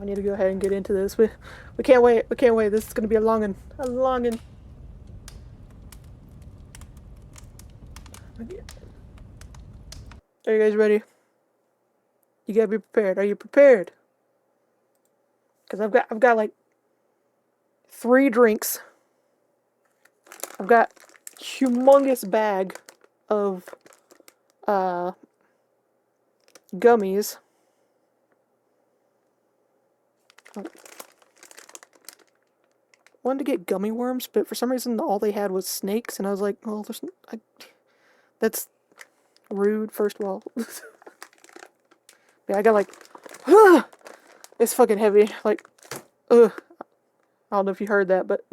I need to go ahead and get into this. We can't wait. We can't wait. This is gonna be a long one. A long one. Are you guys ready? You gotta be prepared. Are you prepared? Cause I've got like 3 drinks. I've got humongous bag of gummies. Wanted to get gummy worms, but for some reason all they had was snakes, and I was like, well, that's rude, first of all. Yeah, I got like, it's fucking heavy. Like, ugh. I don't know if you heard that, but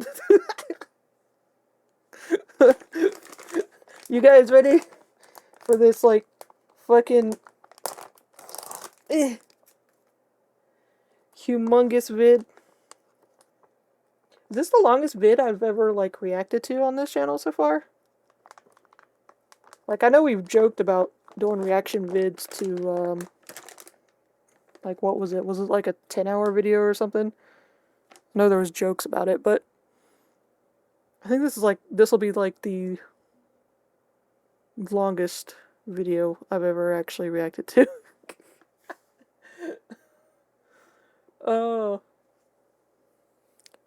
you guys ready for this, like, fucking humongous vid? Is this the longest vid I've ever, like, reacted to on this channel so far? Like, I know we've joked about doing reaction vids to, like, what was it? Was it like a 10-hour video or something? I know there was jokes about it, but I think this will be, like, the longest video I've ever actually reacted to. Oh.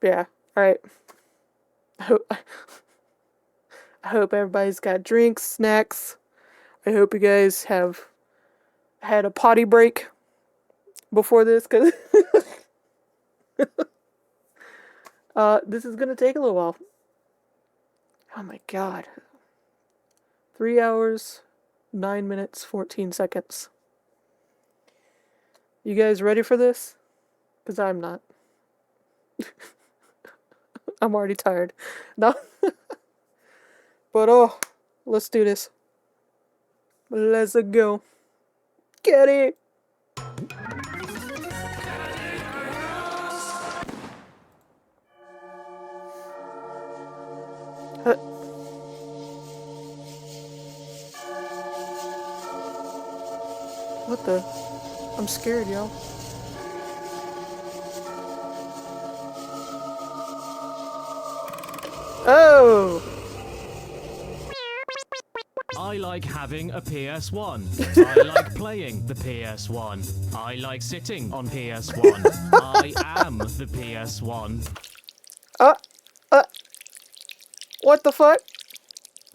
Yeah, alright. I hope everybody's got drinks, snacks. I hope you guys have had a potty break before this, because this is gonna take a little while. Oh my god. 3 hours, 9 minutes, 14 seconds. You guys ready for this? Because I'm not. I'm already tired. No. But oh, let's do this. Let's go. Get it! What the? I'm scared, y'all. Oh! I like having a PS1. I like playing the PS1. I like sitting on PS1. I am the PS1. What the fuck?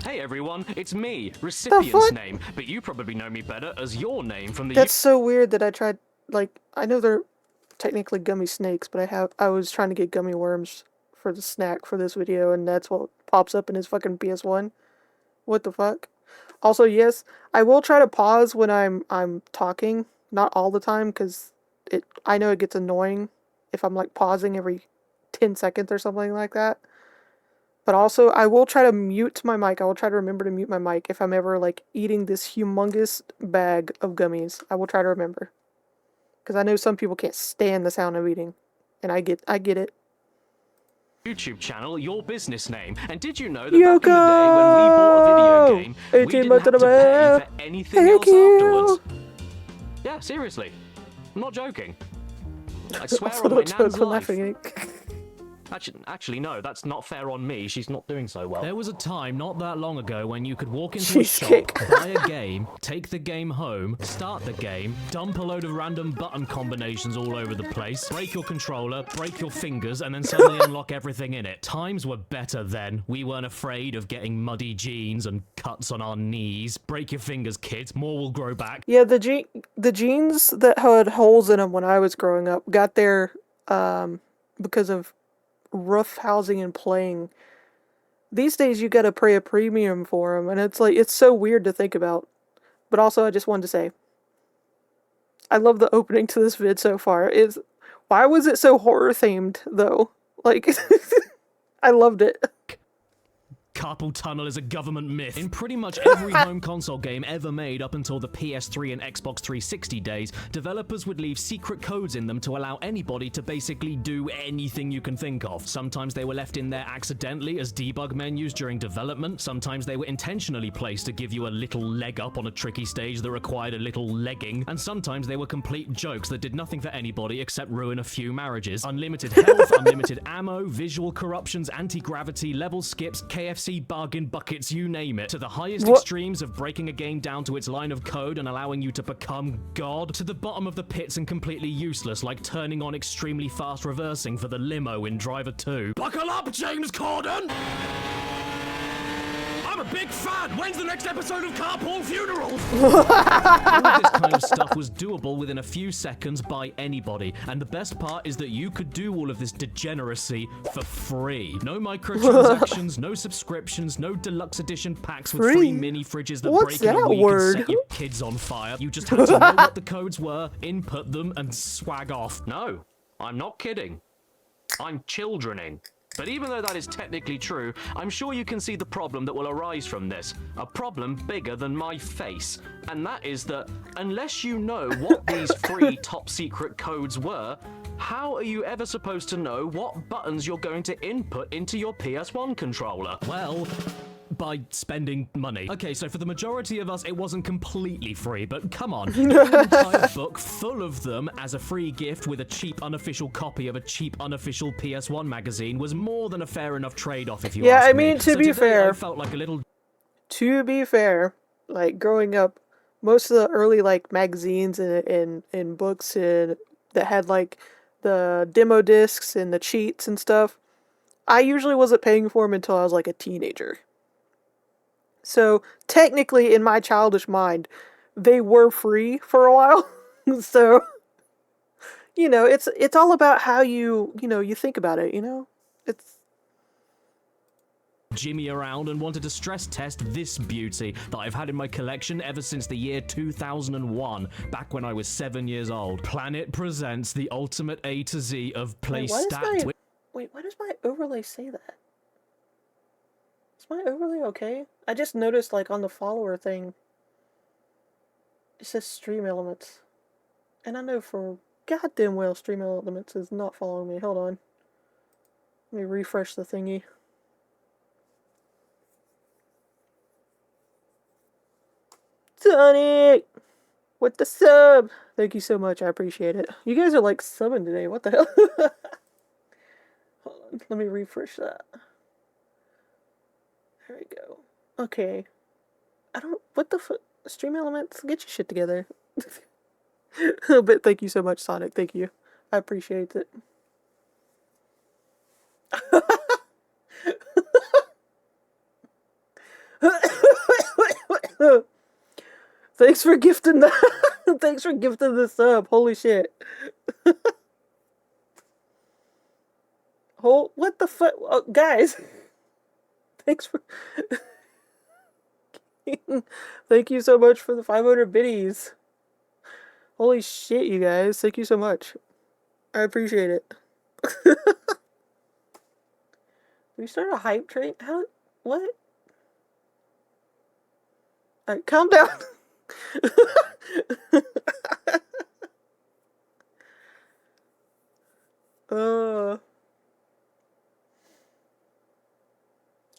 Hey everyone, it's me, recipient's name, but you probably know me better as your name from the... That's so weird that I tried, like, I know they're technically gummy snakes, but I was trying to get gummy worms for the snack for this video, and that's what pops up in his fucking PS1. What the fuck? Also, yes, I will try to pause when I'm talking, not all the time, because I know it gets annoying if I'm, like, pausing every 10 seconds or something like that. But also, I will try to mute my mic. I will try to remember to mute my mic if I'm ever, like, eating this humongous bag of gummies. I will try to remember. Because I know some people can't stand the sound of eating. And I get it. YouTube channel, your business name. And did you know that back in the day when we bought a video game, we didn't have to pay for anything else afterwards? Yeah, seriously. I'm not joking. I swear on my nan's life. Actually, no, that's not fair on me. She's not doing so well. There was a time not that long ago when you could walk into a shop, buy a game, take the game home, start the game, dump a load of random button combinations all over the place, break your controller, break your fingers, and then suddenly unlock everything in it. Times were better then. We weren't afraid of getting muddy jeans and cuts on our knees. Break your fingers, kids. More will grow back. Yeah, the jeans that had holes in them when I was growing up got there because of rough housing and playing. These days you gotta pay a premium for them, and it's like, it's so weird to think about. But also, I just wanted to say, I love the opening to this vid so far. Why was it so horror themed though? Like, I loved it. Carpal tunnel is a government myth. In pretty much every home console game ever made up until the PS3 and Xbox 360 days, developers would leave secret codes in them to allow anybody to basically do anything you can think of. Sometimes they were left in there accidentally as debug menus during development. Sometimes they were intentionally placed to give you a little leg up on a tricky stage that required a little legging. And sometimes they were complete jokes that did nothing for anybody except ruin a few marriages. Unlimited health, unlimited ammo, visual corruptions, anti-gravity, level skips, KFC bargain buckets, you name it. To the highest extremes of breaking a game down to its line of code and allowing you to become God. To the bottom of the pits and completely useless, like turning on extremely fast reversing for the limo in Driver 2. Buckle up, James Corden! I'm a big fan! When's the next episode of Carpool Funerals? All of this kind of stuff was doable within a few seconds by anybody, and the best part is that you could do all of this degeneracy for free. No microtransactions, no subscriptions, no deluxe edition packs with free mini fridges that break in a week and set your kids on fire. You just had to know what the codes were, input them, and swag off. No, I'm not kidding. I'm childrening. But even though that is technically true, I'm sure you can see the problem that will arise from this. A problem bigger than my face. And that is that unless you know what these free top secret codes were, how are you ever supposed to know what buttons you're going to input into your PS1 controller? Well, by spending money. Okay, so for the majority of us, it wasn't completely free, but come on. An entire book full of them as a free gift with a cheap unofficial copy of a cheap unofficial PS1 magazine was more than a fair enough trade-off if you ask me. Yeah, I mean, to be fair, I felt like a little... To be fair, like, growing up, most of the early, like, magazines and books that had, like, the demo discs and the cheats and stuff, I usually wasn't paying for them until I was, like, a teenager. So, technically, in my childish mind, they were free for a while. So, you know, it's all about how you think about it, you know? It's... Jimmy around and wanted to stress test this beauty that I've had in my collection ever since the year 2001, back when I was 7 years old. Planet presents the ultimate A to Z of PlayStat. Wait, why does my overlay say that? Is my overlay okay? I just noticed, like, on the follower thing, it says Stream Elements. And I know for goddamn well Stream Elements is not following me. Hold on. Let me refresh the thingy. Sonic! With the sub! Thank you so much, I appreciate it. You guys are, like, subbing today, what the hell? Hold on, let me refresh that. There we go. Okay. What the fuck? Stream Elements, get your shit together. But thank you so much, Sonic. Thank you. I appreciate it. Thanks for gifting the thanks for gifting the sub. Holy shit. What the fuck? Oh, guys. Thanks for... Thank you so much for the 500 biddies. Holy shit, you guys. Thank you so much. I appreciate it. We start a hype train? How? What? Alright, calm down.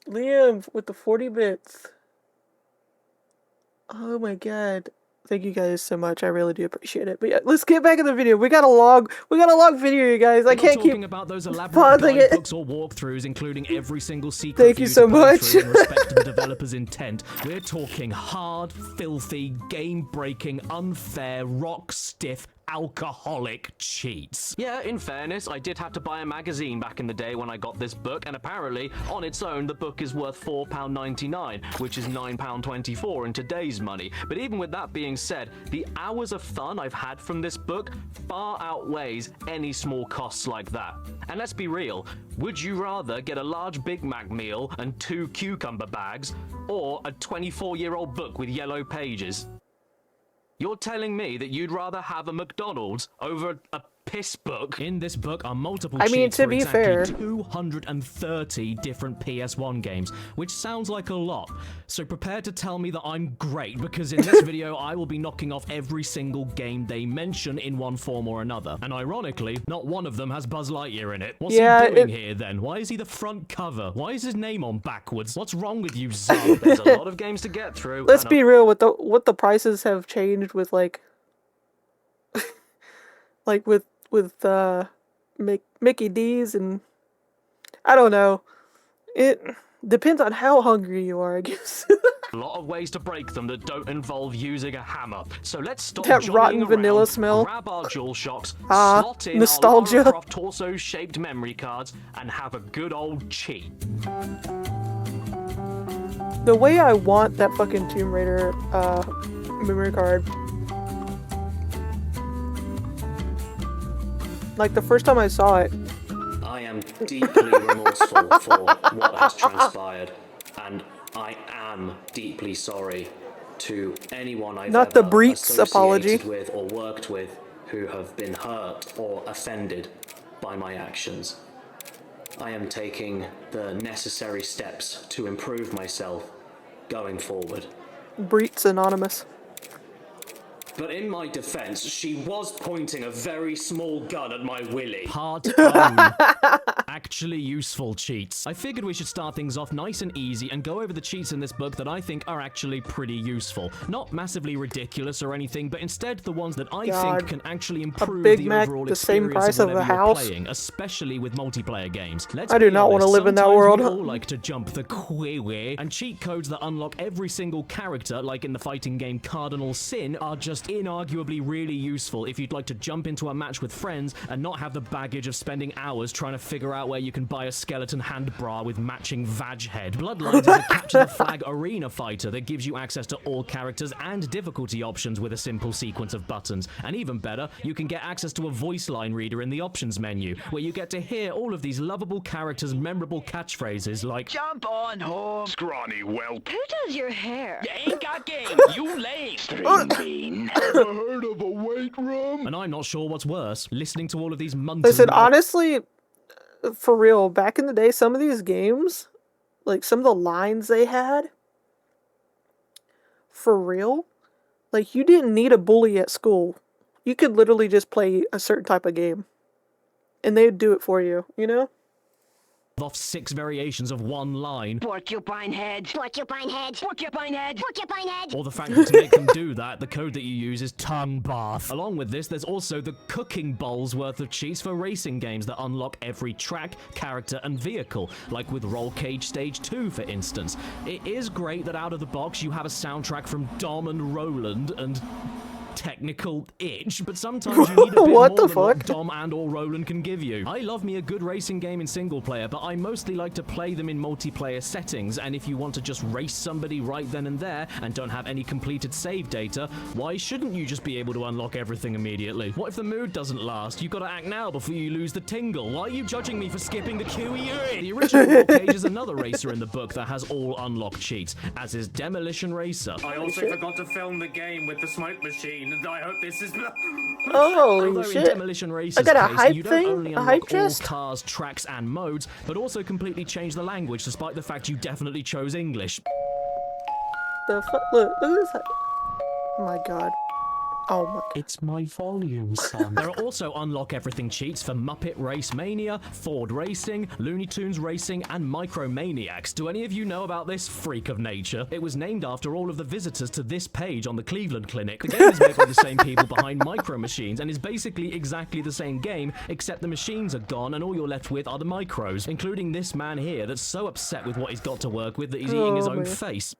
Liam with the 40 bits. Oh my god. Thank you guys so much. I really do appreciate it. But yeah, let's get back in the video. We got a long video, you guys. I can't keep about those elaborate guidebooks or walkthroughs, including every single secret. Thank you so much. In respect to the developer's intent. We're talking hard, filthy, game-breaking, unfair, rock-stiff, alcoholic cheats. Yeah, in fairness, I did have to buy a magazine back in the day when I got this book, and apparently, on its own, the book is worth £4.99, which is £9.24 in today's money. But even with that being said, the hours of fun I've had from this book far outweighs any small costs like that. And let's be real, would you rather get a large Big Mac meal and 2 cucumber bags, or a 24-year-old book with yellow pages? You're telling me that you'd rather have a McDonald's over a piss book. In this book are multiple I mean, cheats to for be exactly fair, 230 different PS1 games, which sounds like a lot. So prepare to tell me that I'm great, because in this video I will be knocking off every single game they mention in one form or another. And ironically, not one of them has Buzz Lightyear in it. What's he doing here then? Why is he the front cover? Why is his name on backwards? What's wrong with you, Zub? There's a lot of games to get through. Let's be real with what the prices have changed with like with Mickey D's, and I don't know. It depends on how hungry you are, I guess. A lot of ways to break them that don't involve using a hammer. So let's stop That rotten around, vanilla smell. grab our DualShocks, Ah, slot in nostalgia. our Lara Croft torso-shaped memory cards, and have a good old cheat. The way I want that fucking Tomb Raider memory card. Like the first time I saw it. I am deeply remorseful for what has transpired, and I am deeply sorry to anyone I've Not the ever Breeks apology. associated with or worked with who have been hurt or offended by my actions. I am taking the necessary steps to improve myself going forward. Breeks Anonymous. But in my defense, she was pointing a very small gun at my willy. Part actually useful cheats. I figured we should start things off nice and easy and go over the cheats in this book that I think are actually pretty useful. Not massively ridiculous or anything, but instead the ones that I think can actually improve Big the Mac, overall the same experience price of of a whatever you're house? playing, especially with multiplayer games. Let's I do be not want to honest, live in that sometimes world. we all like to jump the queue, and cheat codes that unlock every single character, like in the fighting game Cardinal Sin, are just inarguably really useful if you'd like to jump into a match with friends and not have the baggage of spending hours trying to figure out where you can buy a skeleton hand bra with matching vag head. Bloodlines is a capture the flag arena fighter that gives you access to all characters and difficulty options with a simple sequence of buttons. And even better, you can get access to a voice line reader in the options menu, where you get to hear all of these lovable characters' memorable catchphrases like "Jump on home, Scrawny whelp. Who does your hair? you ain't got game, you lame, string bean." Ever heard of a weight room? and I'm not sure what's worse, listening to all of these Listen, honestly, for real, back in the day, some of these games, like some of the lines they had, for real, like you didn't need a bully at school. You could literally just play a certain type of game, and they'd do it for you, you know? off 6 variations of one line. Porcupine head, Porcupine head. porcupine head. Porcupine head. Or the fact that to make them do that, the code that you use is tongue bath. Along with this, there's also the cooking bowl's worth of cheats for racing games that unlock every track, character, and vehicle, like with Roll Cage Stage 2, for instance. It is great that out of the box you have a soundtrack from Dom and Roland and technical itch, but sometimes you need a bit What more the than what fuck? Dom and or Roland can give you. I love me a good racing game in single player, but I mostly like to play them in multiplayer settings, and if you want to just race somebody right then and there and don't have any completed save data, why shouldn't you just be able to unlock everything immediately? What if the mood doesn't last? You gotta act now before you lose the tingle. Why are you judging me for skipping the QE? The original Roll Cage is another racer in the book that has all unlocked cheats, as is Demolition Racer. I also forgot to film the game with the smoke machine, and I hope this is... Holy Although in shit. Demolition Racer's got a case, hype you don't thing? only A unlock hype all chest? cars, tracks, and modes, but also completely change the language, despite the fact you definitely chose English. The fuck? Look at this. Oh my god. Oh my god. It's my volume, son. There are also unlock everything cheats for Muppet Race Mania, Ford Racing, Looney Tunes Racing, and Micromaniacs. Do any of you know about this freak of nature? It was named after all of the visitors to this page on the Cleveland Clinic. The game is made by the same people behind Micro Machines and is basically exactly the same game, except the machines are gone and all you're left with are the micros, including this man here that's so upset with what he's got to work with that he's eating his own man. face.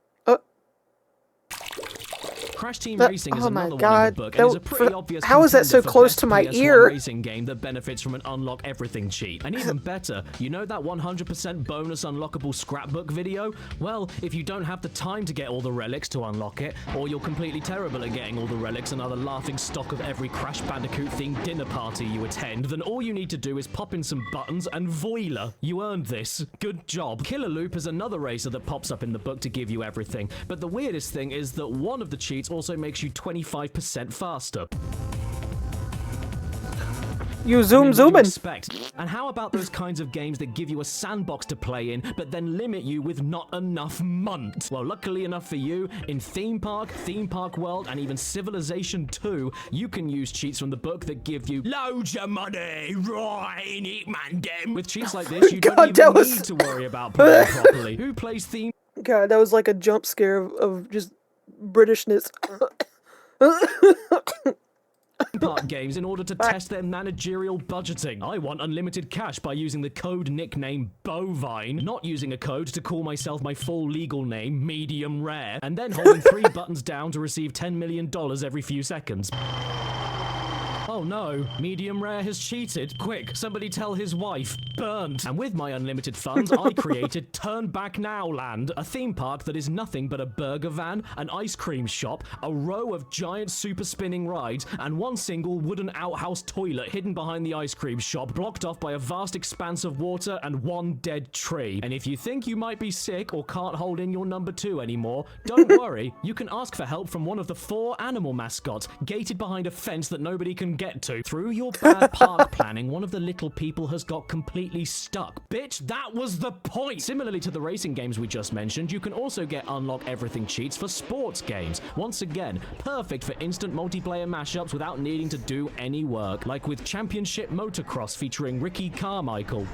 Crash Team That- Racing is oh my another one in God, the book, that and is a w- pretty for- obvious how is that contender so for close best to my PS1 ear? racing game that benefits from an unlock everything cheat. And even better, you know that 100% bonus unlockable scrapbook video? Well, if you don't have the time to get all the relics to unlock it, or you're completely terrible at getting all the relics and are the laughing stock of every Crash Bandicoot themed dinner party you attend, then all you need to do is pop in some buttons and voila, you earned this. Good job. Killer Loop is another racer that pops up in the book to give you everything, but the weirdest thing is that one of the cheats also makes you 25% faster. You I zoom mean, what do you zooming. expect? And how about those kinds of games that give you a sandbox to play in, but then limit you with not enough months? Well, luckily enough for you, in Theme Park World, and even Civilization 2, you can use cheats from the book that give you loads of money, right? It man dem. With cheats like this, you God, don't that even was- need to worry about playing properly. Who plays Theme God, that was like a jump scare of just Britishness. Park games in order to test their managerial budgeting? I want unlimited cash by using the code nickname Bovine, not using a code to call myself my full legal name, Medium Rare, and then holding 3 buttons down to receive $10 million every few seconds. Oh no, Medium Rare has cheated. Quick, somebody tell his wife. Burned. And with my unlimited funds, I created Turn Back Now Land, a theme park that is nothing but a burger van, an ice cream shop, a row of giant super spinning rides, and one single wooden outhouse toilet hidden behind the ice cream shop, blocked off by a vast expanse of water and one dead tree. And if you think you might be sick or can't hold in your number 2 anymore, don't worry. You can ask for help from one of the 4 animal mascots, gated behind a fence that nobody can get to. Through your bad park planning, one of the little people has got completely stuck. Bitch, that was the point! Similarly to the racing games we just mentioned, you can also get Unlock Everything cheats for sports games. Once again, perfect for instant multiplayer mashups without needing to do any work, like with Championship Motocross featuring Ricky Carmichael.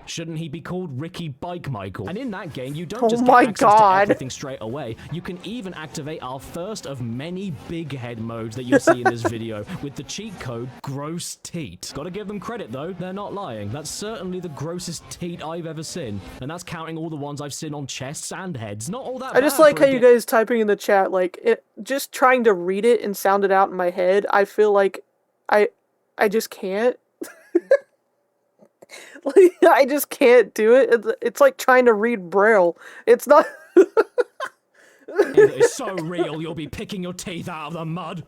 Shouldn't he be called Ricky Bike Michael? And in that game, you don't just get access to everything straight away. You can even activate our first of many big head modes that you'll see in this video with the cheat code Gross Teat. Gotta give them credit though, they're not lying. That's certainly the grossest teat I've ever seen. And that's counting all the ones I've seen on chests and heads. Not all that I just bad like for how a you guys typing in the chat, like, just trying to read it and sound it out in my head, I feel like I just can't. Like, I just can't do it. It's like trying to read Braille. It's not... It is so real, you'll be picking your teeth out of the mud.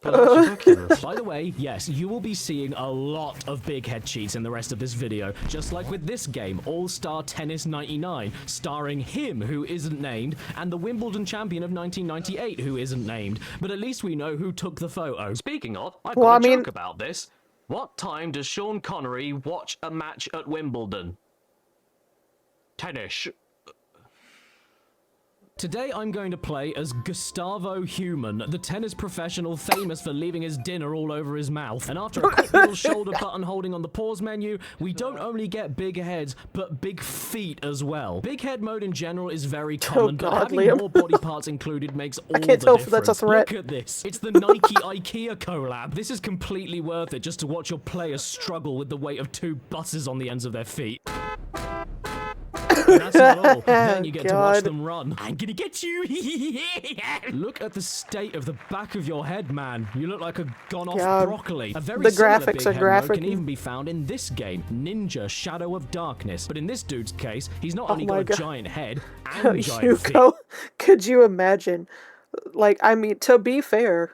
By the way, yes, you will be seeing a lot of big head cheats in the rest of this video, just like with this game, All-Star Tennis 99, starring him, who isn't named, and the Wimbledon champion of 1998, who isn't named. But at least we know who took the photo. Speaking of, I've Well, got I a mean- joke about this. What time does Sean Connery watch a match at Wimbledon? Tennis. Today I'm going to play as Gustavo Human, the tennis professional famous for leaving his dinner all over his mouth. And after a quick little shoulder button holding on the pause menu, we don't only get big heads, but big feet as well. Big head mode in general is very common, but God, having Liam. more body parts included makes all can't the tell difference. if that's a threat. Look at this. It's the Nike IKEA collab. This is completely worth it just to watch your players struggle with the weight of 2 buses on the ends of their feet. And that's not all. Then you get to watch God. them run. I'm gonna get you. Look at the state of the back of your head, man. You look like a gone-off God. broccoli. A very The similar graphics big are head graphic. mode can even be found in this game, Ninja Shadow of Darkness. But in this dude's case, he's not only my got a God. giant head and giant feet. Hugo, could you imagine? Like, I mean, to be fair,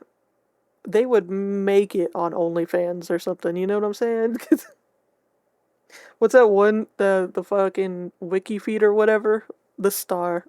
they would make it on OnlyFans or something, you know what I'm saying? What's that one, the fucking wiki feed or whatever? The star.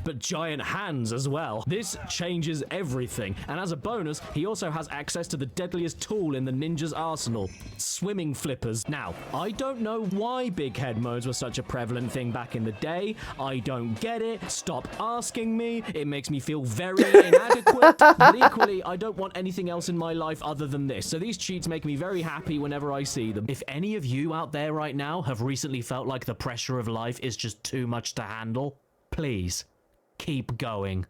But giant hands as well. This changes everything, and as a bonus, he also has access to the deadliest tool in the ninja's arsenal, swimming flippers. Now, I don't know why big head modes were such a prevalent thing back in the day. I don't get it. Stop asking me. It makes me feel very inadequate, but equally, I don't want anything else in my life other than this, so these cheats make me very happy whenever I see them. If any of you out there right now have recently felt like the pressure of life is just too much to handle, please, keep going.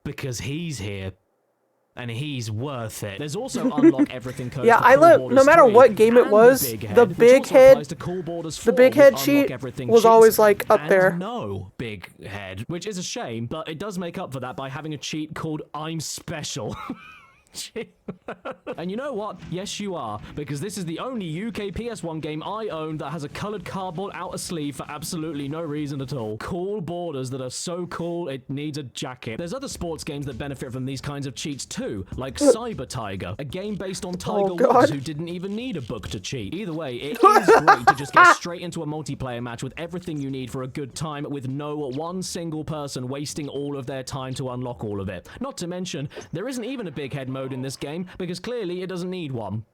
Because he's here. And he's worth it. There's also Unlock Everything codes Yeah, for I Cool love, Borders no matter 3 what game it and was, the big the head, which big also head, applies to Cool Borders 4 the big with head Unlock cheat Everything was cheats, always, like, up and there. no big head, which is a shame, but it does make up for that by having a cheat called I'm Special. And you know what? Yes, you are, because this is the only UK PS1 game I own that has a coloured cardboard outer sleeve for absolutely no reason at all. Cool borders that are so cool it needs a jacket. There's other sports games that benefit from these kinds of cheats too, like Cyber Tiger, a game based on Tiger God. Woods who didn't even need a book to cheat. Either way, it is great to just get straight into a multiplayer match with everything you need for a good time with no one single person wasting all of their time to unlock all of it. Not to mention, there isn't even a big head mode code in this game, because clearly it doesn't need one.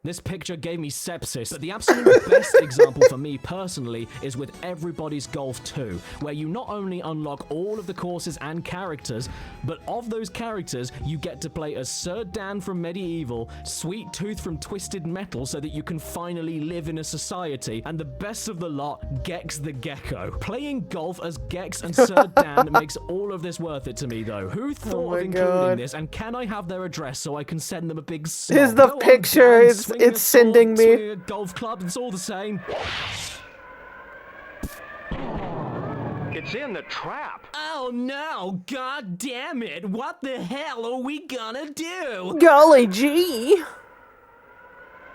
This picture gave me sepsis, but the absolute best example for me personally is with Everybody's Golf 2, where you not only unlock all of the courses and characters, but of those characters, you get to play as Sir Dan from Medieval, Sweet Tooth from Twisted Metal, so that you can finally live in a society, and the best of the lot, Gex the Gecko. Playing golf as Gex and Sir Dan makes all of this worth it to me, though. Who thought of including this, and can I have their address so I can send them a big snog? Here's the Go on, picture, Dan, swing a it's sending sword, me. swing a golf club, it's all the same. It's in the trap. Oh no, god damn it, what the hell are we gonna do? Golly gee.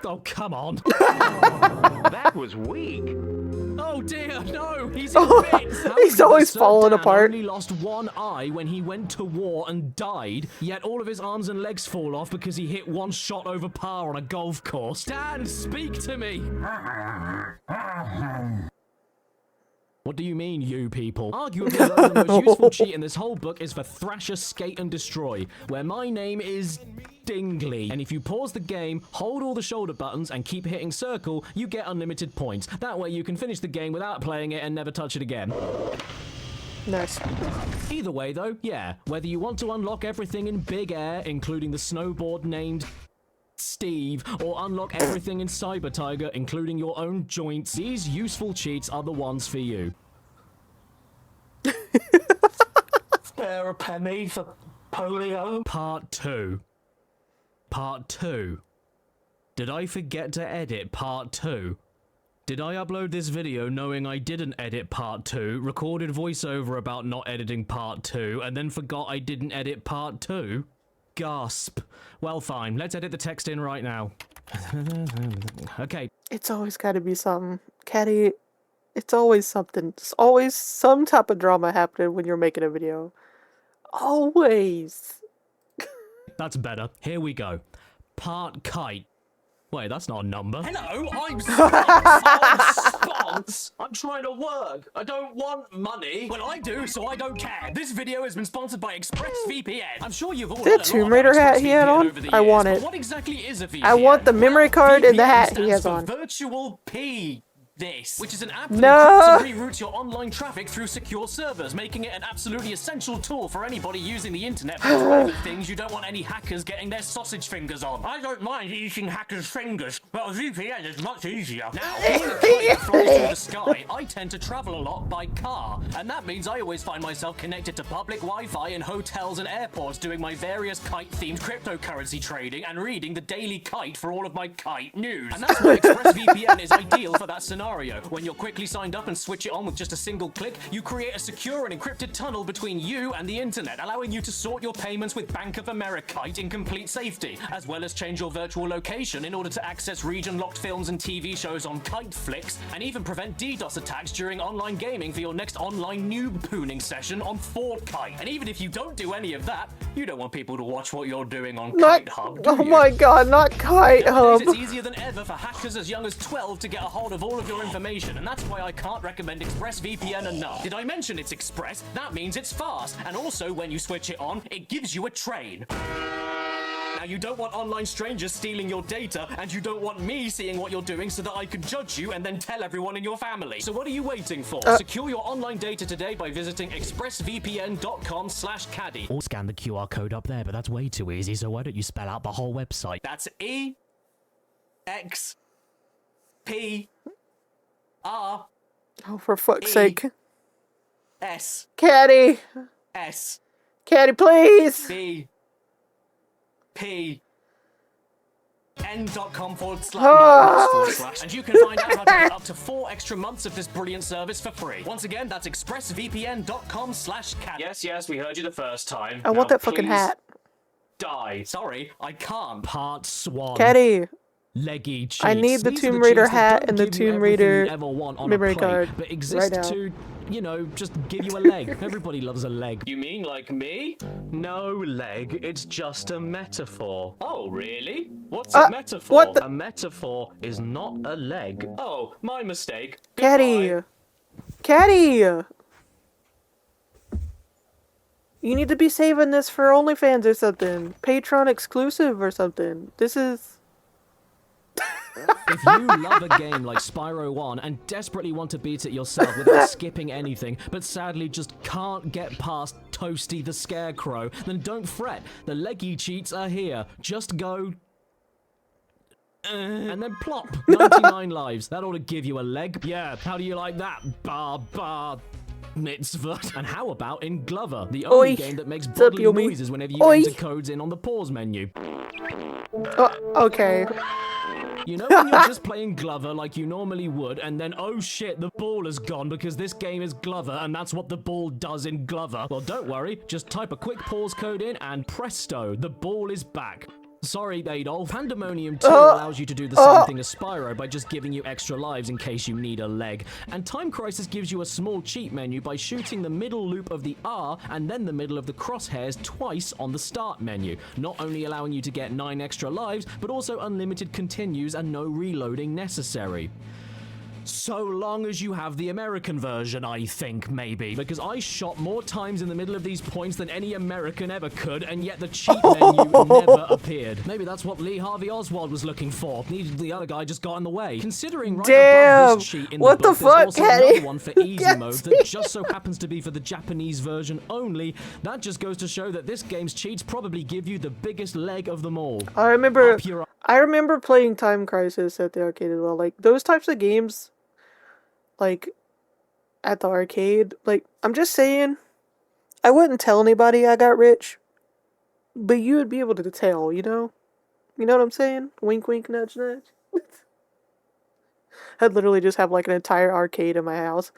Oh, come on. That was weak. Oh dear, no, he's in bits. How He's is it that always Sir falling Dan apart. only lost one eye when he went to war and died, yet all of his arms and legs fall off because he hit one shot over par on a golf course. Dan, speak to me. What do you mean, you people? Arguably, though, the most useful cheat in this whole book is for Thrasher Skate and Destroy, where my name is Dingley. And if you pause the game, hold all the shoulder buttons, and keep hitting circle, you get unlimited points. That way you can finish the game without playing it and never touch it again. Nice. Either way, though, yeah, whether you want to unlock everything in Big Air, including the snowboard named Steve, or unlock everything in Cyber Tiger, including your own joints, these useful cheats are the ones for you. Spare a penny for polio. Part 2. Part 2. Did I forget to edit Part 2? Did I upload this video knowing I didn't edit Part 2, recorded voiceover about not editing Part 2, and then forgot I didn't edit Part 2? Gasp. Well, fine. Let's edit the text in right now. Okay. It's always gotta be something. Caddy, it's always something. It's always some type of drama happening when you're making a video. Always. That's better. Here we go. Part kite. Wait, that's not a number. Hello, I'm Spons. I'm trying to work. I don't want money. Well, I do, so I don't care. This video has been sponsored by ExpressVPN. I'm sure you've all Is that Tomb Raider hat he had on? I want it. What exactly is a VPN? I want the memory card and the hat he stands has for on. Virtual P. This, which is an app that No. encrypts and reroutes your online traffic through secure servers, making it an absolutely essential tool for anybody using the internet for private things you don't want any hackers getting their sausage fingers on. I don't mind eating hackers' fingers, but a VPN is much easier. Now, being a kite that flies through the sky, I tend to travel a lot by car, and that means I always find myself connected to public Wi-Fi in hotels and airports doing my various kite-themed cryptocurrency trading and reading the Daily Kite for all of my kite news. And that's why ExpressVPN is ideal for that scenario. When you're quickly signed up and switch it on with just a single click, you create a secure and encrypted tunnel between you and the internet, allowing you to sort your payments with Bank of America in complete safety, as well as change your virtual location in order to access region-locked films and TV shows on KiteFlix, and even prevent DDoS attacks during online gaming for your next online noob pooning session on Fortkite. And even if you don't do any of that, you don't want people to watch what you're doing on Not, Kite Hub, do oh you? my god, not Kite Nowadays, Hub. it's easier than ever for hackers as young as 12 to get a hold of all of your information, and that's why I can't recommend ExpressVPN enough. Did I mention it's express? That means it's fast, and also when you switch it on, it gives you a train. Now, you don't want online strangers stealing your data, and you don't want me seeing what you're doing so that I can judge you and then tell everyone in your family. So what are you waiting for? Secure your online data today by visiting expressvpn.com/caddy. Or scan the QR code up there, but that's way too easy, so why don't you spell out the whole website? That's E-X-P-R-S. Oh, for fuck's sake. S Caddy. S Caddy, please. B P n.com // and you can find out how to get up to 4 extra months of this brilliant service for free. Once again, that's expressvpn.com/cat. Yes, we heard you the first time. I want Now, that fucking please hat. Die. Sorry, I can't. Part Swan. Caddy. Leggy cheats. I need the These are Tomb Raider cheats that hat don't and the give you Tomb everything Raider you ever want on memory a plate, card but exist right now. to, you know, just give you a leg. Everybody loves a leg. You mean like me? No leg, it's just a metaphor. Oh, really? What's a metaphor? what the- A metaphor is not a leg. Oh, my mistake. Caddy. Goodbye. Caddy. You need to be saving this for OnlyFans or something. Patreon exclusive or something. This is... If you love a game like Spyro 1 and desperately want to beat it yourself without skipping anything, but sadly just can't get past Toasty the Scarecrow, then don't fret. The leggy cheats are here. Just go... and then plop. 99 lives. That ought to give you a leg. Yeah, how do you like that? Bar mitzvah. And how about in Glover, the only game that makes bodily noises whenever you enter codes in on the pause menu? Okay. You know when you're just playing Glover like you normally would, and then, oh shit, the ball is gone because this game is Glover, and that's what the ball does in Glover? Well, don't worry. Just type a quick pause code in, and presto, the ball is back. Sorry, Adolf. Pandemonium 2 allows you to do the same thing as Spyro by just giving you extra lives in case you need a leg. And Time Crisis gives you a small cheat menu by shooting the middle loop of the R and then the middle of the crosshairs twice on the start menu, not only allowing you to get 9 extra lives, but also unlimited continues and no reloading necessary. So long as you have the American version, I think, maybe. Because I shot more times in the middle of these points than any American ever could, and yet the cheat menu never appeared. Maybe that's what Lee Harvey Oswald was looking for. The other guy just got in the way. Considering right above this cheat in the book, there's also another one for easy mode that just so happens to be for the Japanese version only. That just goes to show that this game's cheats probably give you the biggest leg of them all. I remember playing Time Crisis at the arcade as well. Like, those types of games... like, at the arcade, like, I'm just saying, I wouldn't tell anybody I got rich, but you would be able to tell, you know? You know what I'm saying? Wink, wink, nudge, nudge. I'd literally just have, like, an entire arcade in my house.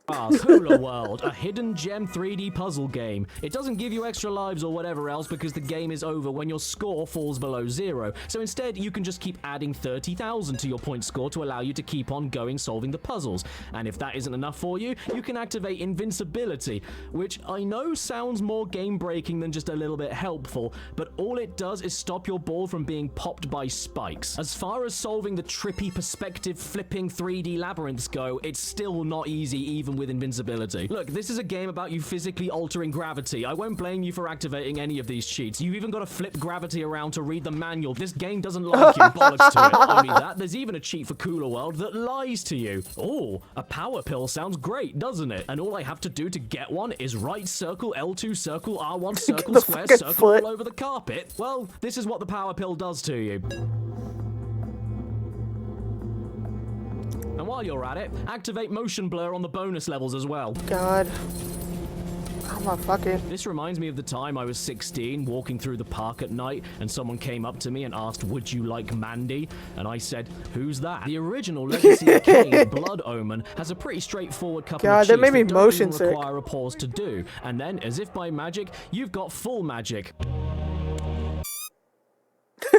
Cooler World, a hidden gem 3D puzzle game. It doesn't give you extra lives or whatever else because the game is over when your score falls below 0. So instead, you can just keep adding 30,000 to your point score to allow you to keep on going solving the puzzles. And if that isn't enough for you, you can activate invincibility, which I know sounds more game-breaking than just a little bit helpful, but all it does is stop your ball from being popped by spikes. As far as solving the trippy perspective flipping 3D labyrinths go, it's still not easy even with invincibility. Look, this is a game about you physically altering gravity. I won't blame you for activating any of these cheats. You've even got to flip gravity around to read the manual. This game doesn't like you. Bollocks to it. Not only that, there's even a cheat for Cooler World that lies to you. Oh, a power pill sounds great, doesn't it? And all I have to do to get one is right circle, L2 circle, R1 circle, square circle all over the carpet. Well, this is what the power pill does to you. And while you're at it, activate motion blur on the bonus levels as well. God. Oh my fucking. This reminds me of the time I was 16, walking through the park at night, and someone came up to me and asked, "Would you like Mandy?" And I said, "Who's that?" The original Legacy of Kain, Blood Omen, has a pretty straightforward couple of cheats that made me that don't motion even sick. require a pause to do. And then, as if by magic, you've got full magic.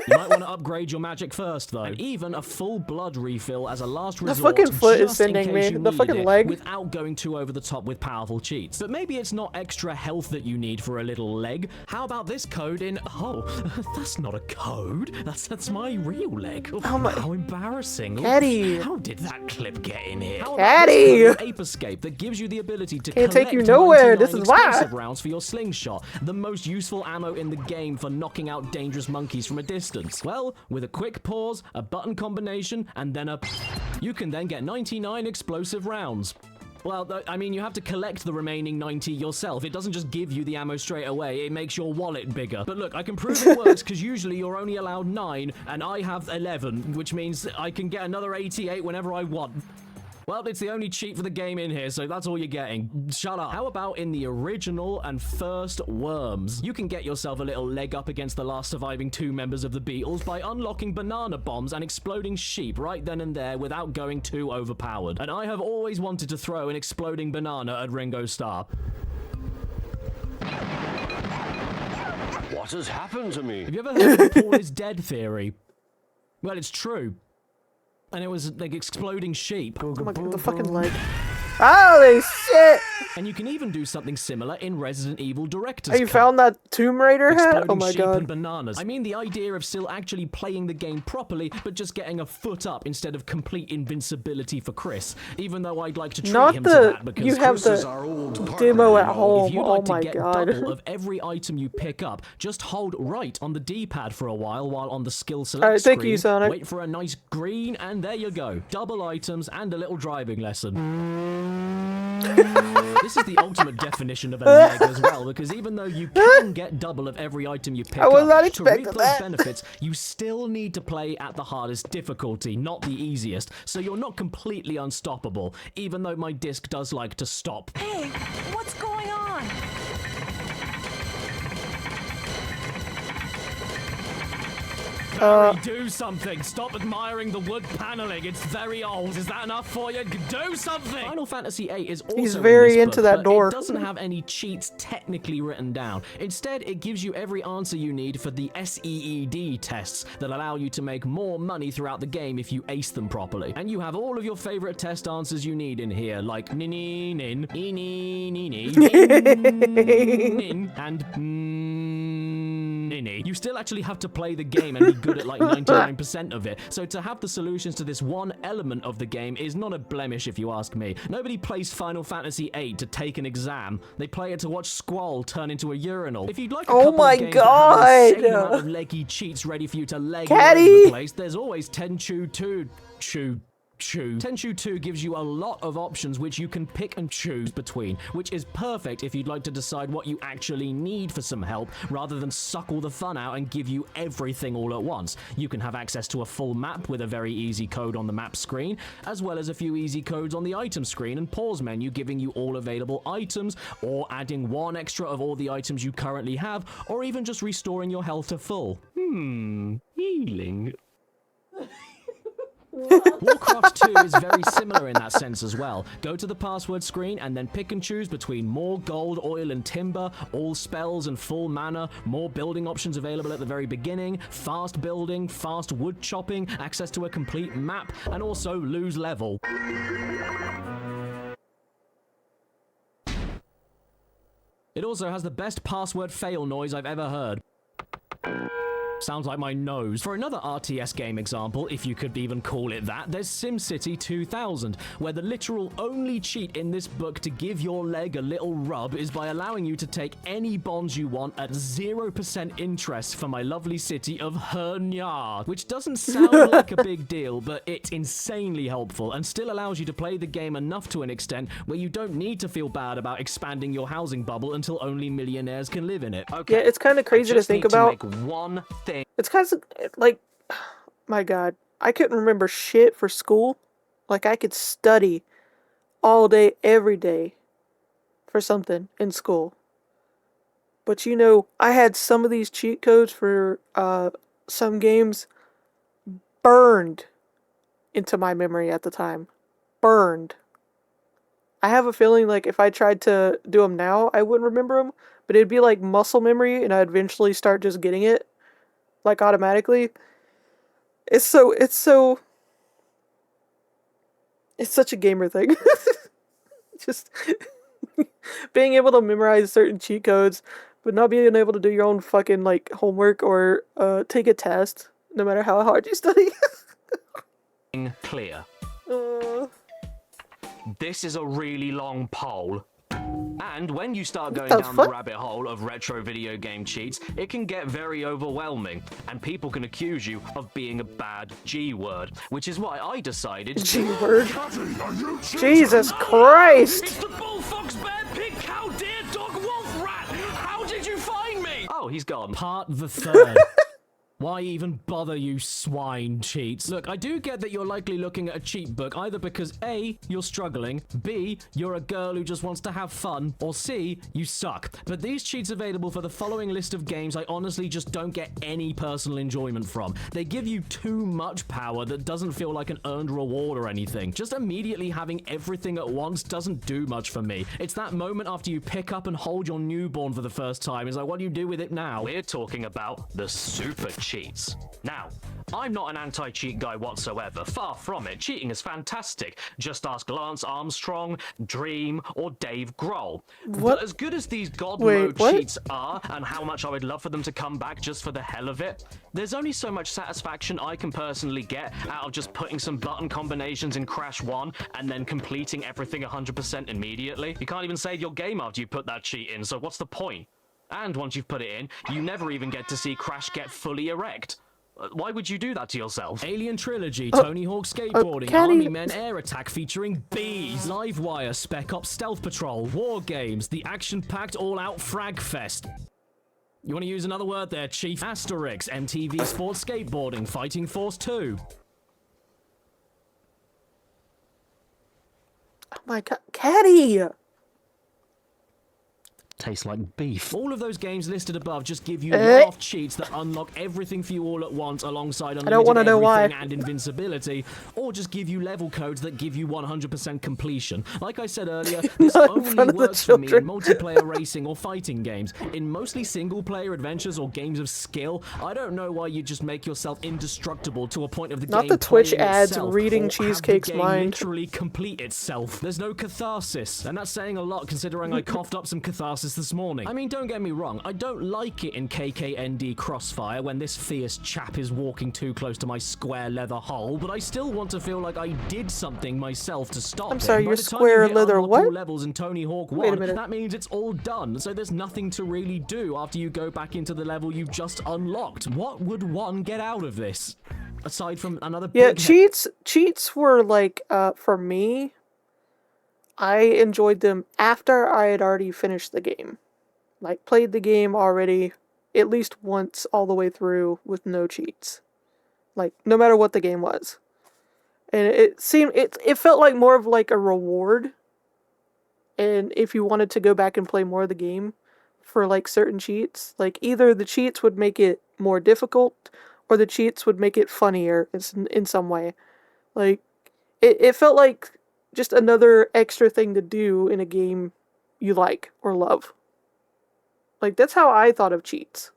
You might want to upgrade your magic first, though. And even a full blood refill as a last resort. The fucking foot is just in sending case me. you The needed fucking it, leg. without going too over the top with powerful cheats. But maybe it's not extra health that you need for a little leg. How about this code in... Oh, that's not a code. That's my real leg. Oh my... How embarrassing. Caddy. How did that clip get in here? How Caddy. about this code in Ape Escape that gives you the ability to Can't collect take you nowhere. 99 This is why. explosive rounds for your slingshot, the most useful ammo in the game for knocking out dangerous monkeys from a distance. Well, with a quick pause, a button combination, and then you can then get 99 explosive rounds. Well, I mean, you have to collect the remaining 90 yourself. It doesn't just give you the ammo straight away, it makes your wallet bigger. But look, I can prove it works because usually you're only allowed 9, and I have 11, which means I can get another 88 whenever I want. Well, it's the only cheat for the game in here, so that's all you're getting. Shut up. How about in the original and first Worms? You can get yourself a little leg up against the last surviving 2 members of the Beatles by unlocking banana bombs and exploding sheep right then and there without going too overpowered. And I have always wanted to throw an exploding banana at Ringo Starr. What has happened to me? Have you ever heard of the Paul is dead theory? Well, it's true. And it was like exploding sheep. Oh my god, the fucking leg. Holy shit! And you can even do something similar in Resident Evil Director's Have you Cut. found that Tomb Raider hat? Exploding Oh my sheep and god. bananas. I mean the idea of still actually playing the game properly, but just getting a foot up instead of complete invincibility for Chris. Even though I'd like to treat Not him the- to that because you have Chris the is our old partner, demo at you know. home. If you'd Oh like to my get God. double of every item you pick up, just hold right on the D-pad for a while on the skill select Alright, thank screen. you, Sonic. Wait for a nice green, and there you go. Double items and a little driving lesson. This is the ultimate definition of a leg as well, because even though you can get double of every item you pick I was up, not to reap expecting those that. benefits, you still need to play at the hardest difficulty, not the easiest, so you're not completely unstoppable, even though my disc does like to stop. Hey, what's going on? Barry, do something! Stop admiring the wood paneling. It's very old. Is that enough for you? Do something! Final Fantasy VIII is also He's in very this into book, that but door. It doesn't have any cheats technically written down. Instead, it gives you every answer you need for the SEED tests that allow you to make more money throughout the game if you ace them properly. And you have all of your favorite test answers you need in here, like nini nin, ini nini, nin, and nini. You still actually have to play the game and be good at like 99% of it. So to have the solutions to this one element of the game is not a blemish if you ask me. Nobody plays Final Fantasy VIII to take an exam. They play it to watch Squall turn into a urinal. If you'd like a Oh couple my of games that have an insane God. amount of leggy cheats ready for you to leg all Caddy. over the place, there's always Tenchu 2. Tenchu 2 gives you a lot of options which you can pick and choose between, which is perfect if you'd like to decide what you actually need for some help, rather than suck all the fun out and give you everything all at once. You can have access to a full map with a very easy code on the map screen, as well as a few easy codes on the item screen and pause menu giving you all available items, or adding one extra of all the items you currently have, or even just restoring your health to full. Healing. Warcraft 2 is very similar in that sense as well. Go to the password screen and then pick and choose between more gold, oil, and timber, all spells and full mana, more building options available at the very beginning, fast building, fast wood chopping, access to a complete map, and also lose level. It also has the best password fail noise I've ever heard. Sounds like my nose. For another RTS game example, if you could even call it that, there's SimCity 2000, where the literal only cheat in this book to give your leg a little rub is by allowing you to take any bonds you want at 0% interest for my lovely city of Hernyard, which doesn't sound like a big deal, but it's insanely helpful and still allows you to play the game enough to an extent where you don't need to feel bad about expanding your housing bubble until only millionaires can live in it. Okay. Yeah, it's kind of crazy to Just think need about. To make one thing. It's kind of like, my God, I couldn't remember shit for school. Like, I could study all day, every day for something in school. But you know, I had some of these cheat codes for some games burned into my memory at the time. Burned. I have a feeling like if I tried to do them now, I wouldn't remember them. But it'd be like muscle memory, and I'd eventually start just getting it. Like automatically. It's such a gamer thing. Just being able to memorize certain cheat codes, but not being able to do your own fucking like homework or take a test, no matter how hard you study. Clear. This is a really long poll. And when you start going the down the fuck? rabbit hole of retro video game cheats, it can get very overwhelming, and people can accuse you of being a bad G-word, which is why I decided G-word. Jesus Christ! It's the bull, fox, bear, pig, cow, deer, dog, wolf, rat. How did you find me? Oh, he's gone. Part the third. Why even bother, you swine cheats? Look, I do get that you're likely looking at a cheat book either because A, you're struggling, B, you're a girl who just wants to have fun, or C, you suck. But these cheats available for the following list of games I honestly just don't get any personal enjoyment from. They give you too much power that doesn't feel like an earned reward or anything. Just immediately having everything at once doesn't do much for me. It's that moment after you pick up and hold your newborn for the first time. It's like, what do you do with it now? We're talking about the super cheats. Now, I'm not an anti-cheat guy whatsoever, far from it. Cheating is fantastic. Just ask Lance Armstrong, Dream, or Dave Grohl. What? But as good as these god Wait, mode what? cheats are, and how much I would love for them to come back just for the hell of it, there's only so much satisfaction I can personally get out of just putting some button combinations in Crash 1 and then completing everything 100% immediately. You can't even save your game after you put that cheat in, so what's the point? And once you've put it in, you never even get to see Crash get fully erect. Why would you do that to yourself? Alien Trilogy, Tony Hawk Skateboarding, Caddy- Army Men Air Attack featuring bees, Livewire, Spec Ops Stealth Patrol, War Games, the action-packed all-out frag fest. You want to use another word there, Chief? Asterix, MTV Sports Skateboarding, Fighting Force 2. Oh my god, Caddy! Tastes like beef. All of those games listed above just give you Eh? one-off cheats that unlock everything for you all at once alongside unlimited don't wanna know why. everything and invincibility, or just give you level codes that give you 100% completion. Like I said earlier, this Not in only front of the works for me in children. multiplayer racing or fighting games. In mostly single-player adventures or games of skill, I don't know why you just make yourself indestructible to a point of the Not game the Twitch playing ads itself, reading or Cheesecake's have the game mind. literally complete itself. There's no catharsis, and that's saying a lot considering I coughed up some catharsis this morning. I mean, don't get me wrong, I don't like it in KKND Crossfire when this fierce chap is walking too close to my square leather hole, but I still want to feel like I did something myself to stop I'm it. sorry, By your the time square you hit leather unlock what? all levels in Tony Hawk Wait a 1, minute. that means it's all done, so there's nothing to really do after you go back into the level you've just unlocked. What would one get out of this? Aside from another Yeah, big cheats were like, for me, I enjoyed them after I had already finished the game. Like, played the game already at least once all the way through with no cheats. Like, no matter what the game was. And it felt like more of like a reward. And if you wanted to go back and play more of the game for like certain cheats, like either the cheats would make it more difficult or the cheats would make it funnier in some way. Like, it felt like just another extra thing to do in a game you like or love. Like, that's how I thought of cheats.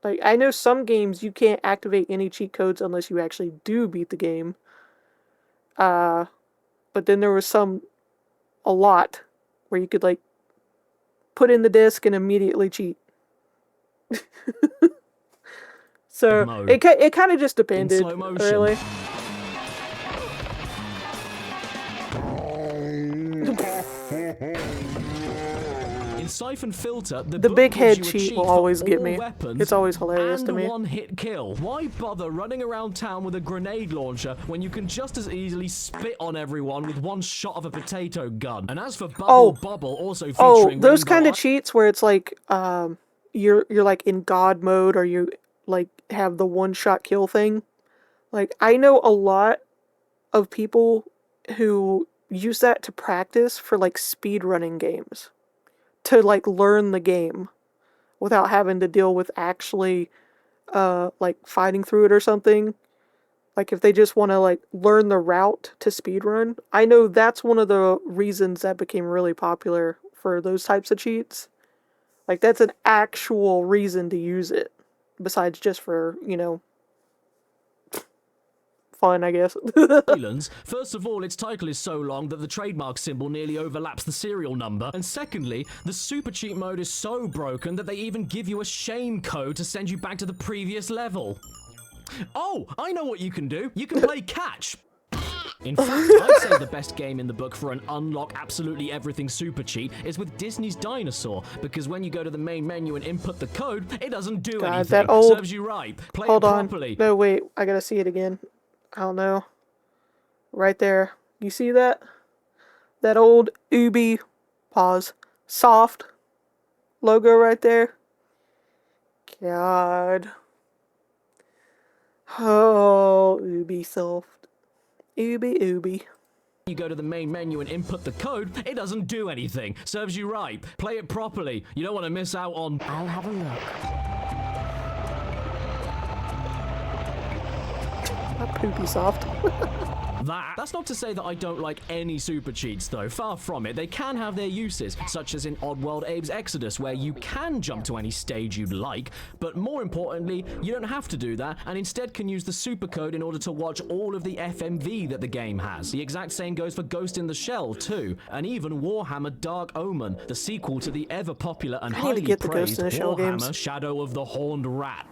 Like, I know some games you can't activate any cheat codes unless you actually do beat the game. But then there was a lot, where you could, like, put in the disc and immediately cheat. So, mode. it kind of just in depended, slow motion. really. In Siphon Filter, the The book big gives head you a cheat cheat will for always get all me. weapons It's always hilarious and to me. a one-hit kill. Why bother running around town with a grenade launcher when you can just as easily spit on everyone with one shot of a potato gun? And as for Bubble Bobble, also featuring those Rainbow kind of Eye- cheats where it's like you're like in God mode, or you like have the one shot kill thing. Like, I know a lot of people who use that to practice for like speed running games, to like learn the game without having to deal with actually like fighting through it or something. Like, if they just want to like learn the route to speedrun, I know that's one of the reasons that became really popular for those types of cheats. Like, that's an actual reason to use it, besides just for, fun, I guess. Islands. First of all, its title is so long that the trademark symbol nearly overlaps the serial number. And secondly, the super cheat mode is so broken that they even give you a shame code to send you back to the previous level. Oh, I know what you can do. You can play catch. In fact, I'd say the best game in the book for an unlock absolutely everything super cheat is with Disney's Dinosaur, because when you go to the main menu and input the code, it doesn't do God, anything. that old- Serves you right. Play Hold it on. properly. No, wait. I gotta see it again. I don't know. Right there. You see that? That old Ubi, soft logo right there. God. Oh, Ubisoft. Ubi. You go to the main menu and input the code, it doesn't do anything. Serves you right. Play it properly. You don't want to miss out on... I'll have a look. Not poopy soft. That's not to say that I don't like any super cheats though, far from it. They can have their uses, such as in Oddworld Abe's Exodus, where you can jump to any stage you'd like, but more importantly, you don't have to do that, and instead can use the super code in order to watch all of the FMV that the game has. The exact same goes for Ghost in the Shell too, and even Warhammer Dark Omen, the sequel to the ever popular and I need to highly get the praised Ghost in the Shell Warhammer games. Shadow of the Horned Rat.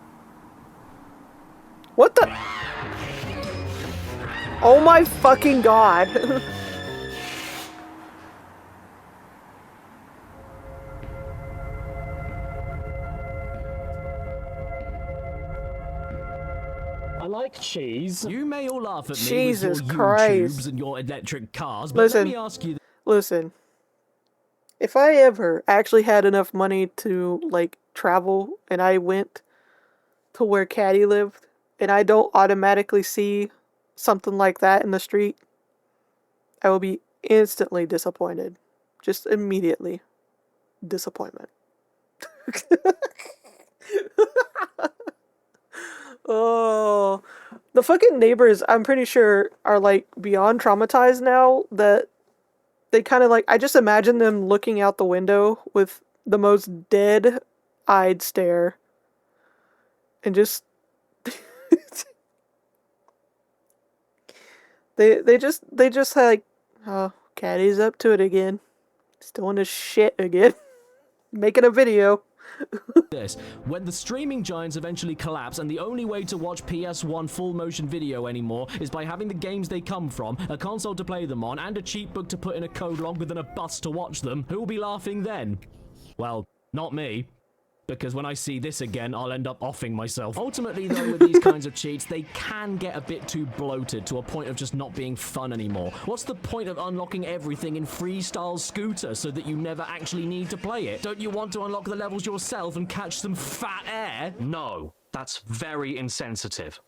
What the? Oh my fucking god. I like cheese. You may all laugh at me Jesus with your Christ. YouTubes and your electric cars, but Listen. let me ask you. Listen. If I ever actually had enough money to, like, travel, and I went to where Caddy lived, and I don't automatically see something like that in the street, I will be instantly disappointed. Just immediately. Disappointment. Oh, the fucking neighbors, I'm pretty sure, are like beyond traumatized now that they kind of like, I just imagine them looking out the window with the most dead-eyed stare and just they just like, oh, Caddy's up to it again. He's doing his shit again. Making a video. This, when the streaming giants eventually collapse and the only way to watch PS1 full motion video anymore is by having the games they come from, a console to play them on, and a cheat book to put in a code longer than a bus to watch them, who will be laughing then? Well, not me. Because when I see this again, I'll end up offing myself. Ultimately, though, with these kinds of cheats, they can get a bit too bloated to a point of just not being fun anymore. What's the point of unlocking everything in Freestyle Scooter so that you never actually need to play it? Don't you want to unlock the levels yourself and catch some fat air? No, that's very insensitive.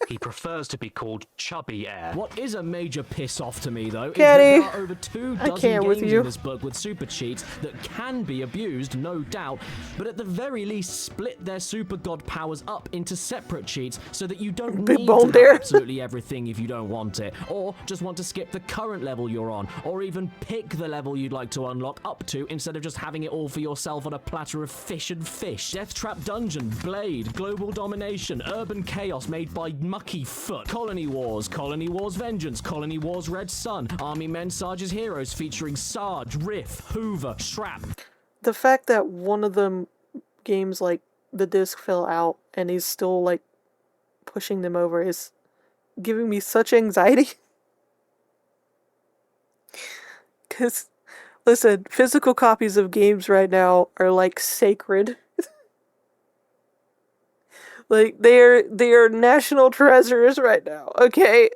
He prefers to be called Chubby Air. What is a major piss off to me, though, Caddy, is that there are over 2 I dozen can't with games you. in this book with super cheats that can be abused, no doubt, but at the very least split their super god powers up into separate cheats so that you don't Big need bone to have there. absolutely everything if you don't want it, or just want to skip the current level you're on, or even pick the level you'd like to unlock up to instead of just having it all for yourself on a platter of fish and fish. Death Trap Dungeon, Blade, Global Domination, Urban Chaos made by Mucky Foot, Colony Wars Vengeance, Colony Wars Red Sun, Army Men Sarge's Heroes featuring Sarge, Riff, Hoover, Shrap. The fact that one of them games, like, the disc fell out and he's still, like, pushing them over is giving me such anxiety. Because, listen, physical copies of games right now are, like, sacred. Like, they are national treasures right now, okay?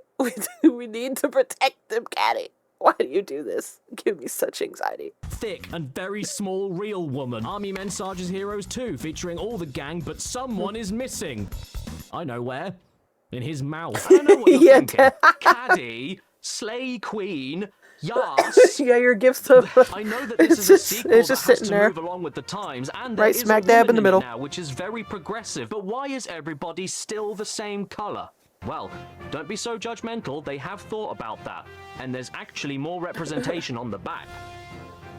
We need to protect them, Caddy. Why do you do this? Give me such anxiety. Thick and very small real woman. Army Men Sarge's Heroes 2, featuring all the gang, but someone is missing. I know where. In his mouth. I know what you're Yeah, thinking. Caddy, Slay Queen, Yas. Yeah, your gifts to... I know that this It's is a just- sequel it's that just has sitting to there. move along with the times, and Right there is smack a dab in the woman middle. it now, which is very progressive. But why is everybody still the same color? Well, don't be so judgmental. They have thought about that, and there's actually more representation on the back.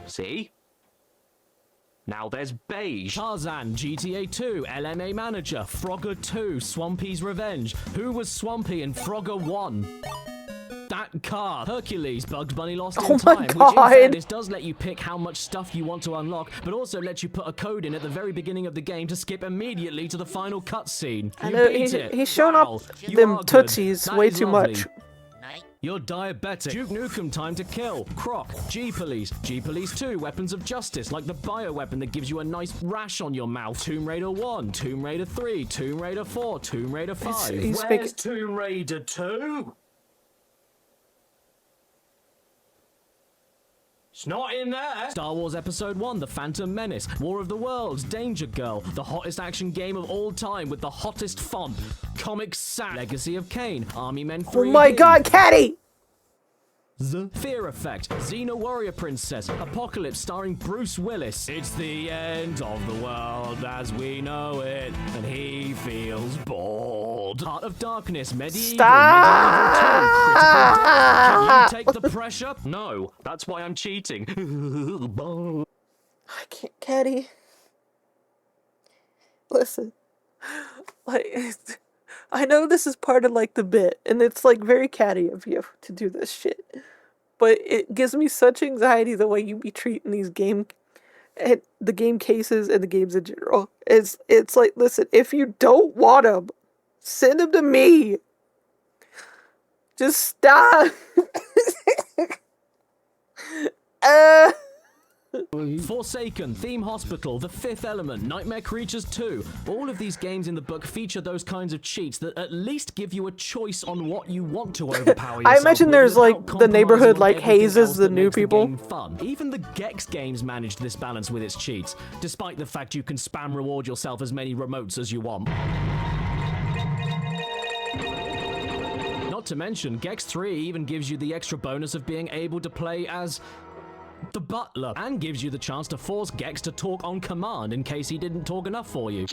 See? Now there's beige. Tarzan, GTA 2, LMA Manager, Frogger 2, Swampy's Revenge. Who was Swampy in Frogger 1? That card. Hercules, Bugs Bunny Lost in Oh my Time, which in God. fairness does let you pick how much stuff you want to unlock, but also lets you put a code in at the very beginning of the game to skip immediately to the final cutscene. I You know, beat it. he's shown Wow, up you them are good. tootsies That way is too lovely. much. You're diabetic. Duke Nukem Time to Kill. Croc. G-Police. G-Police 2. Weapons of Justice, like the bioweapon that gives you a nice rash on your mouth. Tomb Raider 1. Tomb Raider 3. Tomb Raider 4. Tomb Raider 5. he's Where's making- Tomb Raider 2? It's not in there. Star Wars Episode 1, The Phantom Menace, War of the Worlds, Danger Girl, the hottest action game of all time with the hottest font, Comic Sans, Legacy of Kain, Army Men 3. Oh my god, Caddy! Fear Effect, Xena Warrior Princess, Apocalypse starring Bruce Willis. It's the end of the world as we know it, and he feels bored. Heart of Darkness, Medieval, Medieval 2, Critical Death. Can you take the pressure? No, that's why I'm cheating. I can't, Caddy. Listen, like, I know this is part of like the bit, and it's like very catty of you to do this shit, but it gives me such anxiety the way you be treating these and the game cases and the games in general. It's like, listen, if you don't want them, send them to me. Just stop. Forsaken, Theme Hospital, The Fifth Element, Nightmare Creatures 2. All of these games in the book feature those kinds of cheats that at least give you a choice on what you want to overpower yourself. I imagine there's like the neighborhood like hazes the new people. Fun. Even the Gex games managed this balance with its cheats, despite the fact you can spam reward yourself as many remotes as you want. Not to mention, Gex 3 even gives you the extra bonus of being able to play as the butler, and gives you the chance to force Gex to talk on command in case he didn't talk enough for you.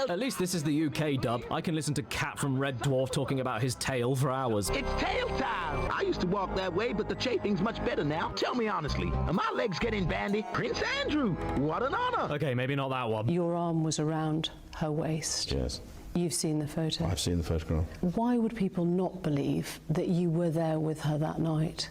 At least this is the UK dub. I can listen to Cat from Red Dwarf talking about his tail for hours. It's tail time! I used to walk that way, but the chafing's much better now. Tell me honestly, are my legs getting bandy? Prince Andrew, what an honor! Okay, maybe not that one. Your arm was around her waist. Yes. You've seen the photo. I've seen the photograph. Why would people not believe that you were there with her that night?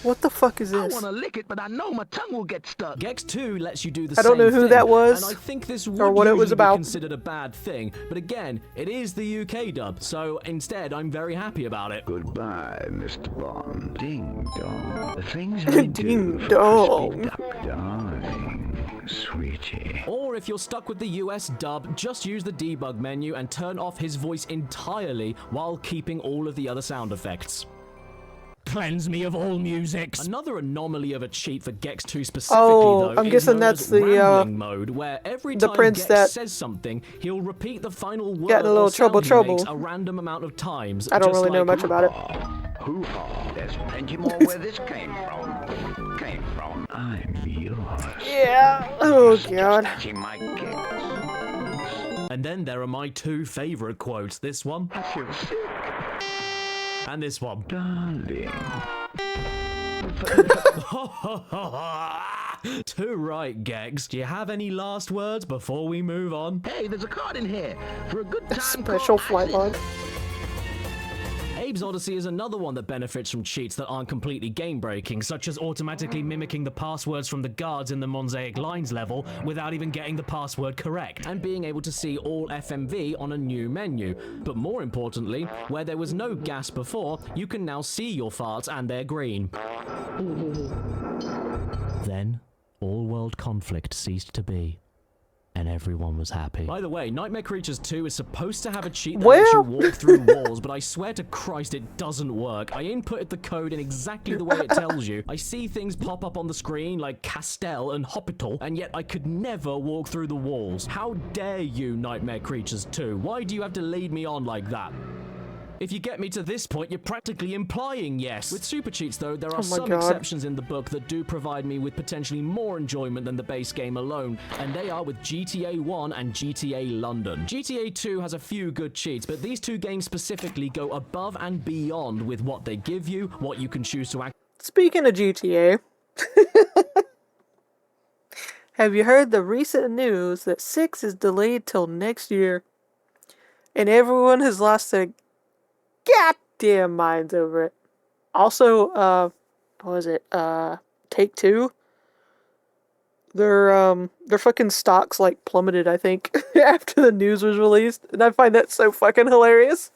What the fuck is I this? want to lick it, but I know my tongue will get stuck. Gex 2 lets you do the I same don't know who thing, that was, and I think this would or what it was usually about. be considered a bad thing, but again, it is the UK dub, so instead I'm very happy about it. Goodbye, Mr. Bond. Ding dong. The things I Ding do for dong. crispy duck, darling, sweetie. Or if you're stuck with the US dub, just use the debug menu and turn off his voice entirely while keeping all of the other sound effects. Cleanse me of all musics. Another anomaly of a cheat for Gex 2 specifically, though, I'm is guessing known that's as the rambling mode, where every the time prince Gex that says something, he'll repeat the final word got in a little or sound trouble. he makes a random amount of times. I don't just really know like, much about it. Hoo-ha. There's plenty more where this came from. I'm yours. Yeah. Oh god. Snatching my kicks. And then there are my two favorite quotes. This one. I feel sick, And this one. darling. Too right, Gex. Do you have any last words before we move on? Hey, there's a card in here for a good time. Special flight log. Abe's Odyssey is another one that benefits from cheats that aren't completely game-breaking, such as automatically mimicking the passwords from the guards in the Mosaic Lines level without even getting the password correct, and being able to see all FMV on a new menu. But more importantly, where there was no gas before, you can now see your farts and they're green. Then, all world conflict ceased to be. And everyone was happy. By the way, Nightmare Creatures 2 is supposed to have a cheat that lets you walk through walls, but I swear to Christ it doesn't work. I inputted the code in exactly the way it tells you. I see things pop up on the screen like Castell and Hospital, and yet I could never walk through the walls. How dare you, Nightmare Creatures 2? Why do you have to lead me on like that? If you get me to this point, you're practically implying yes. With super cheats, though, there are some exceptions in the book that do provide me with potentially more enjoyment than the base game alone, and they are with GTA 1 and GTA London. GTA 2 has a few good cheats, but these two games specifically go above and beyond with what they give you, what you can choose to act. Speaking of GTA, have you heard the recent news that 6 is delayed till next year? And everyone has lost their goddamn minds over it. Also, what was it? Take-Two? Their fucking stocks like plummeted, I think, after the news was released. And I find that so fucking hilarious.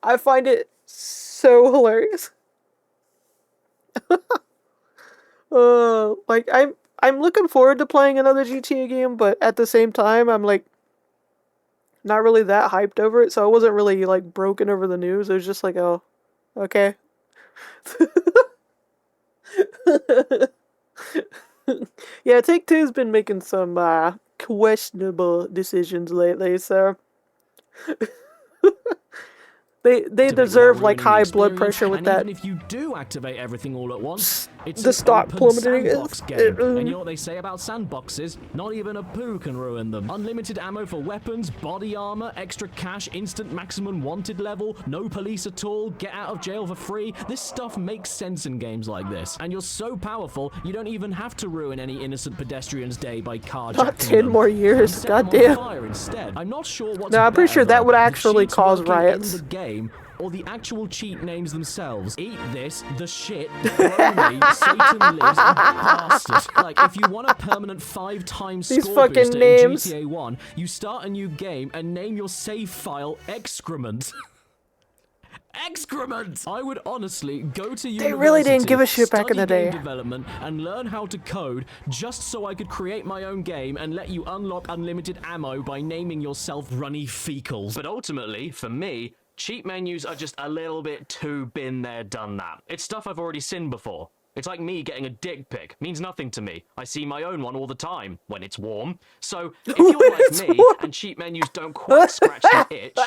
I find it so hilarious. Like I'm looking forward to playing another GTA game, but at the same time I'm like not really that hyped over it, so I wasn't really like broken over the news. It was just like, oh, okay. Yeah, Take-Two's been making some questionable decisions lately, so They deserve like high blood pressure with that. Even if you do activate everything all at once, it's the an stock open plummeting. sandbox game. And you know what they say about sandboxes? Not even a poo can ruin them. Unlimited ammo for weapons, body armor, extra cash, instant maximum wanted level, no police at all, get out of jail for free. This stuff makes sense in games like this. And you're so powerful, you don't even have to ruin any innocent pedestrian's day by carjacking Not 10 more years. Goddamn. Goddamn. Instead. I'm not sure what's No, I'm pretty sure that better, would the actually cheats cause working riots. in the game, or the actual cheat names themselves. Eat this, the shit, Brony, Satan lives, bastard. Like, if you want a permanent 5-time These score fucking booster names. in GTA 1, you start a new game and name your save file Excrement. Excrement! I would honestly go to university, They really didn't give a shit back in the study game day. development and learn how to code just so I could create my own game and let you unlock unlimited ammo by naming yourself Runny Fecals. But ultimately, for me, cheat menus are just a little bit too been there, done that. It's stuff I've already seen before. It's like me getting a dick pic. Means nothing to me. I see my own one all the time, when it's warm. So, if you're like me, and cheat menus don't quite scratch the itch,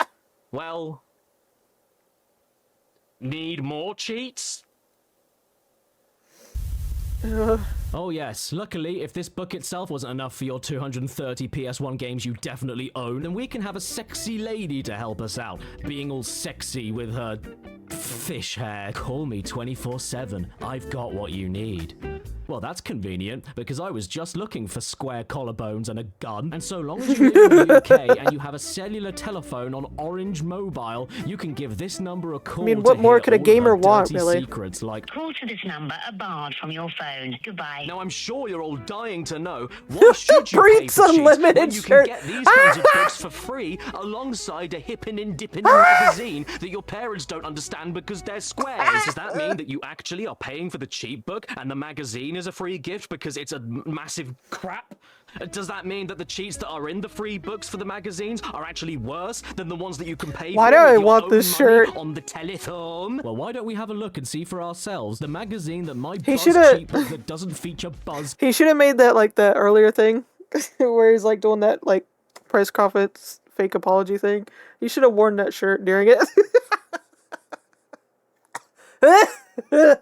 well... need more cheats? Oh yes, luckily, if this book itself wasn't enough for your 230 PS1 games you definitely own, then we can have a sexy lady to help us out, being all sexy with her fish hair. Call me 24/7, I've got what you need. Well, that's convenient, because I was just looking for square collarbones and a gun, and so long as you live in the UK and you have a cellular telephone on Orange Mobile, you can give this number a call. I mean, what to more hear could a all of gamer her want, dirty really? secrets like... Call to this number a barred from your phone. Goodbye. Now, I'm sure you're all dying to know, why should you pay Breeds for cheats Unlimited when you shirt. can get these kinds of books for free alongside a hippin' and dippin' magazine that your parents don't understand because they're squares? Does that mean that you actually are paying for the cheap book and the magazine is a free gift because it's a massive crap? Does that mean that the cheats that are in the free books for the magazines are actually worse than the ones that you can pay Why for do I with your want own this money shirt? on the telephone? Well, why don't we have a look and see for ourselves? The magazine that my He Buzz shoulda- cheat book that doesn't feature Buzz. He should have made that like the earlier thing, where he's like doing that like press conference fake apology thing. He should have worn that shirt during it.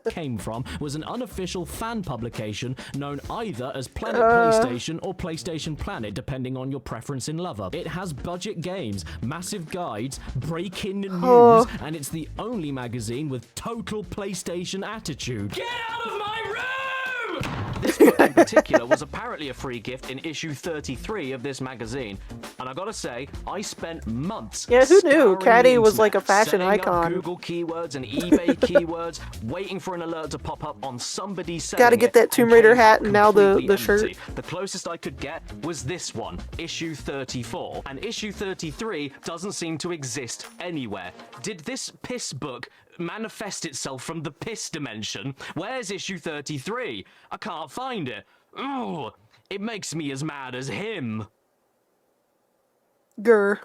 Came from was an unofficial fan publication known either as Planet PlayStation or PlayStation Planet, depending on your preference in lover. It has budget games, massive guides, break-in news, and it's the only magazine with total PlayStation attitude. Get out of my room! This book in particular was apparently a free gift in issue 33 of this magazine. And I gotta say, I spent months Yeah, who knew? scouring Caddy the was like a internet, fashion setting up icon. Google keywords and eBay keywords, waiting for an alert to pop up on somebody selling Gotta get it, that Tomb and Raider came hat and now the completely shirt. empty. The closest I could get was this one, issue 34. And issue 33 doesn't seem to exist anywhere. Did this piss book manifest itself from the piss dimension? Where's issue 33? I can't find it. Ooh, it makes me as mad as him. Grr.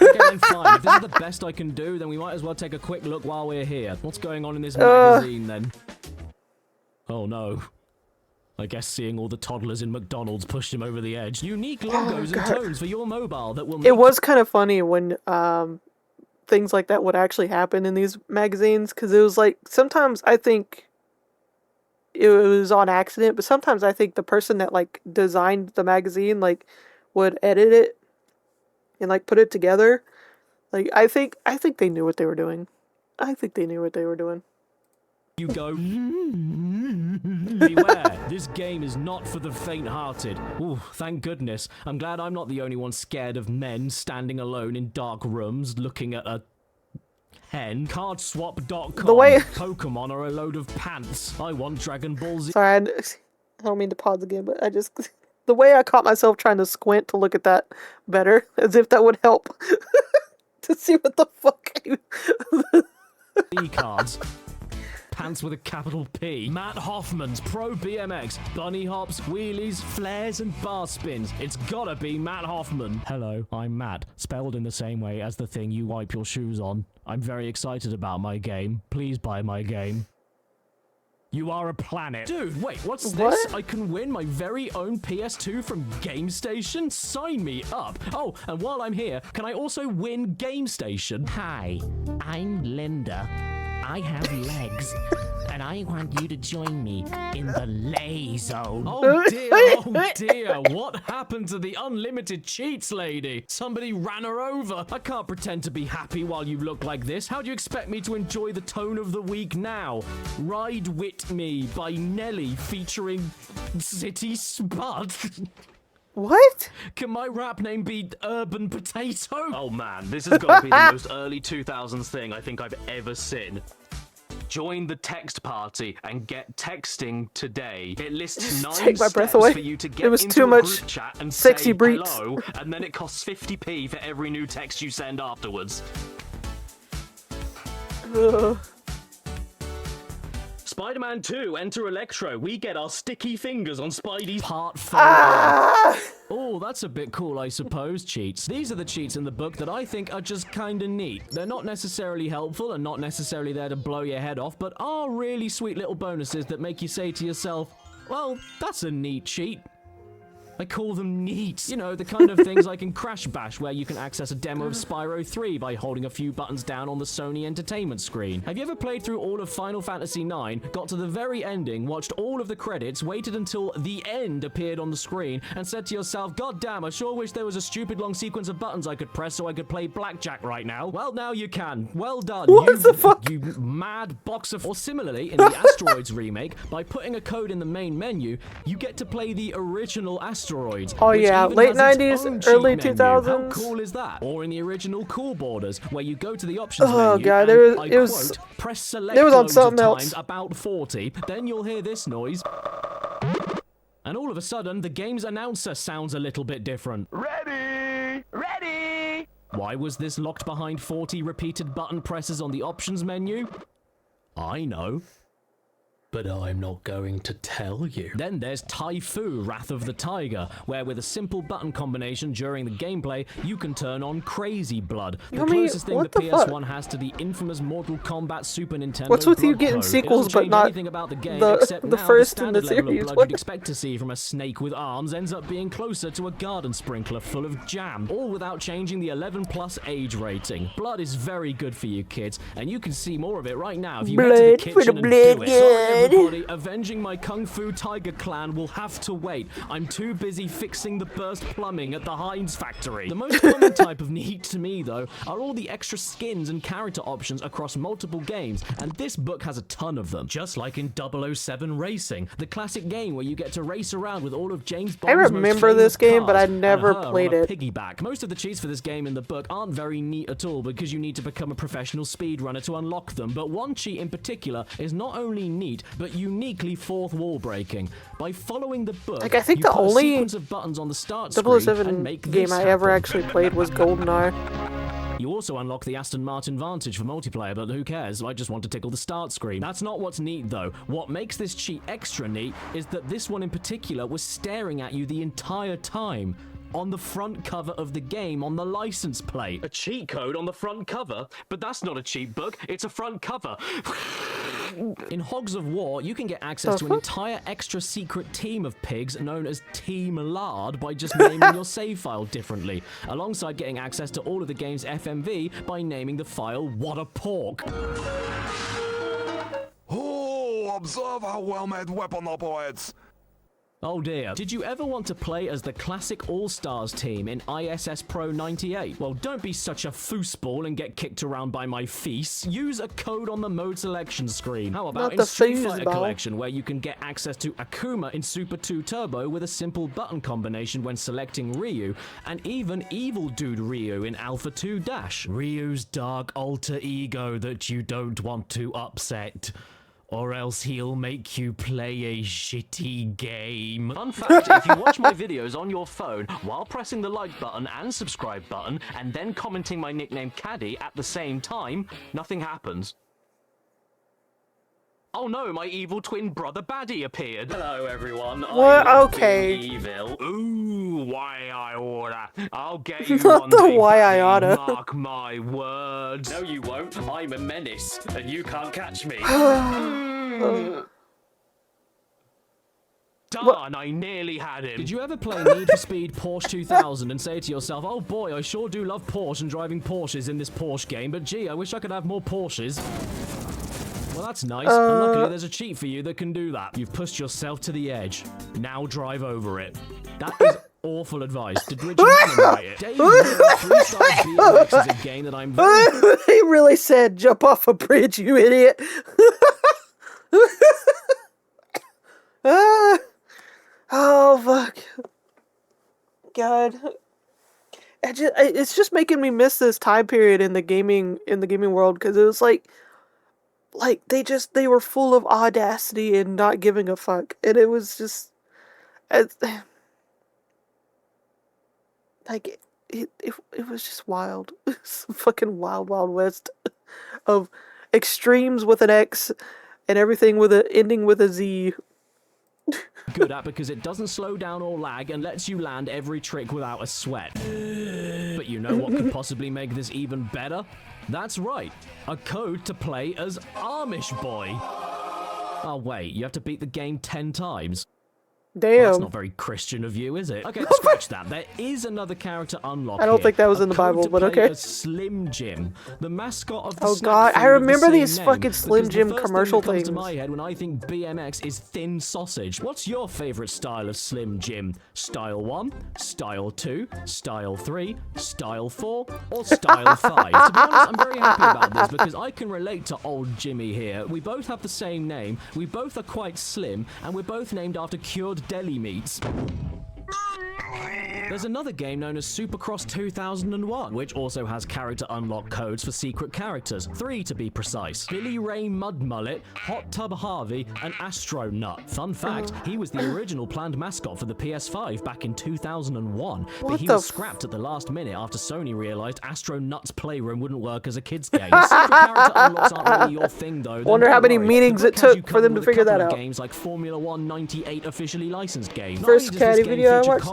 Okay, then fine. If this is the best I can do, then we might as well take a quick look while we're here. What's going on in this magazine, then? Oh, no. I guess seeing all the toddlers in McDonald's pushed him over the edge. Unique logos and tones for your mobile that will make... It was kind of funny when things like that would actually happen in these magazines, because it was like, sometimes I think it was on accident, but sometimes I think the person that like designed the magazine like would edit it and like put it together. Like I think they knew what they were doing. I think they knew what they were doing. You go... Beware, this game is not for the faint-hearted. Ooh, thank goodness. I'm glad I'm not the only one scared of men standing alone in dark rooms looking at a... hen. Cardswap.com. The way- Pokemon are a load of pants. I want Dragon Ball Z. Sorry, I don't mean to pause again, but I just... The way I caught myself trying to squint to look at that better, as if that would help. To see what the fuck cards. Pants with a capital P. Matt Hoffman's Pro BMX. Bunny hops, wheelies, flares, and bar spins. It's gotta be Matt Hoffman. Hello, I'm Matt, spelled in the same way as the thing you wipe your shoes on. I'm very excited about my game. Please buy my game. You are a planet. Dude, wait, what's What? this? I can win my very own PS2 from GameStation? Sign me up. Oh, and while I'm here, can I also win GameStation? Hi, I'm Linda. I have legs, and I want you to join me in the lay zone. Oh dear, what happened to the unlimited cheats lady? Somebody ran her over. I can't pretend to be happy while you look like this. How do you expect me to enjoy the tone of the week now? Ride Wit Me by Nelly featuring City Spud. What? Can my rap name be Urban Potato? Oh man, this has got to be the most early 2000s thing I think I've ever seen. Join the text party and get texting today. It lists 9 Take my breath steps away. for you to get It was into too a much group chat and sexy say breeds. hello, and then it costs 50p for every new text you send afterwards. Ugh. Spider-Man 2, Enter Electro. We get our sticky fingers on Spidey's Part 4. Ah! Oh, that's a bit cool, I suppose, cheats. These are the cheats in the book that I think are just kinda neat. They're not necessarily helpful and not necessarily there to blow your head off, but are really sweet little bonuses that make you say to yourself, well, that's a neat cheat. I call them neat. You know, the kind of things like in Crash Bash, where you can access a demo of Spyro 3 by holding a few buttons down on the Sony Entertainment screen. Have you ever played through all of Final Fantasy IX, got to the very ending, watched all of the credits, waited until the end appeared on the screen, and said to yourself, God damn, I sure wish there was a stupid long sequence of buttons I could press so I could play blackjack right now? Well, now you can. Well done. What the fuck? You mad box of... Or similarly, in the Asteroids remake, by putting a code in the main menu, you get to play the original Asteroids. Oh which yeah, even late has its 90s, own early cheat menu. How 2000s. cool is that? Or in the original Cool Borders, where you go to the options Oh, menu God, and, there was- I it was- quote, press select it was on loads of something else. times, about 40, then you'll hear this noise. And all of a sudden, the game's announcer sounds a little bit different. Ready! Ready! Why was this locked behind 40 repeated button presses on the options menu? I know. But I'm not going to tell you. Then there's Taifu, Wrath of the Tiger, where with a simple button combination during the gameplay, you can turn on Crazy Blood, the I mean, closest thing what the the fuck? PS1 has to the infamous Mortal Kombat Super Nintendo. What's with you Blood getting Code. sequels, It doesn't but change not anything about the game, the- except the now first in the standard level series? of blood What? you'd expect to see from a snake with arms ends up being closer to a garden sprinkler full of jam, all without changing the 11+ age rating. Blood is very good for you kids, and you can see more of it right now if you head to the Blood for the kitchen and blood do it. Sorry, god. everybody, avenging my Kung Fu Tiger clan will have to wait. I'm too busy fixing the burst plumbing at the Heinz factory. The most common type of neat to me, though, are all the extra skins and character options across multiple games, and this book has a ton of them. Just like in 007 Racing, the classic game where you get to race around with all of James Bond's most remember this famous game, but cars I never and her played on a it. piggyback. Most of the cheats for this game in the book aren't very neat at all because you need to become a professional speedrunner to unlock them, but one cheat in particular is not only neat, but uniquely fourth wall breaking. By following the book, Like, I think you the put a only sequence of buttons on the start screen 007 and make game this I ever happen. actually played was GoldenEye. You also unlock the Aston Martin Vantage for multiplayer, but who cares? I just want to tickle the start screen. That's not what's neat, though. What makes this cheat extra neat is that this one in particular was staring at you the entire time. On the front cover of the game, on the license plate. A cheat code on the front cover? But that's not a cheat book, it's a front cover. In Hogs of War, you can get access to an entire extra secret team of pigs known as Team Lard by just naming your save file differently, alongside getting access to all of the game's FMV by naming the file What a Pork. Oh, observe how well-made weapon operates. Oh dear. Did you ever want to play as the classic All-Stars team in ISS Pro 98? Well, don't be such a foosball and get kicked around by my feast. Use a code on the mode selection screen. How about Not in the Street Fighter foosball. Collection, where you can get access to Akuma in Super 2 Turbo with a simple button combination when selecting Ryu, and even Evil Dude Ryu in Alpha 2 Dash. Ryu's dark alter ego that you don't want to upset. Or else he'll make you play a shitty game. Fun fact, if you watch my videos on your phone while pressing the like button and subscribe button, and then commenting my nickname Caddy at the same time, nothing happens. Oh no, my evil twin brother Baddie appeared. Hello everyone. What? I'm Okay. evil. Ooh, why I oughta. I'll get you Not one the day, why I Baddie, oughta. Mark my words. No you won't. I'm a menace, and you can't catch me. Darn, I nearly had him. Did you ever play Need for Speed Porsche 2000 and say to yourself, oh boy, I sure do love Porsche and driving Porsches in this Porsche game, but gee, I wish I could have more Porsches. Well, that's nice. And luckily, there's a cheat for you that can do that. You've pushed yourself to the edge. Now drive over it. That is awful advice. Did Richard Hammond write it? Dave Hill, Freestyle BMX is a game that I'm very... He really said, jump off a bridge, you idiot. Oh, fuck. God. It's just making me miss this time period in the gaming world, because it was like they were full of audacity and not giving a fuck, and it was just like it was just wild. It's fucking wild west of extremes with an X and everything with a ending with a Z. Good at, because it doesn't slow down or lag and lets you land every trick without a sweat. But you know what could possibly make this even better? That's right, a code to play as Amish Boy. Oh wait, you have to beat the game 10 times. Damn. Well, that's not very Christian of you, is it? Okay, scratch that. There is another character unlock. I don't think that was in the Bible, but okay. Slim Jim, the mascot of the Oh snack god, food I remember of the these same fucking name, Slim because Jim the first commercial thing that comes things. to my head when I think BMX is thin sausage. What's your favorite style of Slim Jim? Style 1, Style 2, Style 3, Style 4, or Style 5? To be honest, I'm very happy about this because I can relate to old Jimmy here. We both have the same name, we both are quite slim, and we're both named after cured deli meats. There's another game known as Supercross 2001, which also has character unlock codes for secret characters, 3 to be precise. Billy Ray Mud Mullet, Hot Tub Harvey, and Astro Nut. Fun fact, he was the original planned mascot for the PS5 back in 2001, but he was scrapped at the last minute after Sony realized Astro Nut's playroom wouldn't work as a kid's game. Secret character unlocks aren't really your thing though. Wonder how many meetings it took for them to figure that out. Games like Formula 1 98 officially licensed games. First Caddy video I watched,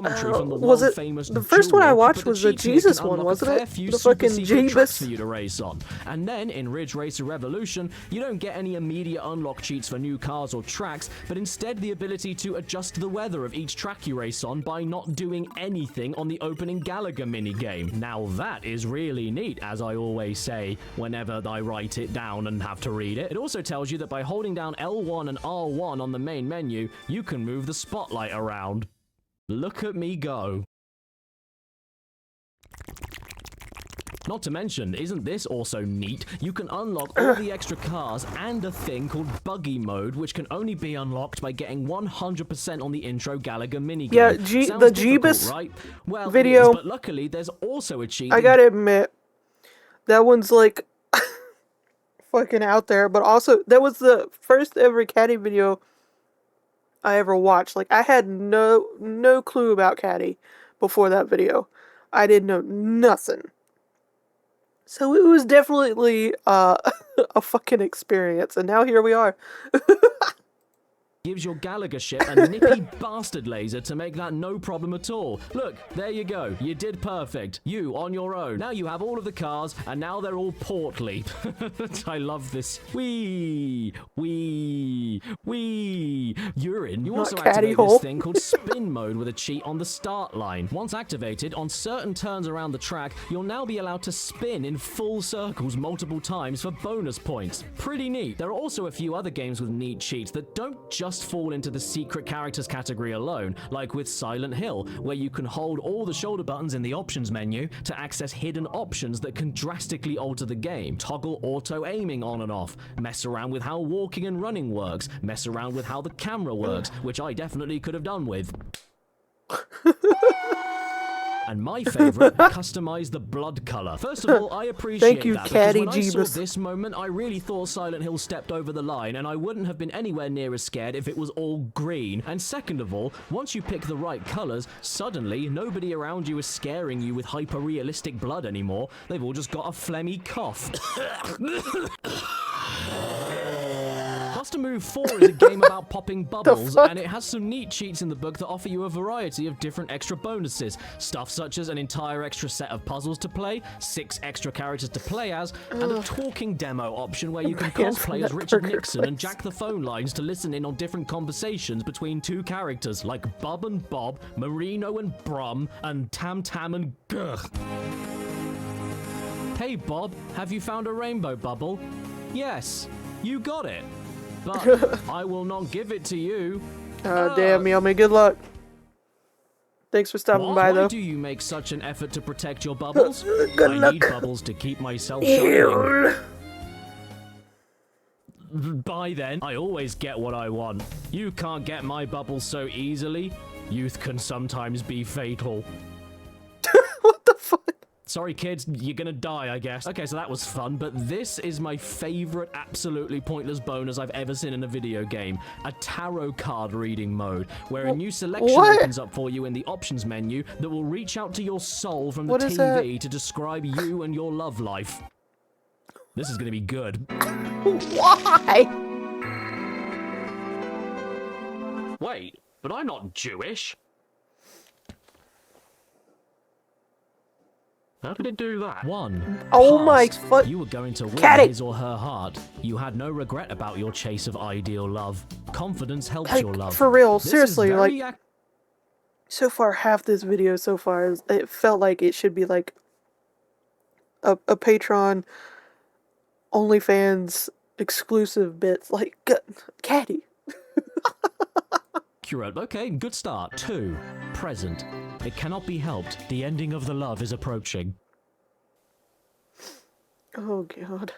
was it the first one I watched was the Jesus one, wasn't it? The fucking Jeebus. For you to race on. And then in Ridge Racer Revolution, you don't get any immediate unlock cheats for new cars or tracks, but instead the ability to adjust the weather of each track you race on by not doing anything on the opening Gallagher minigame. Now that is really neat, as I always say whenever I write it down and have to read it. It also tells you that by holding down L1 and R1 on the main menu, you can move the spotlight around. Look at me go. Not to mention, isn't this also neat? You can unlock all the extra cars and a thing called Buggy Mode, which can only be unlocked by getting 100% on the intro Gallagher minigame. Yeah, the Jeebus right? Well, video. But luckily, there's also a cheat. I gotta admit, that one's like fucking out there, but also that was the first ever Caddy video I ever watched. Like, I had no clue about Caddy before that video. I didn't know nothing. So it was definitely a fucking experience, and now here we are. Gives your Gallagher ship a nippy bastard laser to make that no problem at all. Look, there you go. You did perfect. You on your own. Now you have all of the cars, and now they're all portly. I love this. Wee. You're in. You also activate this thing called spin mode with a cheat on the start line. Once activated, on certain turns around the track, you'll now be allowed to spin in full circles multiple times for bonus points. Pretty neat. There are also a few other games with neat cheats that don't just fall into the secret characters category alone, like with Silent Hill, where you can hold all the shoulder buttons in the options menu to access hidden options that can drastically alter the game. Toggle auto aiming on and off, mess around with how walking and running works, mess around with how the camera works, which I definitely could have done with. And my favorite, customize the blood color. First of all, I appreciate that, because when I saw this moment, I really thought Silent Hill stepped over the line, and I wouldn't have been anywhere near as scared if it was all green. And second of all, once you pick the right colors, suddenly nobody around you is scaring you with hyper-realistic blood anymore. They've all just got a phlegmy cough. Plus, Bust a Move 4 is a game about popping bubbles, fuck? and it has some neat cheats in the book that offer you a variety of different extra bonuses. Stuff such as an entire extra set of puzzles to play, 6 extra characters to play as, and a talking demo option where you can cosplay as Richard Nixon and jack the phone lines to listen in on different conversations between 2 characters like Bub and Bob, Marino and Brum, and Tam Tam and Gurg. Hey Bob, have you found a rainbow bubble? Yes, you got it. But I will not give it to you. Damn, Yummy, good luck. Thanks for stopping by, though. Why do you make such an effort to protect your bubbles? Good I luck. need bubbles to keep myself shining. By then, I always get what I want. You can't get my bubbles so easily. Youth can sometimes be fatal. What the fuck? Sorry, kids, you're gonna die, I guess. Okay, so that was fun, but this is my favorite absolutely pointless bonus I've ever seen in a video game. A tarot card reading mode, where a new selection opens up for you in the options menu that will reach out to your soul from the TV to describe you and your love life. This is gonna be good. Why? Wait, but I'm not Jewish. How did it do that? 1. Oh my fuck. You were going to win Caddy. his or her heart. You had no regret about your chase of ideal love. Confidence helps Like, your love. for real, This is seriously, very like, so far, half this video so far, it felt like it should be like a Patreon, OnlyFans exclusive bits, like, Caddy. accurate. Okay, good start. 2. Present. It cannot be helped. The ending of the love is approaching. Oh, God.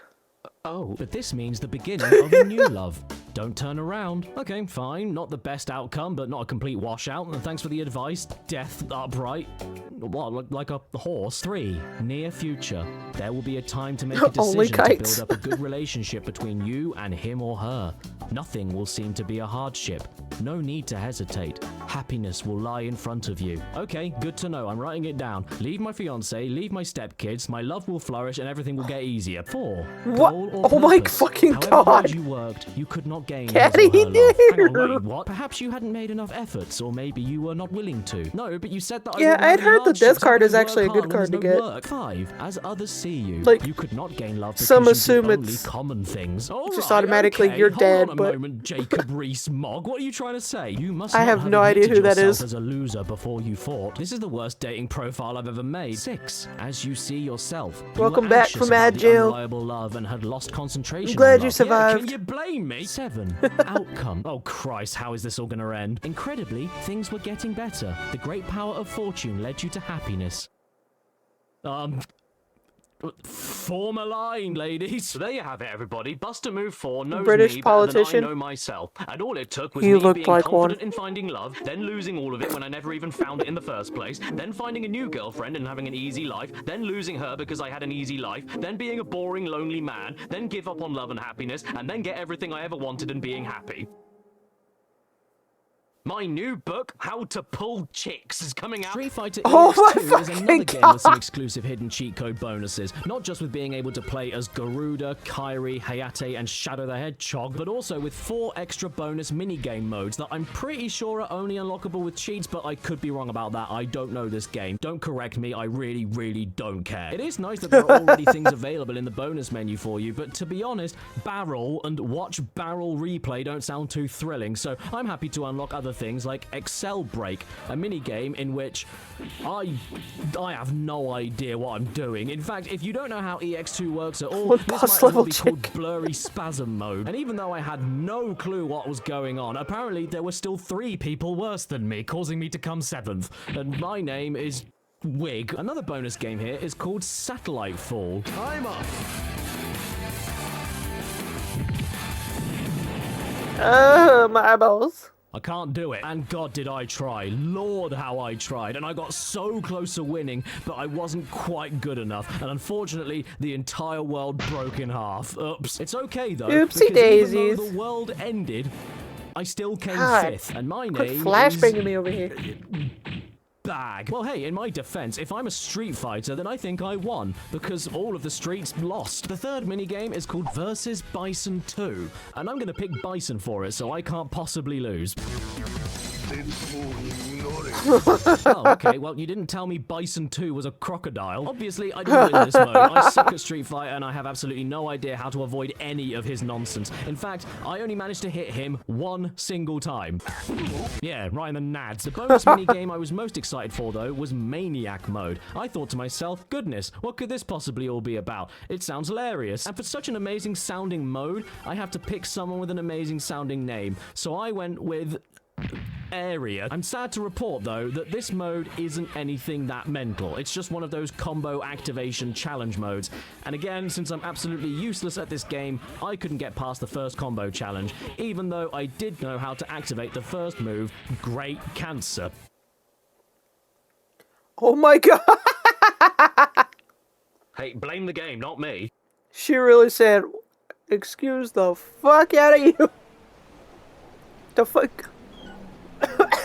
Oh, but this means the beginning of a new love. Don't turn around. Okay, fine. Not the best outcome, but not a complete washout. And thanks for the advice. Death upright. What, like a horse? 3. Near future. There will be a time to make a decision to build up a good relationship between you and him or her. Nothing will seem to be a hardship. No need to hesitate. Happiness will lie in front of you. Okay, good to know. I'm writing it down. Leave my fiance, leave my stepkids, my love will flourish, and everything will get easier. 4. What? Oh my fucking However God. hard you worked, you could not gain Caddy, his or her love. Hang on, dear. wait, what? Perhaps you hadn't made enough efforts, or maybe you were not willing to. No, but you said that Yeah, I I'd heard the death card is actually a good card to get. 5. As others see you, Like, you could not gain love because some you assume did only it's common things. just automatically you're dead, Hold on a but moment, Jacob Rees-Mogg. What are you trying to say? You must I not have no idea admitted who that yourself is. as a loser before you fought. This is the worst dating profile I've ever made. 6. As you see yourself. You Welcome were back anxious from about ad the jail. unreliable love and had lost concentration. I'm glad on you love. survived. Yeah, can you blame me? 7. Outcome. Oh Christ, how is this all gonna end? Incredibly, things were getting better. The great power of fortune led you to happiness. Form a line, ladies. So there you have it, everybody. Bust a Move 4 knows British me politician. better than I know myself. And all it took was He me looked being like confident one. in finding love, then losing all of it when I never even found it in the first place, then finding a new girlfriend and having an easy life, then losing her because I had an easy life, then being a boring, lonely man, then give up on love and happiness, and then get everything I ever wanted and being happy. My new book, How to Pull Chicks, is coming out. Street Fighter Oh my EX2 is another fucking game God. with some exclusive hidden cheat code bonuses. Not just with being able to play as Garuda, Kairi, Hayate, and Shadow the Hedgehog, but also with 4 extra bonus minigame modes that I'm pretty sure are only unlockable with cheats, but I could be wrong about that. I don't know this game. Don't correct me, I really, really don't care. It is nice that there are already things available in the bonus menu for you, but to be honest, barrel and watch barrel replay don't sound too thrilling, so I'm happy to unlock other things like Excel Break, a minigame in which I have no idea what I'm doing. In fact, if you don't know how EX2 works at all, One this boss might as well level be called Blurry Spasm Mode. And even though I had no clue what was going on, apparently there were still 3 people worse than me, causing me to come 7th. And my name is Wig. Another bonus game here is called Satellite Fall. Time up! My eyeballs. I can't do it. And God did I try. Lord how I tried. And I got so close to winning, but I wasn't quite good enough. And unfortunately, the entire world broke in half. Oops. It's okay though. Oopsie because daisies. Even though the world ended, I still came God, 5th. And my quit name flashbanging is me over here. bag. Well, hey, in my defense, if I'm a Street Fighter, then I think I won, because all of the streets lost. The third minigame is called Versus Bison 2, and I'm gonna pick Bison for it, so I can't possibly lose. Oh, okay, well, you didn't tell me Bison 2 was a crocodile. Obviously, I didn't win this mode. I suck at Street Fighter, and I have absolutely no idea how to avoid any of his nonsense. In fact, I only managed to hit him one single time. Yeah, right in the nads. The bonus minigame I was most excited for, though, was Maniac mode. I thought to myself, goodness, what could this possibly all be about? It sounds hilarious. And for such an amazing sounding mode, I have to pick someone with an amazing sounding name. So I went with Area. I'm sad to report, though, that this mode isn't anything that mental. It's just one of those combo activation challenge modes. And again, since I'm absolutely useless at this game, I couldn't get past the first combo challenge, even though I did know how to activate the first move, Great Cancer. Oh my god! Hey, blame the game, not me. She really said, excuse the fuck out of you. The fuck?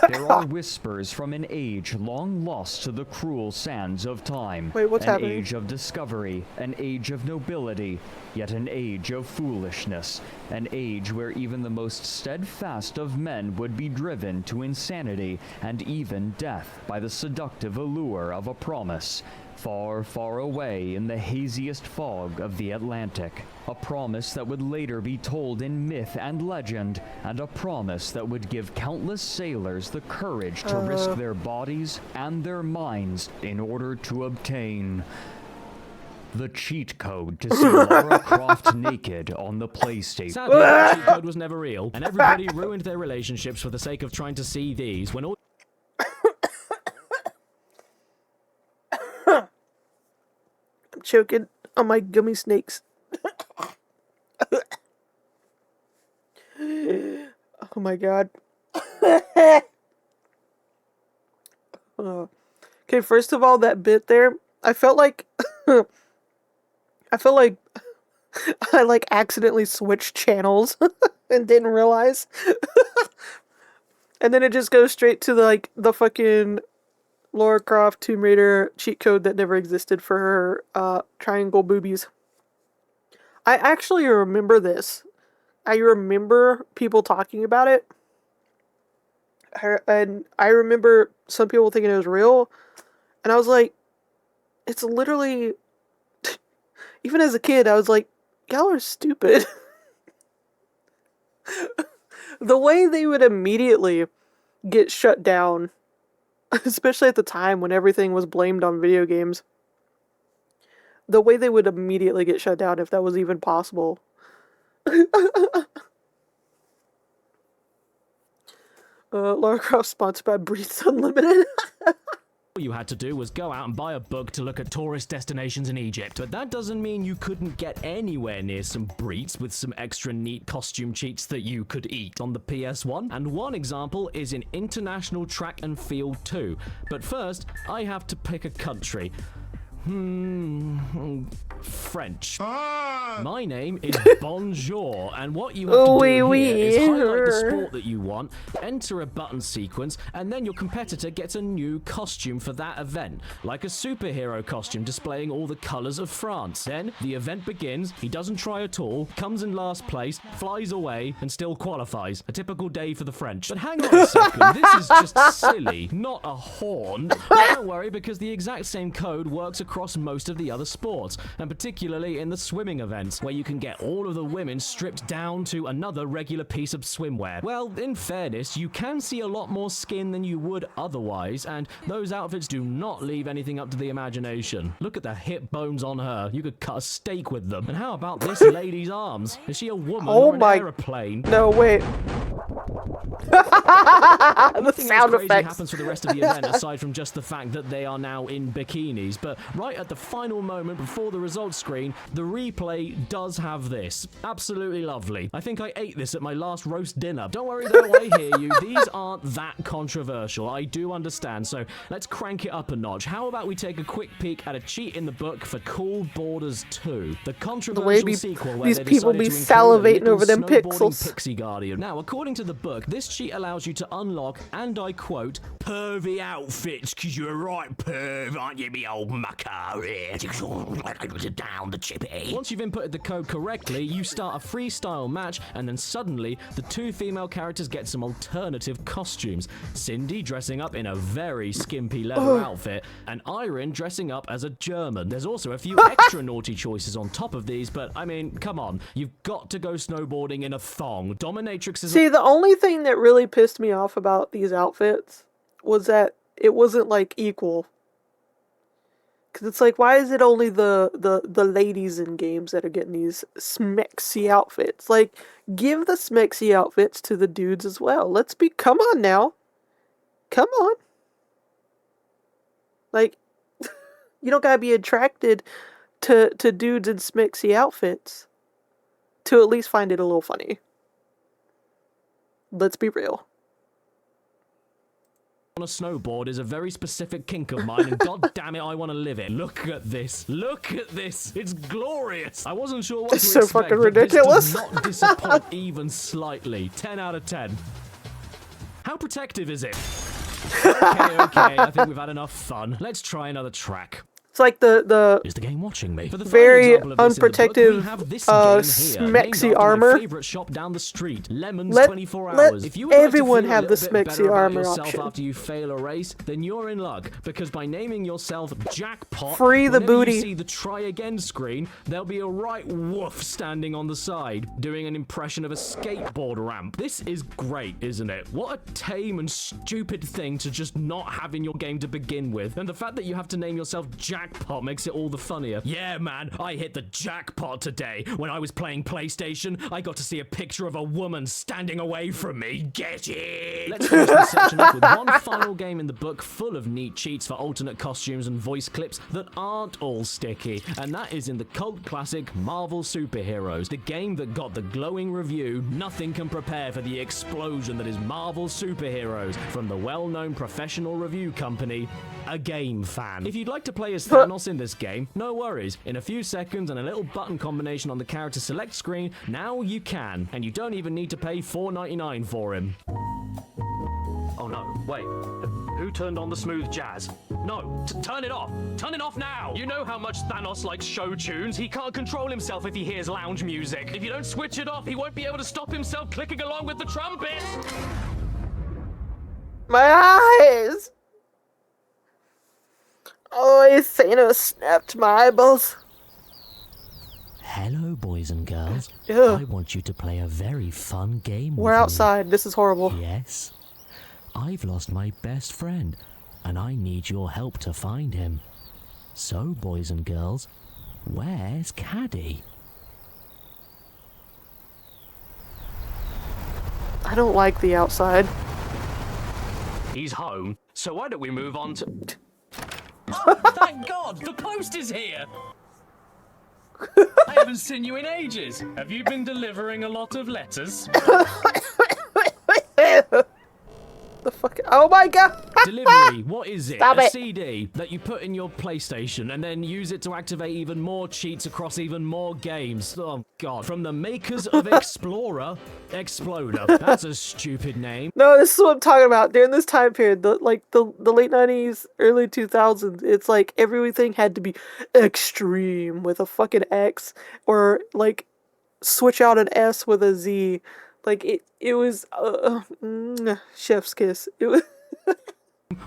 There are whispers from an age long lost to the cruel sands of time. Wait, what's happening? An age of discovery, an age of nobility, yet an age of foolishness. An age where even the most steadfast of men would be driven to insanity and even death by the seductive allure of a promise. Far, far away in the haziest fog of the Atlantic. A promise that would later be told in myth and legend, and a promise that would give countless sailors the courage to risk their bodies and their minds in order to obtain the cheat code to see Lara Croft naked on the PlayStation. Sadly, the cheat code was never real, and everybody ruined their relationships for the sake of trying to see these, when all... I'm choking on my gummy snakes. Oh my god. Okay, first of all, that bit there, I felt like I like accidentally switched channels and didn't realize. And then it just goes straight to the fucking Lara Croft Tomb Raider cheat code that never existed for her triangle boobies. I actually remember this. I remember people talking about it. And I remember some people thinking it was real. And I was like, it's literally... Even as a kid, I was like, y'all are stupid. The way they would immediately get shut down, especially at the time when everything was blamed on video games, the way they would immediately get shut down if that was even possible. Lara Croft sponsored by Breathes Unlimited. All you had to do was go out and buy a book to look at tourist destinations in Egypt. But that doesn't mean you couldn't get anywhere near some breeds with some extra neat costume cheats that you could eat on the PS1. And one example is in International Track and Field 2. But first, I have to pick a country. French. My name is Bonjour, and what you have to do here is highlight the sport that you want, enter a button sequence, and then your competitor gets a new costume for that event, like a superhero costume displaying all the colors of France. Then the event begins, he doesn't try at all, comes in last place, flies away, and still qualifies. A typical day for the French. But hang on a second, this is just silly, not a horn. But don't worry, because the exact same code works across most of the other sports, and particularly in the swimming events, where you can get all of the women stripped down to another regular piece of swimwear. Well, in fairness, you can see a lot more skin than you would otherwise, and those outfits do not leave anything up to the imagination. Look at the hip bones on her. You could cut a steak with them. And how about this lady's arms? Is she a woman or an aeroplane? No, wait. The sound crazy effects happens for the rest of the event, aside from just the fact that they are now in bikinis. But right at the final moment before the results screen, the replay does have this. Absolutely lovely. I think I ate this at my last roast dinner. Don't worry though, I hear you. These aren't that controversial. I do understand. So let's crank it up a notch. How about we take a quick peek at a cheat in the book for Cool Borders 2, the controversial sequel where these they people decided be to include salivating a little over them snowboarding pixels. pixie guardian. Now, according to the book, this cheat cheat allows you to unlock, and I quote, pervy outfits, cause you're a right perv, aren't you, me old mucker? Down the chippy. Once you've inputted the code correctly, you start a freestyle match, and then suddenly, the two female characters get some alternative costumes. Cindy dressing up in a very skimpy leather outfit, and Irene dressing up as a German. There's also a few extra naughty choices on top of these, but I mean, come on, you've got to go snowboarding in a thong. Dominatrix is... See, the only thing that really pissed me off about these outfits was that it wasn't, like, equal. Because it's like, why is it only the ladies in games that are getting these smexy outfits? Like, give the smexy outfits to the dudes as well. Come on now. Come on. Like, you don't gotta be attracted to dudes in smexy outfits to at least find it a little funny. Let's be real. On a snowboard is a very specific kink of mine, and god damn it, I want to live it. Look at this. Look at this. It's glorious. I wasn't sure what to It's so expect, fucking but ridiculous. this does not disappoint even slightly. 10 out of 10. How protective is it? Okay, I think we've had enough fun. Let's try another track. It's like the Is the game watching me? For the very final example of this in the book, unprotective, we have this game here, named smexy after armor. My favorite shop down the street, Lemons Let- 24 let hours. If you would everyone like to feel have a the little bit smexy better about armor yourself option. after you fail a race, then you're in luck, because by naming yourself Jackpot, Free the whenever booty. you see the try again screen, there'll be a right woof standing on the side, doing an impression of a skateboard ramp. This is great, isn't it? What a tame and stupid thing to just not have in your game to begin with. And the fact that you have to name yourself Jackpot makes it all the funnier. Yeah, man, I hit the jackpot today. When I was playing PlayStation, I got to see a picture of a woman standing away from me. Get it? Let's finish this section off with one final game in the book full of neat cheats for alternate costumes and voice clips that aren't all sticky. And that is in the cult classic Marvel Superheroes, the game that got the glowing review, nothing can prepare for the explosion that is Marvel Superheroes, from the well-known professional review company, A Game Fan. If you'd like to play as Thanos in this game, no worries. In a few seconds and a little button combination on the character select screen, now you can. And you don't even need to pay $4.99 for him. Oh no, wait. Who turned on the smooth jazz? No, turn it off! Turn it off now! You know how much Thanos likes show tunes? He can't control himself if he hears lounge music. If you don't switch it off, he won't be able to stop himself clicking along with the trumpets! My eyes! Oh, Thanos snapped my eyeballs. Hello, boys and girls. Ugh. I want you to play a very fun game We're with me. outside. This is horrible. Yes. I've lost my best friend, and I need your help to find him. So, boys and girls, where's Caddy? I don't like the outside. He's home, so why don't we move on to... Oh, thank God! The post is here! I haven't seen you in ages. Have you been delivering a lot of letters? The fuck? Oh my god! Delivery, what is it? Stop a it. CD that you put in your PlayStation and then use it to activate even more cheats across even more games. Oh god. From the makers of Explorer, Exploder. That's a stupid name. No, this is what I'm talking about. During this time period, the late 90s, early 2000s, it's like everything had to be extreme with a fucking X, or like switch out an S with a Z. Like it was chef's kiss. It was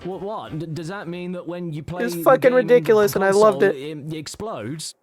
What? Does that mean that when you play It's the fucking game ridiculous, and I loved console, it. it explodes?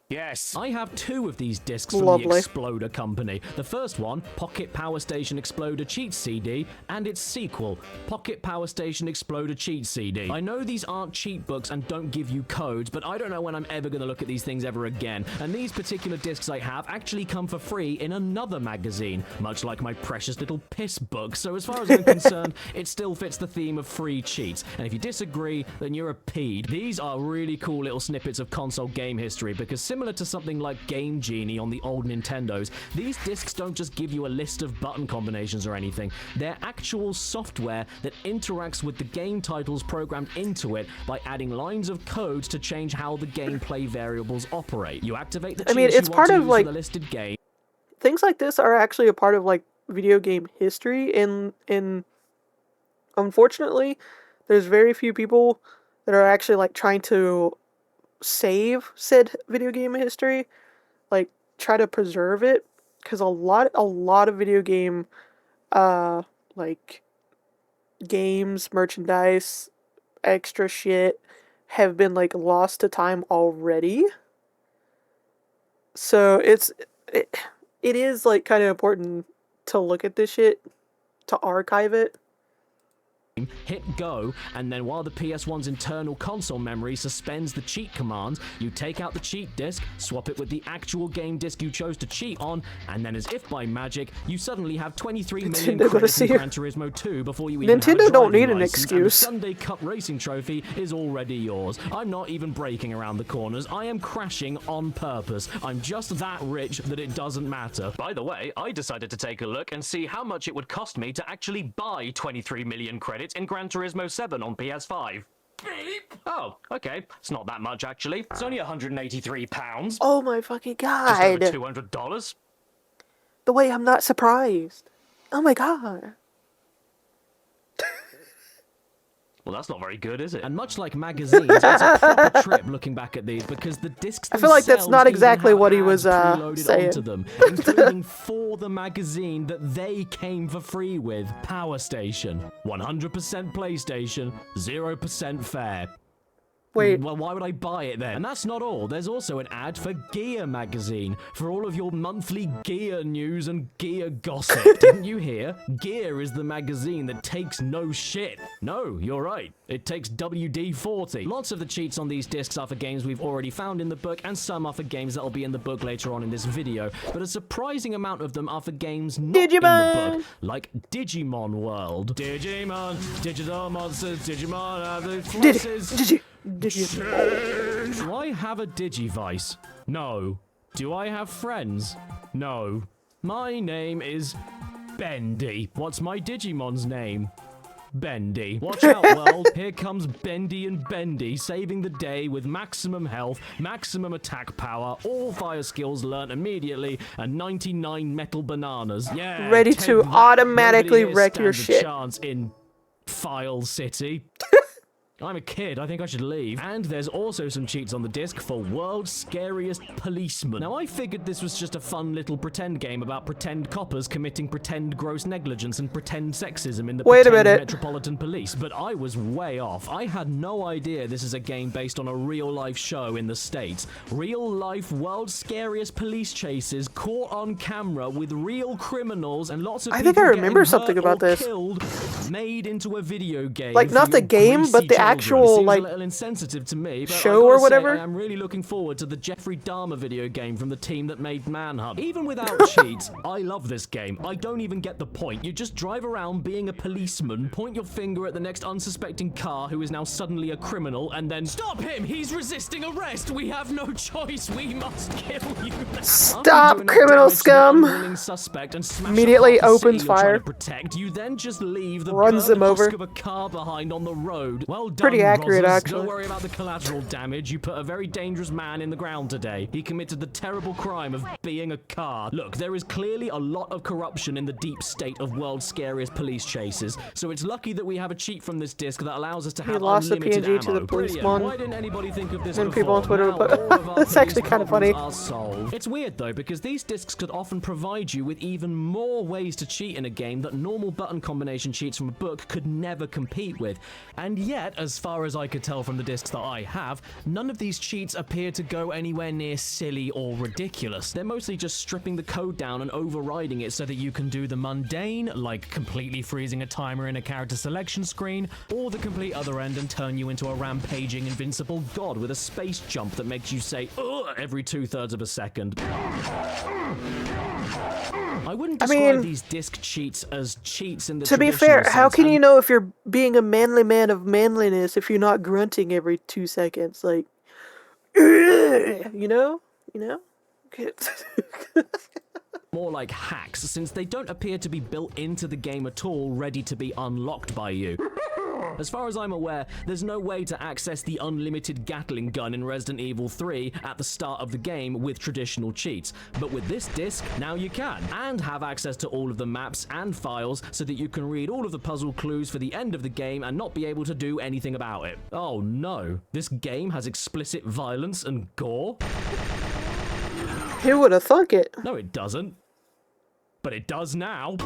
Yes. I have two of these discs from Lovely. the Exploder company. The first one, Pocket Power Station Exploder Cheat CD, and its sequel, Pocket Power Station Exploder Cheat CD. I know these aren't cheat books and don't give you codes, but I don't know when I'm ever going to look at these things ever again. And these particular discs I have actually come for free in another magazine, much like my precious little piss book. So as far as I'm concerned, it still fits the theme of free cheats. And if you disagree, then you're a peed. These are really cool little snippets of console game history, because similar to something like Game Genie on the old Nintendos, these discs don't just give you a list of button combinations or anything. They're actual software that interacts with the game titles programmed into it by adding lines of code to change how the gameplay variables operate. You activate the I mean, cheats it's you want part to of, use like, for the listed game. things like this are actually a part of like video game history, and unfortunately, there's very few people that are actually like trying to save said video game history, like try to preserve it, because a lot of video game like games, merchandise, extra shit have been like lost to time already. So it is like kind of important to look at this shit, to archive it. Hit go, and then while the PS1's internal console memory suspends the cheat commands, you take out the cheat disc, swap it with the actual game disc you chose to cheat on, and then as if by magic, you suddenly have 23 million credits in Gran Turismo 2 before you even Nintendo have a don't need driving an license, and the excuse. Sunday Cup racing trophy is already yours. I'm not even braking around the corners, I am crashing on purpose. I'm just that rich that it doesn't matter. By the way, I decided to take a look and see how much it would cost me to actually buy 23 million credits in Gran Turismo 7 on PS5. Oh, okay. It's not that much, actually. It's only £183. Oh my fucking Just god. over $200. The way I'm not surprised. Oh my god. Well, that's not very good, is it? And much like magazines, it's a proper trip looking back at these, because the discs I feel like that's not themselves exactly even have what he was ads preloaded saying. onto them, including for the magazine that they came for free with, Power Station. 100% PlayStation, 0% fair. Wait. Well, why would I buy it then? And that's not all. There's also an ad for Gear magazine for all of your monthly gear news and gear gossip. Didn't you hear? Gear is the magazine that takes no shit. No, you're right. It takes WD-40. Lots of the cheats on these discs are for games we've already found in the book, and some are for games that'll be in the book later on in this video. But a surprising amount of them are for games not in the book, like Digimon World. Digimon, digital monsters, Digimon have the flashes. Do I have a Digivice? No. Do I have friends? No. My name is Bendy. What's my Digimon's name? Bendy. Watch out, world. Here comes Bendy and Bendy, saving the day with maximum health, maximum attack power, all fire skills learnt immediately, and 99 metal bananas. Yeah. Ready take to that. automatically Nobody here wreck your stands a shit. chance in File City. I'm a kid, I think I should leave. And there's also some cheats on the disc for World's Scariest Policeman. Now, I figured this was just a fun little pretend game about pretend coppers committing pretend gross negligence and pretend sexism in the Wait a pretend minute. Metropolitan Police, but I was way off. I had no idea this is a game based on a real-life show in the States. Real-life World's Scariest Police chases caught on camera with real criminals and lots of I people think I remember getting something hurt about or this. killed, made into a video game. Like, for not the your game, greasy but the children. actual, Seems like, a little insensitive to me, but show I gotta or say, whatever? I am really looking forward to the Jeffrey Dahmer video game from the team that made Manhunt. Even without cheats, I love this game. I don't even get the point. You just drive around being a policeman, point your finger at the next unsuspecting car who is now suddenly a criminal, and then stop him! He's resisting arrest! We have no choice! We must kill you now! Stop, criminal scum! Suspect and smash Immediately apart the opens city you're trying fire. to protect. You then just leave the Runs burned him over. husk of a car behind on the road. Well done, Pretty accurate, Rozzers. actually. Don't worry about the collateral damage. You put a very dangerous man in the ground today. He committed the terrible crime of being a car. Look, there is clearly a lot of corruption in the deep state of World's Scariest Police chases, so it's lucky that we have a cheat from this disc that allows us to He have lost the unlimited PNG to ammo. the police Brilliant. one. Why didn't anybody think of this And before? people on Twitter Now would all of our it's actually police kind of funny. problems are solved. It's weird though, because these discs could often provide you with even more ways to cheat in a game that normal button combination cheats from a book could never compete with. And yet, as far as I could tell from the discs that I have, none of these cheats appear to go anywhere near silly or ridiculous. They're mostly just stripping the code down and overriding it so that you can do the mundane, like completely freezing a timer in a character selection screen, or the complete other end and turn you into a rampaging invincible god with a space jump that makes you say ugh every 2/3 of a second. I wouldn't describe these disc cheats as cheats in the To be traditional fair, how sense, can and you know if you're being a manly man of manliness if you're not grunting every 2 seconds? Like, you know? more like hacks, since they don't appear to be built into the game at all, ready to be unlocked by you. As far as I'm aware, there's no way to access the unlimited Gatling gun in Resident Evil 3 at the start of the game with traditional cheats. But with this disc, now you can, and have access to all of the maps and files so that you can read all of the puzzle clues for the end of the game and not be able to do anything about it. Oh no, this game has explicit violence and gore? Who would have thunk it? No, it doesn't. But it does now.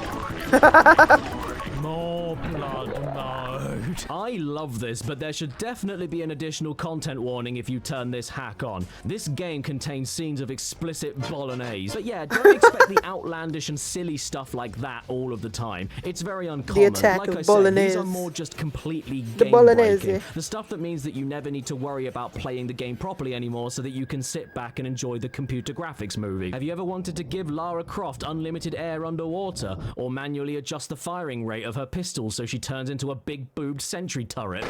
More blood mode. I love this, but there should definitely be an additional content warning if you turn this hack on. This game contains scenes of explicit bolognese. But yeah, don't expect the outlandish and silly stuff like that all of the time. It's very uncommon. The attack like of I bolognese. said, these are more just completely The bolognese. game-breaking. The stuff that means that you never need to worry about playing the game properly anymore so that you can sit back and enjoy the computer graphics movie. Have you ever wanted to give Lara Croft unlimited air underwater, or manually adjust the firing rate of her pistol so she turns into a big-boobed sentry turret?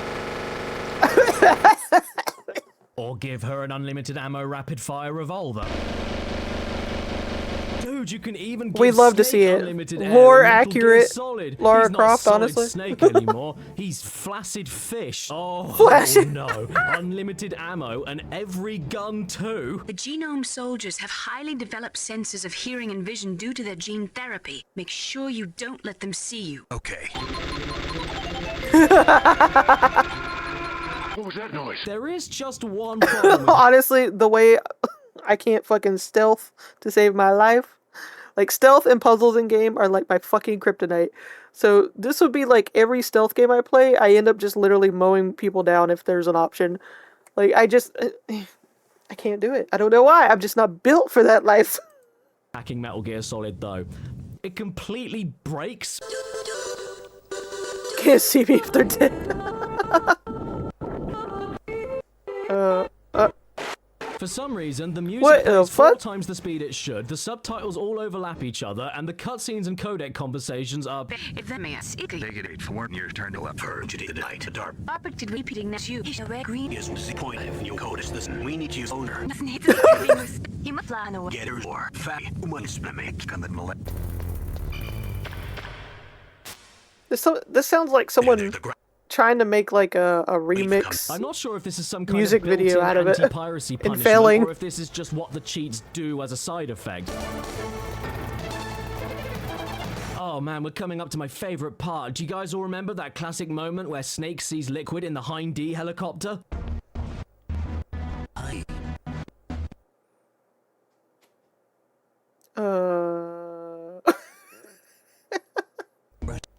Or give her an unlimited ammo rapid-fire revolver? Dude, you can even give We'd love to Snake see it. unlimited air More in Metal Gear accurate Solid. Lara He's not Croft, Solid honestly. Snake anymore. He's Flaccid Fish. Oh, Flaccid. no. Unlimited ammo and every gun too. The genome soldiers have highly developed senses of hearing and vision due to their gene therapy. Make sure you don't let them see you. Okay. What was that noise? There is just one problem. Honestly, the way I can't fucking stealth to save my life. Like, stealth and puzzles in game are like my fucking kryptonite. So this would be like every stealth game I play, I end up just literally mowing people down if there's an option. Like, I can't do it. I don't know why. I'm just not built for that life. Hacking Metal Gear Solid though. It completely breaks. Can't see me if they're dead. For some reason, the music What the plays 4 fuck? times the speed it should, the subtitles all overlap each other, and the cutscenes and codec conversations are... If that makes it Negative 4 years turned to left. Turn to the light to dark. operated repeating that you is a red green Isn't the point of new code is this? We need to use owner. doesn't hit the he must fly away. Get her or fat woman make come in the This sounds like someone trying to make like a remix I'm not sure if this is some kind music of video built-in out of it. anti-piracy And punishment, failing. or if this is just what the cheats do as a side effect. Oh man, we're coming up to my favorite part. Do you guys all remember that classic moment where Snake sees Liquid in the Hind D helicopter?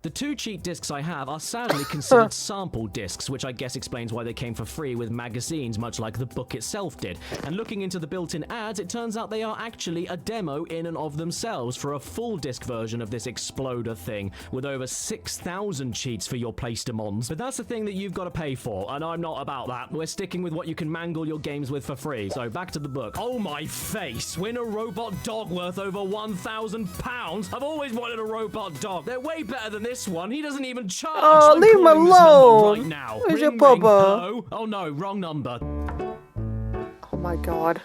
The 2 cheat discs I have are sadly considered sample discs, which I guess explains why they came for free with magazines, much like the book itself did. And looking into the built-in ads, it turns out they are actually a demo in and of themselves for a full disc version of this exploder thing, with over 6,000 cheats for your Playstamons. But that's the thing that you've got to pay for, and I'm not about that. We're sticking with what you can mangle your games with for free. So back to the book. Oh my face! Win a robot dog worth over £1,000? I've always wanted a robot dog. They're way better than this one. He doesn't even charge. Oh, I'm leave him calling this number alone. right now. Where's Ring, your ring, papa? hello? Oh no, wrong number. Oh my god.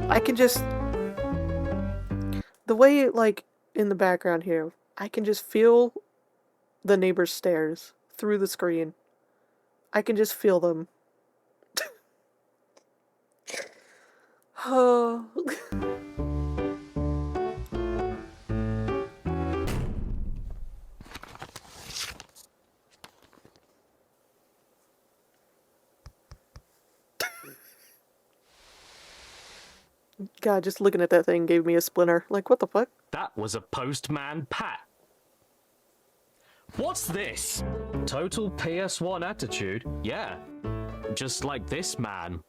I can just... The way, like, in the background here, I can just feel the neighbor's stairs through the screen. I can just feel them. Oh. God, just looking at that thing gave me a splinter. Like, what the fuck? That was a Postman Pat. What's this? Total PS1 attitude? Yeah. Just like this man.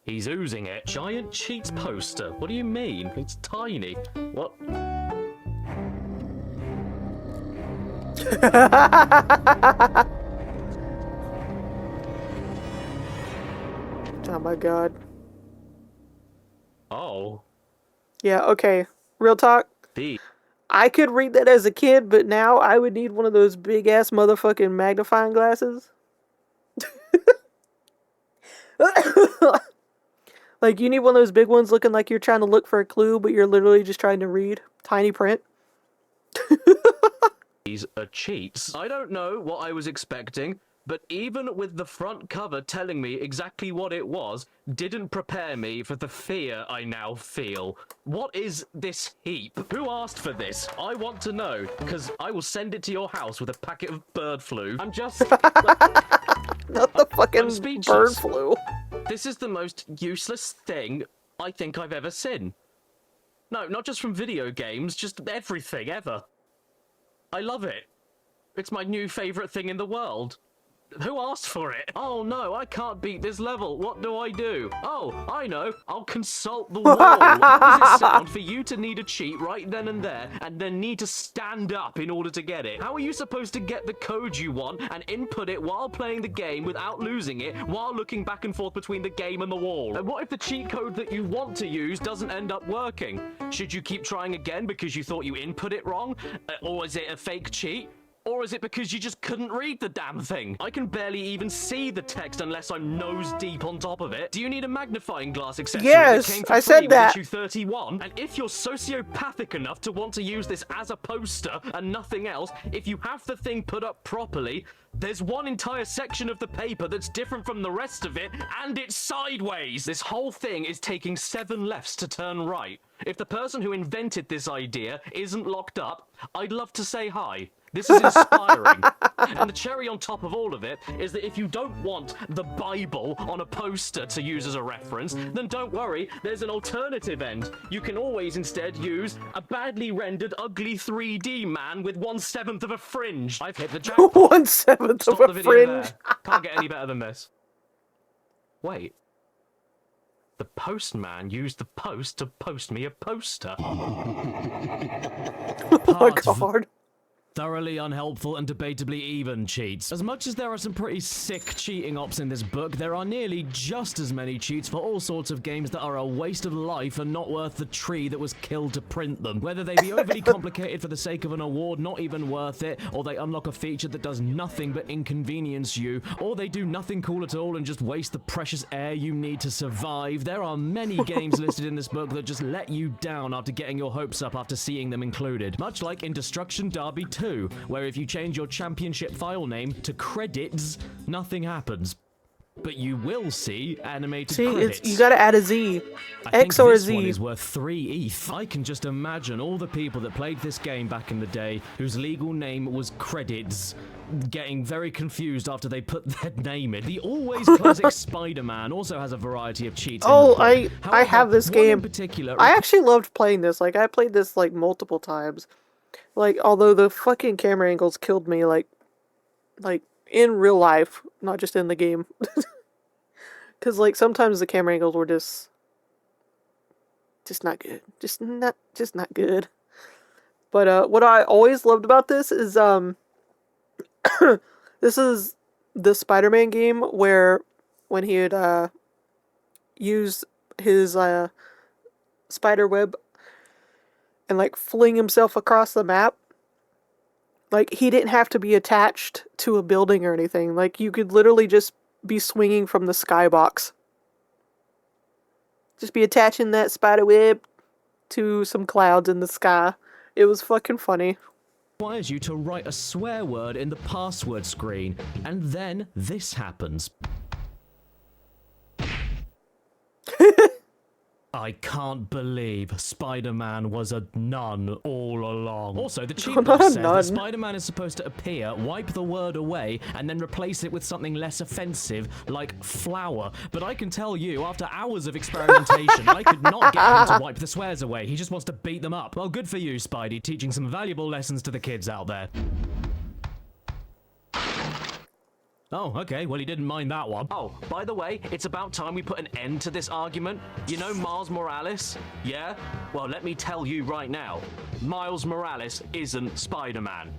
He's oozing it. Giant cheats poster. What do you mean? It's tiny. What? Oh my god. Oh. Yeah, okay. Real talk. The. I could read that as a kid, but now I would need one of those big ass motherfucking magnifying glasses. Like, you need one of those big ones looking like you're trying to look for a clue, but you're literally just trying to read. Tiny print. These are cheats. I don't know what I was expecting, but even with the front cover telling me exactly what it was, didn't prepare me for the fear I now feel. What is this heap? Who asked for this? I want to know, because I will send it to your house with a packet of bird flu. I'm just... Not the fucking bird flu. This is the most useless thing I think I've ever seen. No, not just from video games, just everything, ever. I love it. It's my new favourite thing in the world. Who asked for it? Oh no, I can't beat this level. What do I do? Oh, I know. I'll consult the wall. How does it sound for you to need a cheat right then and there, and then need to stand up in order to get it? How are you supposed to get the code you want and input it while playing the game without losing it, while looking back and forth between the game and the wall? And what if the cheat code that you want to use doesn't end up working? Should you keep trying again because you thought you input it wrong? Or is it a fake cheat? Or is it because you just couldn't read the damn thing? I can barely even see the text unless I'm nose deep on top of it. Do you need a magnifying glass accessory? Yes, that came for I free said with that. Issue 31? And if you're sociopathic enough to want to use this as a poster and nothing else, if you have the thing put up properly, there's one entire section of the paper that's different from the rest of it, and it's sideways. This whole thing is taking 7 lefts to turn right. If the person who invented this idea isn't locked up, I'd love to say hi. This is inspiring. And the cherry on top of all of it is that if you don't want the Bible on a poster to use as a reference, then don't worry, there's an alternative end. You can always instead use a badly rendered, ugly 3D man with 1/7 of a fringe. I've hit the jackpot. 1/7 Stop of the a video fringe. there. Can't get any better than this. Wait. The postman used the post to post me a poster. Oh my god. Thoroughly unhelpful and debatably even cheats. As much as there are some pretty sick cheating ops in this book, there are nearly just as many cheats for all sorts of games that are a waste of life and not worth the tree that was killed to print them. Whether they be overly complicated for the sake of an award, not even worth it, or they unlock a feature that does nothing but inconvenience you, or they do nothing cool at all and just waste the precious air you need to survive, there are many games listed in this book that just let you down after getting your hopes up after seeing them included. Much like in Destruction Derby 2, where if you change your championship file name to credits, nothing happens. But you will see animated credits. You gotta add a Z. X or a Z. This one is worth 3 ETH. I can just imagine all the people that played this game back in the day, whose legal name was Credits, getting very confused after they put their name in. The always classic Spider-Man also has a variety of cheats. Oh, in the book. I have this game. In particular, I actually loved playing this. Like, I played this like multiple times. Like, although the fucking camera angles killed me, like in real life, not just in the game. Because, like, sometimes the camera angles were just not good. Just not good. But, what I always loved about this is, this is the Spider-Man game where when he would, use his, spider web and, like, fling himself across the map. Like, he didn't have to be attached to a building or anything. Like, you could literally just be swinging from the skybox. Just be attaching that spider web to some clouds in the sky. It was fucking funny. Requires you to write a swear word in the password screen, and then this happens. I can't believe Spider-Man was a nun all along. Also, the cheat book says that Spider-Man is supposed to appear, wipe the word away, and then replace it with something less offensive, like flower. But I can tell you, after hours of experimentation, I could not get him to wipe the swears away. He just wants to beat them up. Well, good for you, Spidey, teaching some valuable lessons to the kids out there. Oh, okay, well he didn't mind that one. Oh, by the way, it's about time we put an end to this argument. You know Miles Morales? Yeah? Well, let me tell you right now. Miles Morales isn't Spider-Man.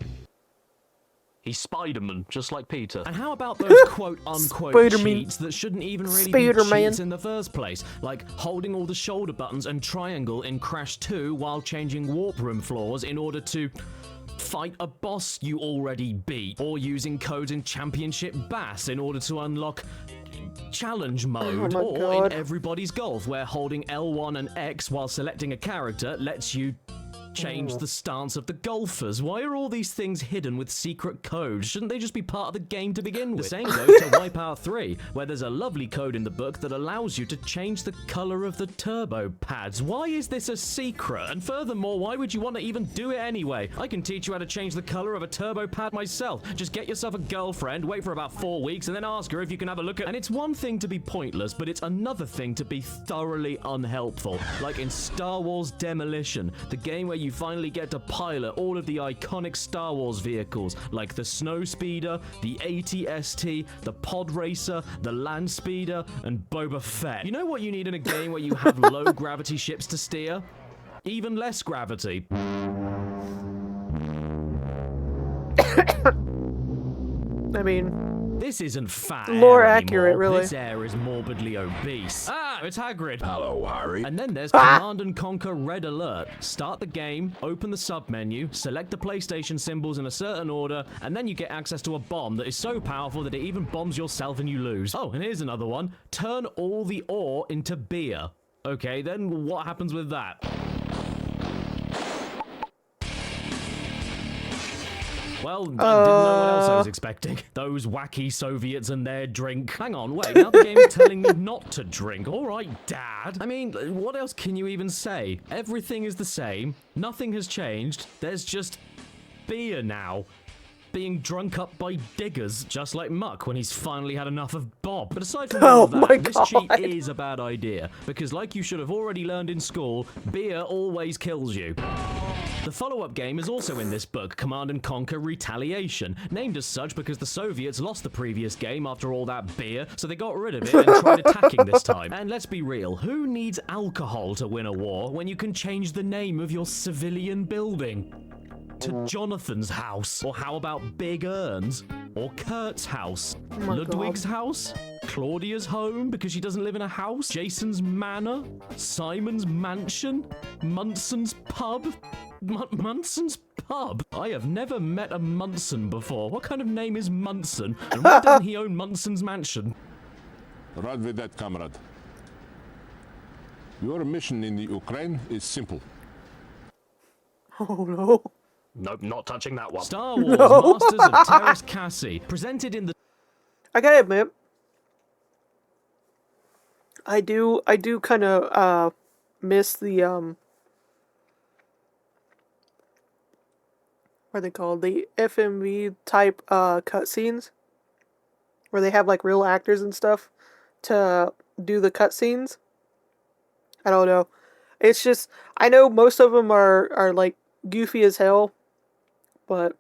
He's Spider-Man, just like Peter. And how about those quote-unquote cheats that shouldn't even really be cheats in the first place? Like holding all the shoulder buttons and triangle in Crash 2 while changing warp room floors in order to fight a boss you already beat, or using codes in Championship Bass in order to unlock challenge mode, or God. in Everybody's Golf, where holding L1 and X while selecting a character lets you change the stance of the golfers. Why are all these things hidden with secret codes? Shouldn't they just be part of the game to begin with? The same goes to Wipeout 3, where there's a lovely code in the book that allows you to change the color of the turbo pads. Why is this a secret? And furthermore, why would you want to even do it anyway? I can teach you how to change the color of a turbo pad myself. Just get yourself a girlfriend, wait for about 4 weeks, and then ask her if you can have a look at. And it's one thing to be pointless, but it's another thing to be thoroughly unhelpful. Like in Star Wars Demolition, the game where you finally get to pilot all of the iconic Star Wars vehicles, like the Snowspeeder, the AT-ST, the Pod Racer, the Land Speeder, and Boba Fett. You know what you need in a game where you have low-gravity ships to steer? Even less gravity. I mean... This isn't fat Lore air accurate, anymore. really. This air is morbidly obese. Ah, it's Hagrid. Hello, Harry. And then there's Command & Conquer Red Alert. Start the game, open the sub-menu, select the PlayStation symbols in a certain order, and then you get access to a bomb that is so powerful that it even bombs yourself and you lose. Oh, and here's another one. Turn all the ore into beer. Okay, then what happens with that? Well, I didn't know what else I was expecting. Those wacky Soviets and their drink. Hang on, wait, now the game is telling me not to drink. All right, Dad. I mean, what else can you even say? Everything is the same. Nothing has changed. There's just beer now. Being drunk up by diggers, just like Muck when he's finally had enough of Bob. But aside from all of that, this cheat is a bad idea, because like you should have already learned in school, beer always kills you. The follow-up game is also in this book, Command & Conquer Retaliation, named as such because the Soviets lost the previous game after all that beer, so they got rid of it and tried attacking this time. And let's be real, who needs alcohol to win a war when you can change the name of your civilian building to Jonathan's house? Or how about Big Ern's? Or Kurt's house? Ludwig's house? Claudia's home because she doesn't live in a house? Jason's manor? Simon's mansion? Munson's pub? Munson's pub? I have never met a Munson before. What kind of name is Munson? And why doesn't he own Munson's mansion? Right with that, comrade. Your mission in the Ukraine is simple. Oh no. Nope, not touching that one. Star Wars Masters of Terras Cassie, presented in the... I gotta admit, I do kind of miss the what are they called? The FMV type cutscenes, where they have like real actors and stuff to do the cutscenes. I don't know. It's just, I know most of them are like goofy as hell, but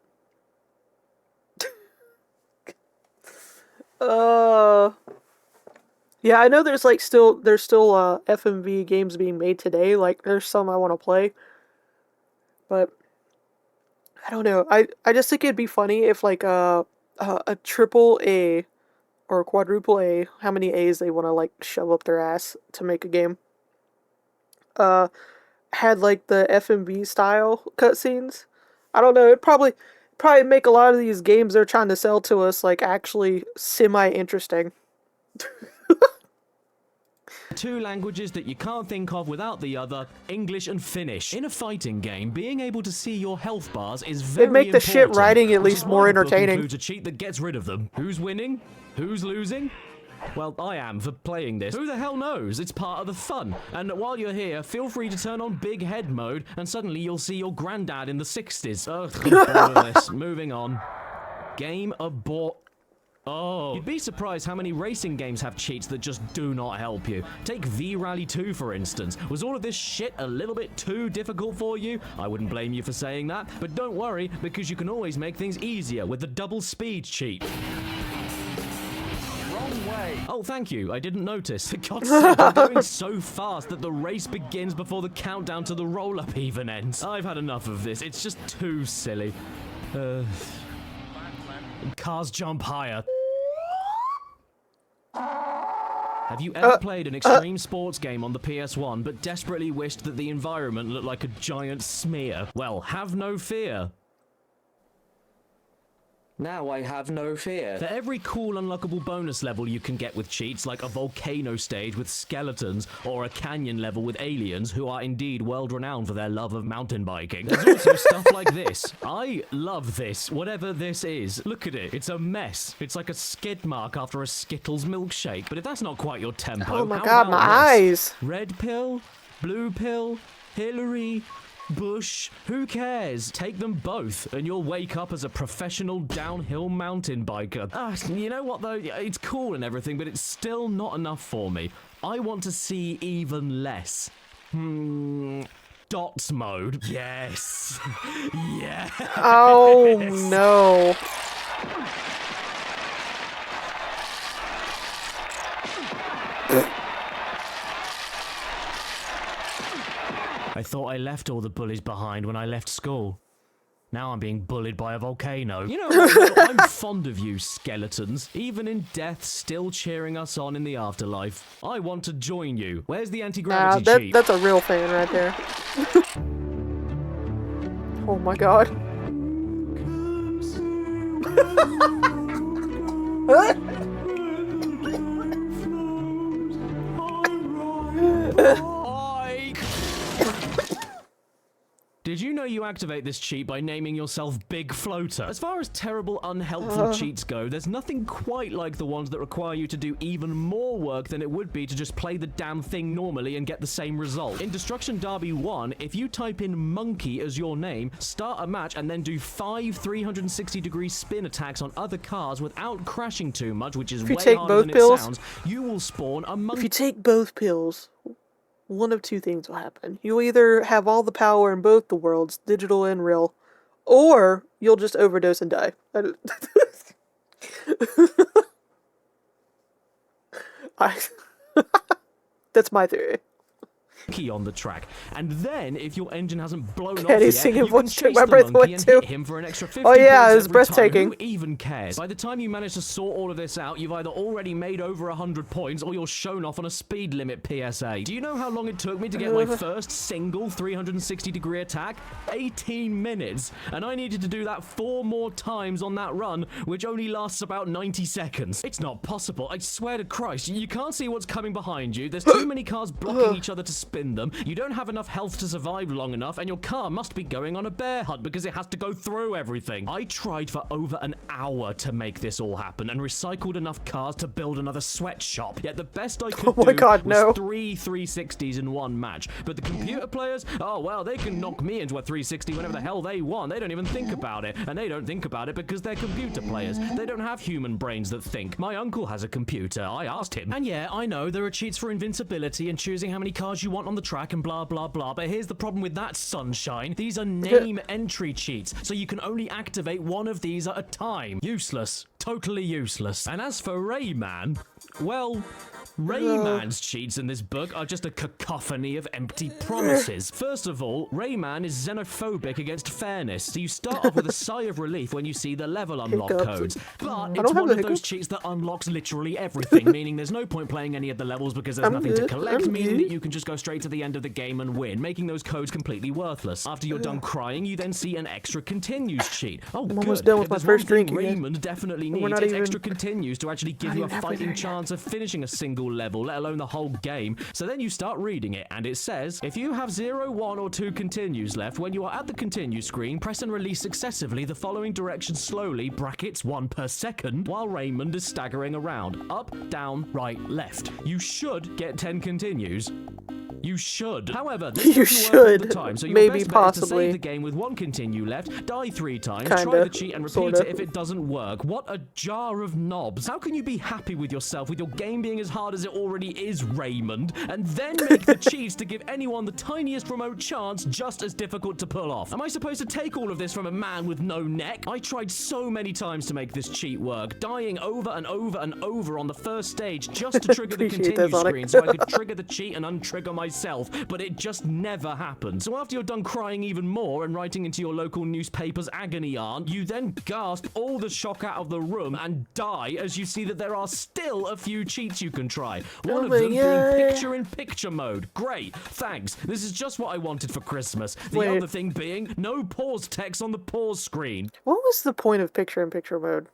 yeah, I know there's still FMV games being made today. Like there's some I want to play, but I don't know. I just think it'd be funny if like a triple A or quadruple A, how many A's they want to like shove up their ass to make a game, had like the FMV style cutscenes. I don't know, it'd probably make a lot of these games they're trying to sell to us like actually semi-interesting. Two languages that you can't think of without the other, English and Finnish. In a fighting game, being able to see your health bars is very It'd make the shit important, writing at which least is more why the book entertaining. includes a cheat that gets rid of them. Who's winning? Who's losing? Well, I am for playing this. Who the hell knows? It's part of the fun. And while you're here, feel free to turn on big head mode, and suddenly you'll see your granddad in the 60s. Ugh, all of this. Moving on. Game abort. Oh. You'd be surprised how many racing games have cheats that just do not help you. Take V-Rally 2, for instance. Was all of this shit a little bit too difficult for you? I wouldn't blame you for saying that. But don't worry, because you can always make things easier with the double speed cheat. Way. Oh, thank you. I didn't notice. For God's sake, I'm going so fast that the race begins before the countdown to the roll-up even ends. I've had enough of this. It's just too silly. Cars jump higher. Have you ever played an extreme sports game on the PS1 but desperately wished that the environment looked like a giant smear? Well, have no fear. Now I have no fear. For every cool unlockable bonus level you can get with cheats, like a volcano stage with skeletons, or a canyon level with aliens who are indeed world-renowned for their love of mountain biking, there's also stuff like this. I love this, whatever this is. Look at it, it's a mess. It's like a skid mark after a Skittles milkshake. But if that's not quite your tempo, Oh my how god, about my this? eyes! Red pill, blue pill, Hillary, Bush, who cares? Take them both, and you'll wake up as a professional downhill mountain biker. You know what though? It's cool and everything, but it's still not enough for me. I want to see even less. Dots mode. Yes. Yeah. Oh no. I thought I left all the bullies behind when I left school. Now I'm being bullied by a volcano. You know what? I'm fond of you, skeletons. Even in death, still cheering us on in the afterlife. I want to join you. Where's the anti-gravity cheat? That's a real fan right there. Oh my god. Did you know you activate this cheat by naming yourself Big Floater? As far as terrible, unhelpful cheats go, there's nothing quite like the ones that require you to do even more work than it would be to just play the damn thing normally and get the same result. In Destruction Derby 1, if you type in monkey as your name, start a match, and then do 5 360-degree spin attacks on other cars without crashing too much, which is way harder than it sounds, you will spawn a monkey. If you take both pills, one of two things will happen. You'll either have all the power in both the worlds, digital and real, or you'll just overdose and die. That's my theory. Key on the track, and then if your engine hasn't blown off Caddy's yet, singing you can Once chase My the Breath monkey Away and too. hit him for an extra 50 Oh yeah, points it was every breathtaking. time. Who even cares? By the time you manage to sort all of this out, you've either already made over 100 points or you're shown off on a speed limit PSA. Do you know how long it took me to get my first single 360-degree attack? 18 minutes, and I needed to do that 4 more times on that run, which only lasts about 90 seconds. It's not possible, I swear to Christ. You can't see what's coming behind you, there's too many cars blocking each other to spin them, you don't have enough health to survive long enough, and your car must be going on a bear hunt because it has to go through everything. I tried for over an hour to make this all happen and recycled enough cars to build another sweatshop, yet the best I could do was 3 360s in one match. But the computer players, oh well, they can knock me into a 360 whenever the hell they want. They don't even think about it, and they don't think about it because they're computer players. They don't have human brains that think. My uncle has a computer, I asked him. And yeah, I know there are cheats for invincibility and choosing how many cars you want on the track and blah blah blah, but here's the problem with that, sunshine. These are name entry cheats, so you can only activate one of these at a time. Useless. Totally useless. And as for Rayman, well, Rayman's cheats in this book are just a cacophony of empty promises. First of all, Rayman is xenophobic against fairness, so you start off with a sigh of relief when you see the level unlock codes. But it's one of those cheats that unlocks literally everything, meaning there's no point playing any of the levels because there's nothing to collect, meaning that you can just go straight to the end of the game and win, making those codes completely worthless. After you're done crying, you then see an extra continues cheat. Oh, I'm almost done with my first drink. Raymond definitely needs it's extra continues to actually give you a fighting chance of finishing a single level, let alone the whole game. So then you start reading it, and it says, if you have 0, 1, or 2 continues left, when you are at the continue screen, press and release successively the following directions slowly, brackets 1 per second, while Raymond is staggering around. Up, down, right, left. You should get 10 continues. You should. However, this doesn't work all the time, so your best bet is to save the game with 1 continue left, die 3 times, try the cheat and repeat it if it doesn't work. What a jar of knobs. How can you be happy with yourself with your game being as hard as it already is, Raymond, and then make the cheats to give anyone the tiniest remote chance just as difficult to pull off? Am I supposed to take all of this from a man with no neck? I tried so many times to make this cheat work, dying over and over and over on the first stage just to trigger the continue screen so I could trigger the cheat and untrigger my myself, but it just never happened. So after you're done crying even more and writing into your local newspaper's agony aunt, you then gasp all the shock out of the room and die as you see that there are still a few cheats you can try. One of them doing picture-in-picture mode. Great, thanks. This is just what I wanted for Christmas. The other thing being, no pause text on the pause screen. What was the point of picture-in-picture mode?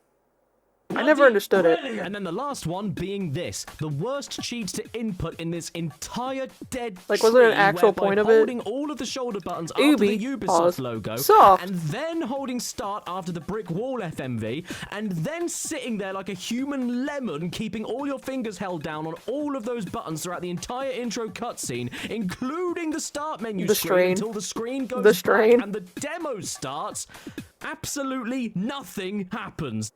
I never understood it. And then the last one being this. The worst cheats to input in this entire dead like, was there an actual point of it? Holding all of the shoulder buttons after the Ubisoft logo, and then holding start after the brick wall FMV, and then sitting there like a human lemon, keeping all your fingers held down on all of those buttons throughout the entire intro cutscene, including the start menu screen until the screen goes black and the demo starts. Absolutely nothing happens.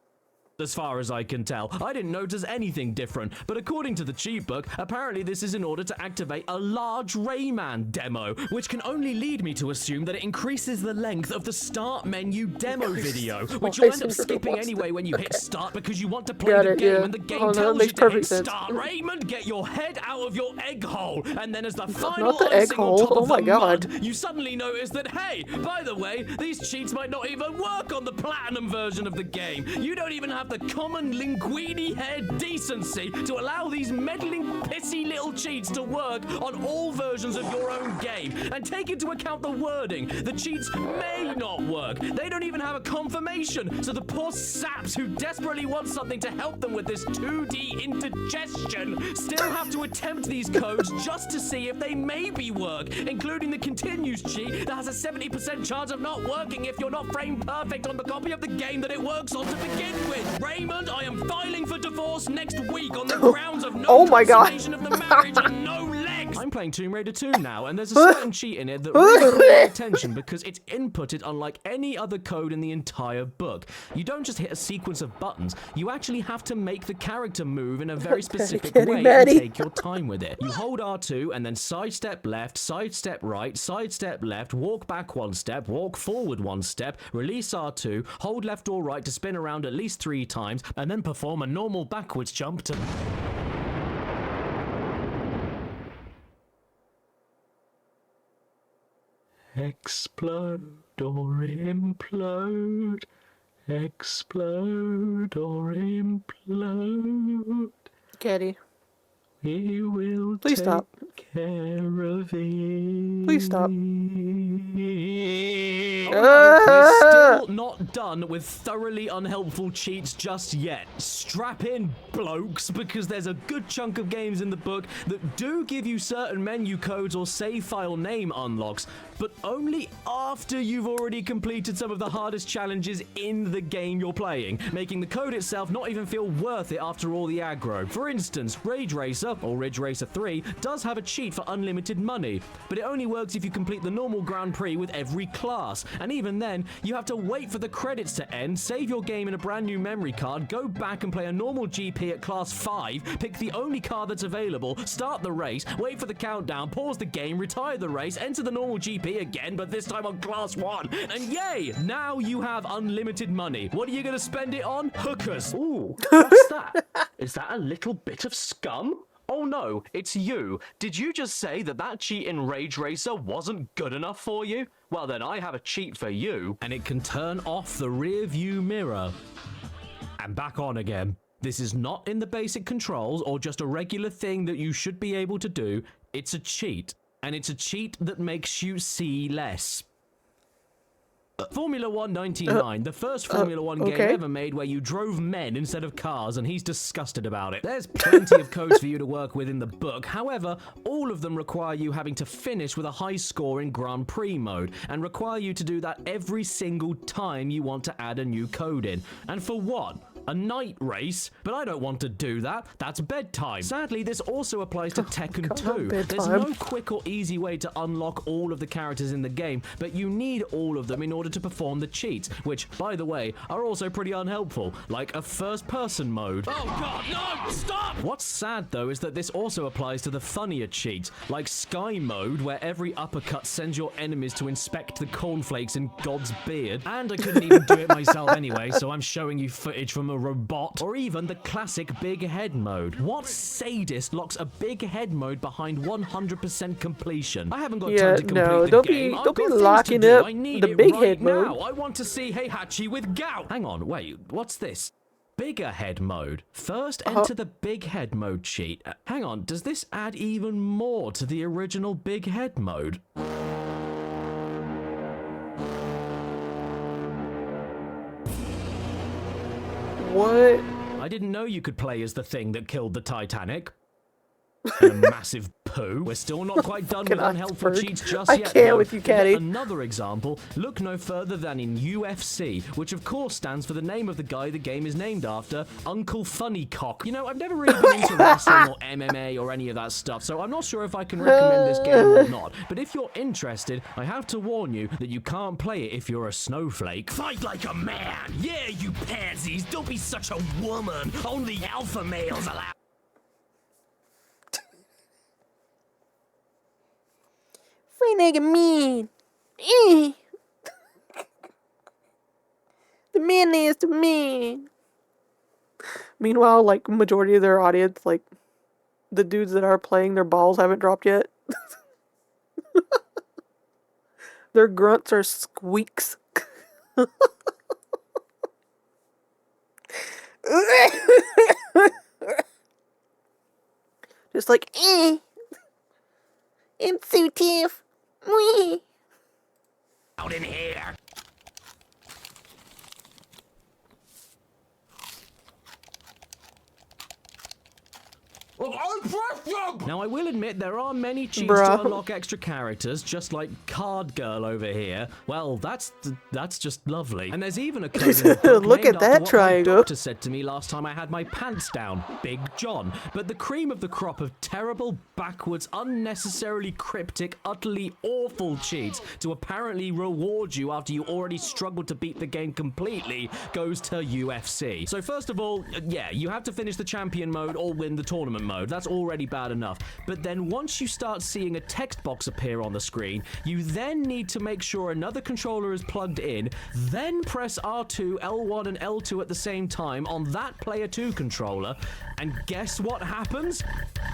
As far as I can tell. I didn't notice anything different, but according to the cheat book, apparently this is in order to activate a large Rayman demo, which can only lead me to assume that it increases the length of the start menu demo video, which you'll end up skipping anyway when you hit start because you want to play the game and the game tells you to hit start. Raymond, get your head out of your egg hole, and then as the final icing on top of the mud, you suddenly notice that, hey, by the way, these cheats might not even work on the platinum version of the game. You don't even have the common linguini head decency to allow these meddling pissy little cheats to work on all versions of your own game. And take into account the wording. The cheats may not work. They don't even have a confirmation. So the poor saps who desperately want something to help them with this 2D indigestion still have to attempt these codes just to see if they maybe work, including the continues cheat that has a 70% chance of not working if you're not frame perfect on the copy of the game that it works on to begin with. Raymond, I am filing for divorce next week on the grounds of no consummation of the marriage and no legs. I'm playing Tomb Raider 2 now, and there's a certain cheat in it that really caught my attention because it's inputted unlike any other code in the entire book. You don't just hit a sequence of buttons, you actually have to make the character move in a very specific way and take your time with it. You hold R2 and then sidestep left, sidestep right, sidestep left, walk back one step, walk forward one step, release R2, hold left or right to spin around at least 3 times, and then perform a normal backwards jump to... Explode or implode. Explode or implode. Caddy. We will Please stop. Care of it. Please stop. We're still not done with thoroughly unhelpful cheats just yet. Strap in, blokes, because there's a good chunk of games in the book that do give you certain menu codes or save file name unlocks, but only after you've already completed some of the hardest challenges in the game you're playing, making the code itself not even feel worth it after all the aggro. For instance, Rage Racer, or Ridge Racer 3, does have a cheat for unlimited money, but it only works if you complete the normal Grand Prix with every class, and even then, you have to wait for the credits to end, save your game in a brand new memory card, go back and play a normal GP at class 5, pick the only car that's available, start the race, wait for the countdown, pause the game, retire the race, enter the normal GP again, but this time on class 1, and yay! Now you have unlimited money. What are you gonna spend it on? Hookers. Ooh, what's that? Is that a little bit of scum? Oh no, it's you. Did you just say that that cheat in Rage Racer wasn't good enough for you? Well then, I have a cheat for you. And it can turn off the rear view mirror. And back on again. This is not in the basic controls or just a regular thing that you should be able to do. It's a cheat. And it's a cheat that makes you see less. Formula 1 99, the first Formula 1 game ever made where you drove men instead of cars, and he's disgusted about it. There's plenty of codes for you to work with in the book, however, all of them require you having to finish with a high score in Grand Prix mode, and require you to do that every single time you want to add a new code in. And for what? A night race? But I don't want to do that. That's bedtime. Sadly, this also applies to Tekken 2. There's no quick or easy way to unlock all of the characters in the game, but you need all of them in order to perform the cheats, which, by the way, are also pretty unhelpful, like a first-person mode. Oh god, no! Stop! What's sad, though, is that this also applies to the funnier cheats, like Sky mode, where every uppercut sends your enemies to inspect the cornflakes in God's beard. And I couldn't even do it myself anyway, so I'm showing you footage from a robot, or even the classic big head mode. What sadist locks a big head mode behind 100% completion? I haven't got time to complete the game. Don't be locking up the big head mode. Now. I want to see Heihachi with gout. Hang on, wait, what's this? Bigger head mode. First enter the big head mode cheat. Hang on, does this add even more to the original big head mode? What? I didn't know you could play as the thing that killed the Titanic. And a massive poo. We're still not quite done with unhelpful cheats just yet. I can't with you, Caddy. Another example, look no further than in UFC, which of course stands for the name of the guy the game is named after, Uncle Funny Cock. You know, I've never really been into wrestling or MMA or any of that stuff, so I'm not sure if I can recommend this game or not. But if you're interested, I have to warn you that you can't play it if you're a snowflake. Fight like a man! Yeah, you pansies! Don't be such a woman! Only alpha males allow. Free nigga mean. The man is the man. Meanwhile, like, majority of their audience, like, the dudes that are playing, their balls haven't dropped yet. Their grunts are squeaks. Just like, I'm so tough. Out in here. Now, I will admit there are many cheats to unlock extra characters, just like Card Girl over here. Well, that's just lovely. And there's even a code look at that triangle. My doctor said to me last time I had my pants down, Big John. But the cream of the crop of terrible, backwards, unnecessarily cryptic, utterly awful cheats to apparently reward you after you already struggled to beat the game completely goes to UFC. So first of all, yeah, you have to finish the champion mode or win the tournament mode. That's already bad enough. But then once you start seeing a text box appear on the screen, you then need to make sure another controller is plugged in, then press R2, L1 and L2 at the same time on that player 2 controller, and guess what happens?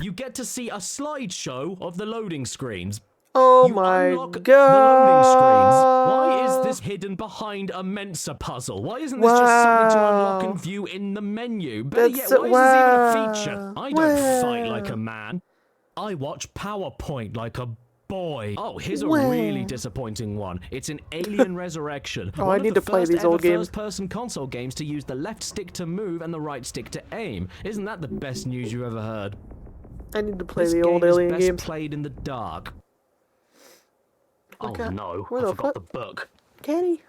You get to see a slideshow of the loading screens. Oh my god! The loading screens. Why is this hidden behind a Mensa puzzle? Why isn't this just something to unlock and view in the menu? Better yet, why is this even a feature? I don't fight like a man. I watch PowerPoint like a boy. Oh, here's a really disappointing one. It's an Alien Resurrection. Oh, I need to play these old games. First-person console games to use the left stick to move and the right stick to aim. Isn't that the best news you ever heard? I need to play the old Alien games. This game is best played in the dark. Okay. Oh no, Where I the forgot fuck? the book. Caddy?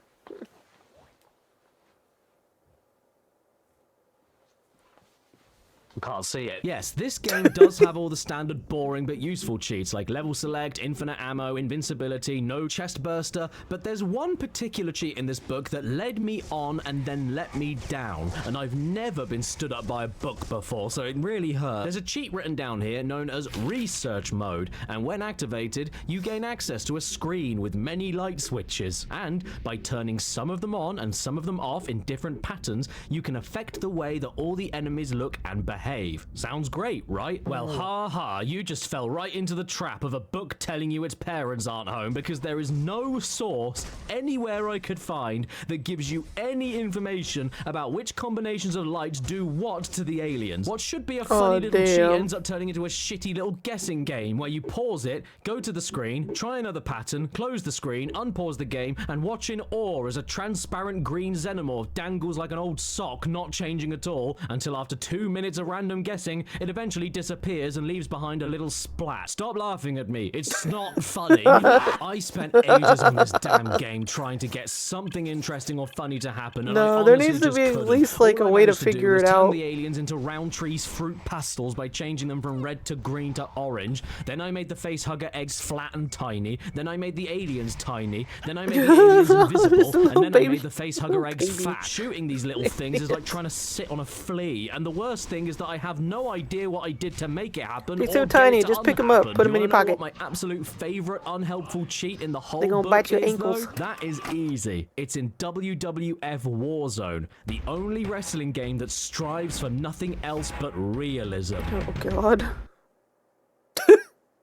Can't see it. Yes, this game does have all the standard boring but useful cheats like level select, infinite ammo, invincibility, no chest burster, but there's one particular cheat in this book that led me on and then let me down, and I've never been stood up by a book before, so it really hurt. There's a cheat written down here known as research mode, and when activated, you gain access to a screen with many light switches, and by turning some of them on and some of them off in different patterns, you can affect the way that all the enemies look and behave. Sounds great, right? Well, ha, you just fell right into the trap of a book telling you its parents aren't home, because there is no source anywhere I could find that gives you any information about which combinations of lights do what to the aliens. What should be a funny little cheat ends up turning into a shitty little guessing game where you pause it, go to the screen, try another pattern, close the screen, unpause the game, and watch in awe as a transparent green xenomorph dangles like an old sock, not changing at all, until after 2 minutes of random guessing, it eventually disappears and leaves behind a little splat. Stop laughing at me. It's not funny. I spent ages on this damn game trying to get something interesting or funny to happen, and no, I there honestly needs to just be at couldn't. least like All a I way to managed do figure was it turn out. the aliens into Roundtree's fruit pastels by changing them from red to green to orange. Then I made the facehugger eggs flat and tiny. Then I made the aliens tiny. Then I made the aliens invisible. And then I made the facehugger eggs fat. Shooting these little things is like trying to sit on a flea. And the worst thing is that I have no idea what I did to make it happen. He's or so get tiny, it to just pick him up, unhappen. put him You in your wanna know pocket. what my absolute favorite unhelpful cheat in the whole They gonna book bite your is, ankles. though? That is easy. It's in WWF Warzone, the only wrestling game that strives for nothing else but realism. Oh god.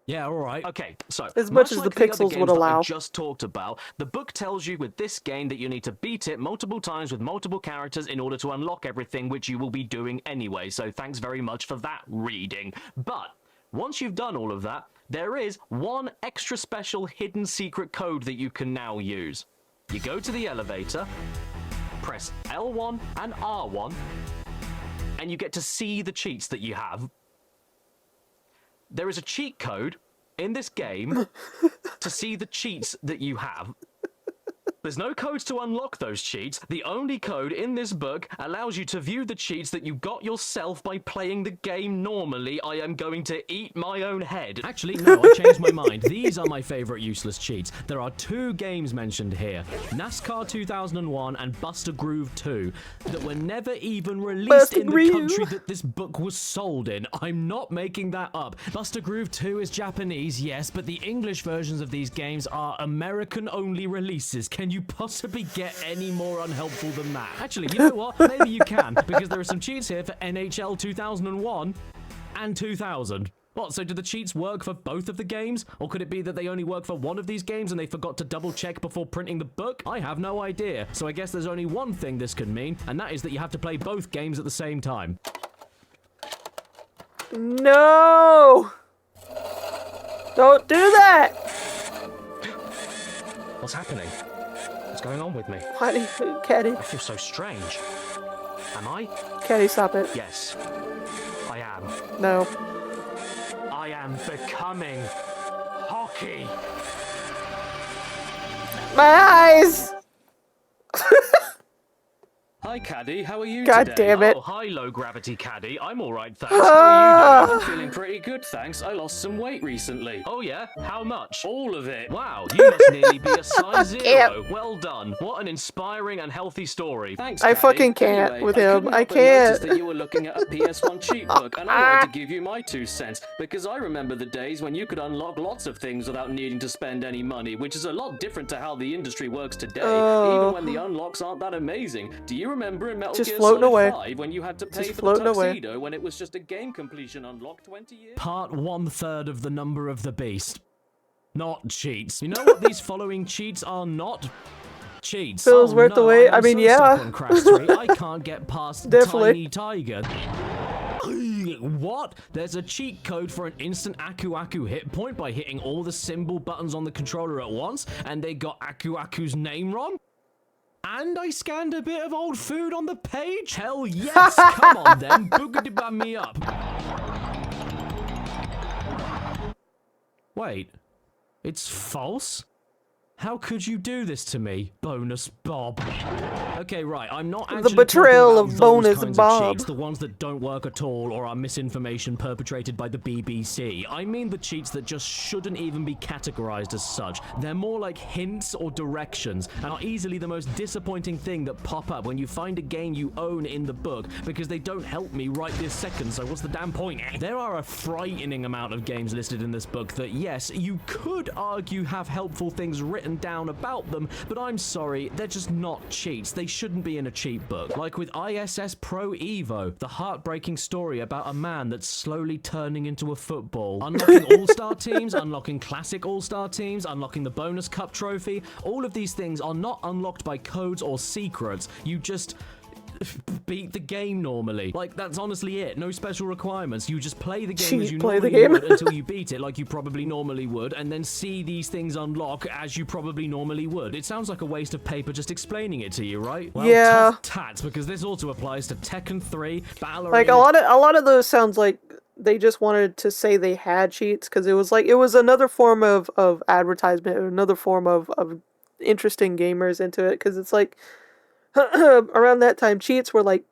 Yeah, alright. Okay, so As much as like the other pixels games would that allow. I just talked about, the book tells you with this game that you need to beat it multiple times with multiple characters in order to unlock everything, which you will be doing anyway. So thanks very much for that reading. But once you've done all of that, there is one extra special hidden secret code that you can now use. You go to the elevator, press L1 and R1, and you get to see the cheats that you have. There is a cheat code in this game to see the cheats that you have. There's no codes to unlock those cheats. The only code in this book allows you to view the cheats that you got yourself by playing the game normally. I am going to eat my own head. Actually, no, I changed my mind. These are my favorite useless cheats. There are two games mentioned here, NASCAR 2001 and Buster Groove 2, that were never even released in the country that this book was sold in. I'm not making that up. Buster Groove 2 is Japanese, yes, but the English versions of these games are American-only releases. Can you possibly get any more unhelpful than that? Actually, you know what? Maybe you can, because there are some cheats here for NHL 2001 and 2000. What, so do the cheats work for both of the games? Or could it be that they only work for one of these games and they forgot to double check before printing the book? I have no idea. So I guess there's only one thing this could mean, and that is that you have to play both games at the same time. No! Don't do that! What's happening? What's going on with me? Why do you, Caddy? I feel so strange. Am I? Caddy, stop it. Yes. I am. No. I am becoming hockey. My eyes! Hi, Caddy. How are you God today? damn it. Oh, hi, low-gravity Caddy. I'm all right, thanks. How are you doing? I'm feeling pretty good, thanks. I lost some weight recently. Oh, yeah? How much? All of it. Wow, you must nearly be a size zero. Well done. What an inspiring and healthy story. Thanks, I Caddy. fucking can't Anyway, with I him. couldn't I help but notice can't. that you were looking at a PS1 cheat book, and I wanted to give you my 2 cents, because I remember the days when you could unlock lots of things without needing to spend any money, which is a lot different to how the industry works today, even when the unlocks aren't that amazing. Do you remember in Metal Just Gear floating Solid away. 5 when you had to pay Just for the floating away. tuxedo when it was just a game completion unlock 20 years? Part 1/3 of the number of the beast. Not cheats. You know what these following cheats are not? Cheats. Feels worth the wait. I I'm mean, so yeah. stuck on Crash 3, I can't get past Definitely. Tiny Tiger. What? There's a cheat code for an instant Aku Aku hit point by hitting all the symbol buttons on the controller at once, and they got Aku Aku's name wrong? And I scanned a bit of old food on the page? Hell yes! Come on then, boogity me up. Wait, it's false? How could you do this to me, Bonus Bob? Okay, right, I'm not actually betrayal talking of about Bonus those kinds Bob. of cheats, the ones that don't work at all or are misinformation perpetrated by the BBC. I mean the cheats that just shouldn't even be categorized as such. They're more like hints or directions, and are easily the most disappointing thing that pop up when you find a game you own in the book, because they don't help me right this second, so what's the damn point? There are a frightening amount of games listed in this book that, yes, you could argue have helpful things written down about them, but I'm sorry, they're just not cheats. They shouldn't be in a cheat book. Like with ISS Pro Evo, the heartbreaking story about a man that's slowly turning into a football. Unlocking all-star teams, unlocking classic all-star teams, unlocking the bonus cup trophy. All of these things are not unlocked by codes or secrets. You just beat the game normally. Like, that's honestly it. No special requirements. You just play the game as you normally would until you beat it like you probably normally would, and then see these things unlock as you probably normally would. It sounds like a waste of paper just explaining it to you, right? Well, Yeah. tough tats, because this also applies to Tekken 3, Battle Like, a lot of those sounds like they just wanted to say they had cheats, because it was another form of advertisement, another form of interesting gamers into it, because it's like, around that time, cheats were like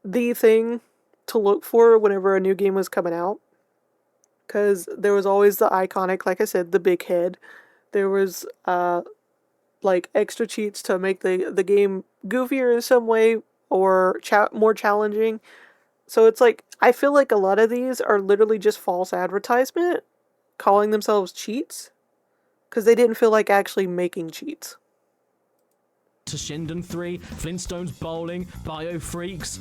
the thing to look for whenever a new game was coming out. Because there was always the iconic, like I said, the big head. There was like extra cheats to make the game goofier in some way or more challenging. So it's like, I feel like a lot of these are literally just false advertisement, calling themselves cheats, because they didn't feel like actually making cheats. To Shinden 3, Flintstones Bowling, Bio Freaks.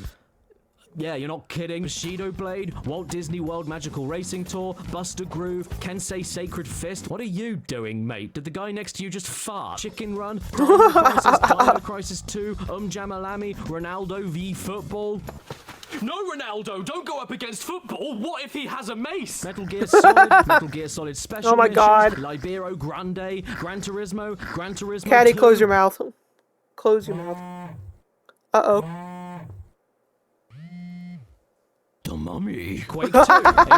Yeah, you're not kidding. Bushido Blade, Walt Disney World Magical Racing Tour, Buster Groove, Kensei Sacred Fist. What are you doing, mate? Did the guy next to you just fart? Chicken Run, Dino Crisis 2, Jamalami, Ronaldo v Football. No, Ronaldo, don't go up against football. What if he has a mace? Metal Gear Solid, Metal Gear Solid Special Oh my Missions, God. Libero Grande, Gran Turismo, Gran Turismo Caddy, 2. close your mouth. Close your mouth. Uh-oh. The Mummy. Quake 2, Ace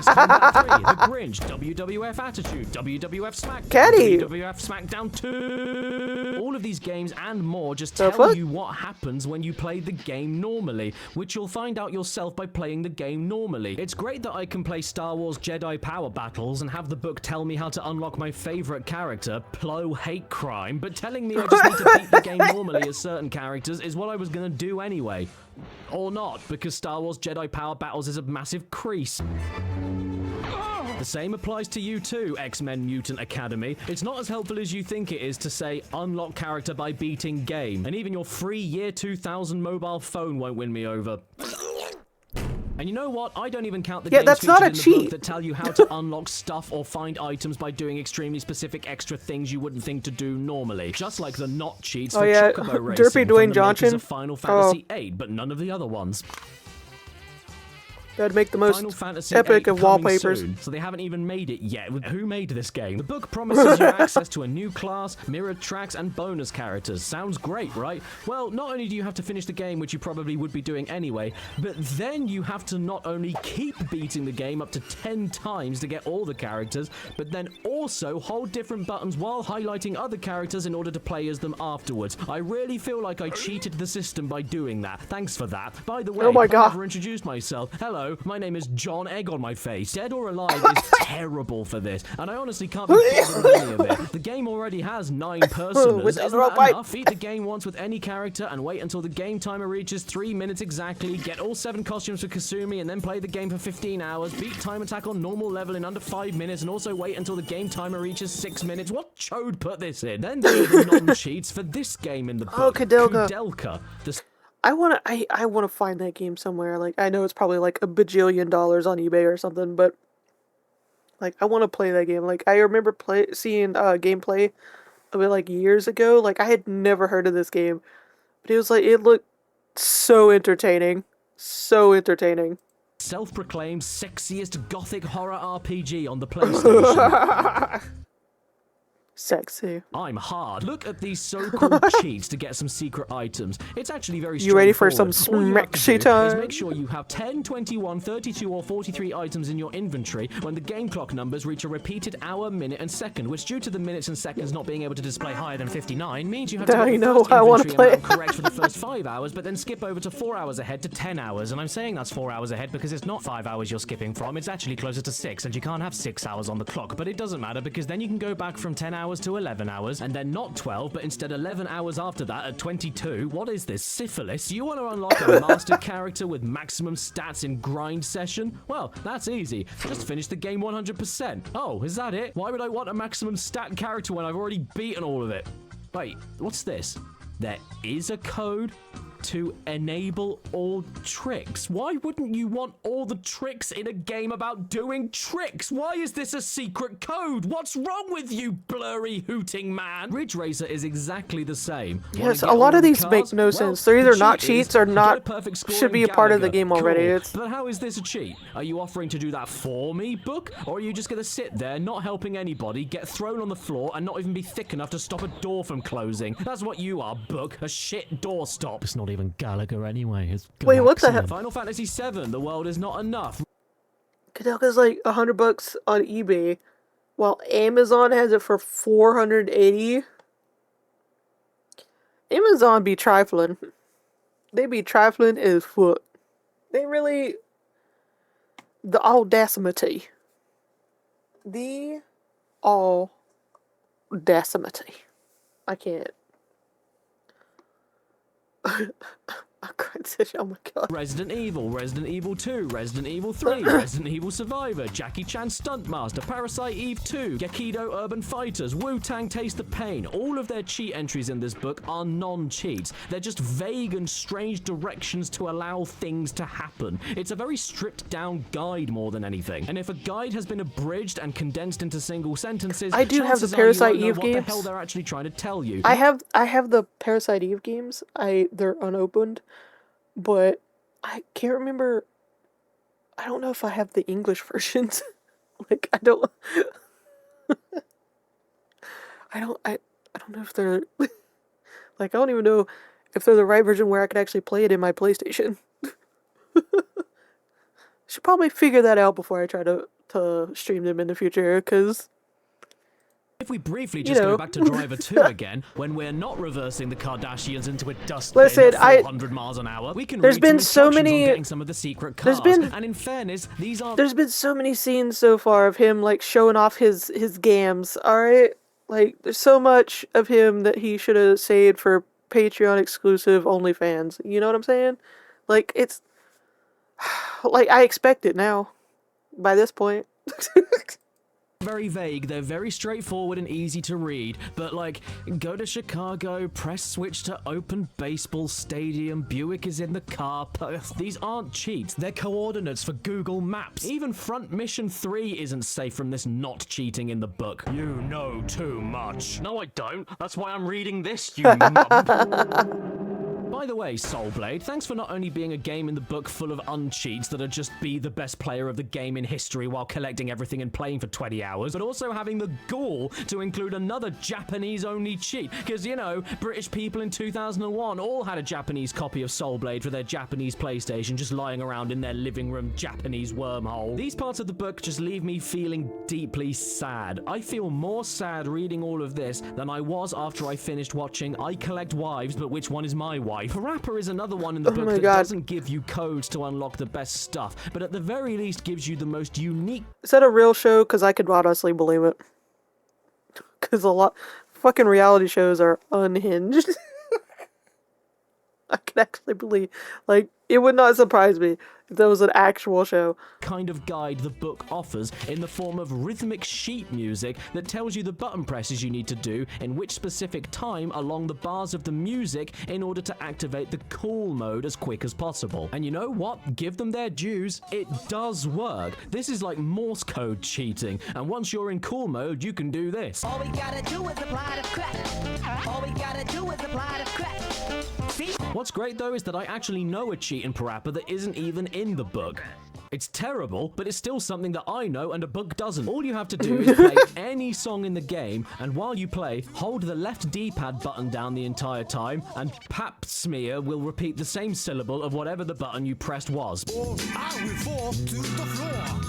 Combat 3, The Grinch, WWF Attitude, WWF SmackDown, Caddy. WWF SmackDown 2. All of these games and more just tell you what happens when you play the game normally, which you'll find out yourself by playing the game normally. It's great that I can play Star Wars Jedi Power Battles and have the book tell me how to unlock my favorite character, Plo Hate Crime, but telling me I just need to beat the game normally as certain characters is what I was gonna do anyway. Or not, because Star Wars Jedi Power Battles is a massive crease. The same applies to you too, X-Men Mutant Academy. It's not as helpful as you think it is to say, unlock character by beating game. And even your free year 2000 mobile phone won't win me over. And you know what? I don't even count the games that's not featured a in the book cheat. that tell you how to unlock stuff or find items by doing extremely specific extra things you wouldn't think to do normally. Just like the not cheats for Chocobo Racing Derpy from Dwayne the Johnson. makers of Final Fantasy VIII, but none of the other ones. That'd make the most Final Fantasy epic VIII of coming wallpapers. soon, so they haven't even made it yet. Who made this game? The book promises you access to a new class, mirrored tracks, and bonus characters. Sounds great, right? Well, not only do you have to finish the game, which you probably would be doing anyway, but then you have to not only keep beating the game up to 10 times to get all the characters, but then also hold different buttons while highlighting other characters in order to play as them afterwards. I really feel like I cheated the system by doing that. Thanks for that. By the way, Oh my I God. never introduced myself. Hello, my name is John Egg on my face. Dead or Alive is terrible for this, and I honestly can't be bothered with any of it. The game already has 9 personas. With Isn't the that right enough? Beat the game once with any character and wait until the game timer reaches 3 minutes exactly. Get all 7 costumes for Kasumi and then play the game for 15 hours. Beat time attack on normal level in under 5 minutes and also wait until the game timer reaches 6 minutes. What chode put this in? Then there are the non-cheats for this game in the book. Oh, Caddicarus. Caddicarus. The I wanna find that game somewhere. Like, I know it's probably like $1 bajillion on eBay or something, but like, I want to play that game. Like, I remember seeing gameplay of it like years ago. Like, I had never heard of this game, but it was like, it looked so entertaining, so entertaining. self-proclaimed sexiest gothic horror RPG on the PlayStation. Sexy. I'm hard. Look at these so-called cheats to get some secret items. It's actually very You ready for some straightforward. All you have to smexy do time? is make sure you have 10, 21, 32, or 43 items in your inventory when the game clock numbers reach a repeated hour, minute, and second, which due to the minutes and seconds not being able to display higher than 59 means you have to Now get you the know first I wanna inventory amount play. correct for the first 5 hours, but then skip over to 4 hours ahead to 10 hours. And I'm saying that's 4 hours ahead because it's not 5 hours you're skipping from, it's actually closer to 6, and you can't have 6 hours on the clock. But it doesn't matter because then you can go back from 10 hours to 11 hours, and then not 12, but instead 11 hours after that at 22. What is this, syphilis? You want to unlock a master character with maximum stats in grind session? Well, that's easy. Just finish the game 100%. Oh, is that it? Why would I want a maximum stat character when I've already beaten all of it? Wait, what's this? There is a code to enable all tricks. Why wouldn't you want all the tricks in a game about doing tricks? Why is this a secret code? What's wrong with you, blurry hooting man? Ridge Racer is exactly the same. Yes, a lot of these make no sense. They're either not cheats or not should be a part of the game already. Cool. It's But how is this a cheat? Are you offering to do that for me, book? Or are you just gonna sit there, not helping anybody, get thrown on the floor, and not even be thick enough to stop a door from closing? That's what you are, book. A shit doorstop. It's not even Gallagher anyway. It's Wait, what the Galaxian. hell? Final Fantasy VII, the world is not enough. Caddicarus like $100 on eBay, while Amazon has it for 480. Amazon be trifling. They be trifling as fuck. They really, the audacity. The audacity. I can't. Oh my god. Resident Evil 2, Resident Evil 3, Resident Evil Survivor, Jackie Chan Stuntmaster, Parasite Eve 2, Gekido Urban Fighters, Wu-Tang Taste the Pain. All of their cheat entries in this book are non-cheats. They're just vague and strange directions to allow things to happen. It's a very stripped down guide more than anything. And if a guide has been abridged and condensed into single sentences, I do have the chances are Parasite you won't know Eve what the games. hell they're actually trying to tell you. I have the Parasite Eve games. They're unopened, but I can't remember. I don't know if I have the English versions. Like I don't know if they're like I don't even know if they're the right version where I could actually play it in my PlayStation. Should probably figure that out before I try to stream them in the future, because if we briefly just go back to Driver 2 again, when we're not reversing the Kardashians into a dustbin at 400 miles an hour, we can there's read been some so many on getting some of the secret cars. And in fairness, these are... There's been so many scenes so far of him like showing off his gams, alright? Like, there's so much of him that he should have saved for Patreon exclusive OnlyFans. You know what I'm saying? Like, it's... Like, I expect it now. By this point. very vague, they're very straightforward and easy to read, but like, go to Chicago, press switch to open baseball stadium, Buick is in the car. These aren't cheats, they're coordinates for Google Maps. Even Front Mission 3 isn't safe from this not cheating in the book. You know too much. No, I don't. That's why I'm reading this, you mum. By the way, Soulblade, thanks for not only being a game in the book full of uncheats that'll just be the best player of the game in history while collecting everything and playing for 20 hours, but also having the gall to include another Japanese-only cheat. Because, you know, British people in 2001 all had a Japanese copy of Soulblade for their Japanese PlayStation just lying around in their living room Japanese wormhole. These parts of the book just leave me feeling deeply sad. I feel more sad reading all of this than I was after I finished watching I Collect Wives, but which one is my wife? Parappa is another one in the book that doesn't give you codes to unlock the best stuff, but at the very least gives you the most unique... Is that a real show? Because I could honestly believe it. Because a lot... Fucking reality shows are unhinged. I could actually believe... Like, it would not surprise me if that was an actual show. Kind of guide the book offers in the form of rhythmic sheet music that tells you the button presses you need to do in which specific time along the bars of the music in order to activate the cool mode as quick as possible. And you know what? Give them their dues. It does work. This is like Morse code cheating, and once you're in cool mode, you can do this. All we gotta do is apply the crack. All we gotta do is apply the crack. See? What's great though is that I actually know a cheat in Parappa that isn't even in the book. It's terrible, but it's still something that I know and a book doesn't. All you have to do is play any song in the game, and while you play, hold the left D-pad button down the entire time, and Pap Smear will repeat the same syllable of whatever the button you pressed was. I will fall to the floor.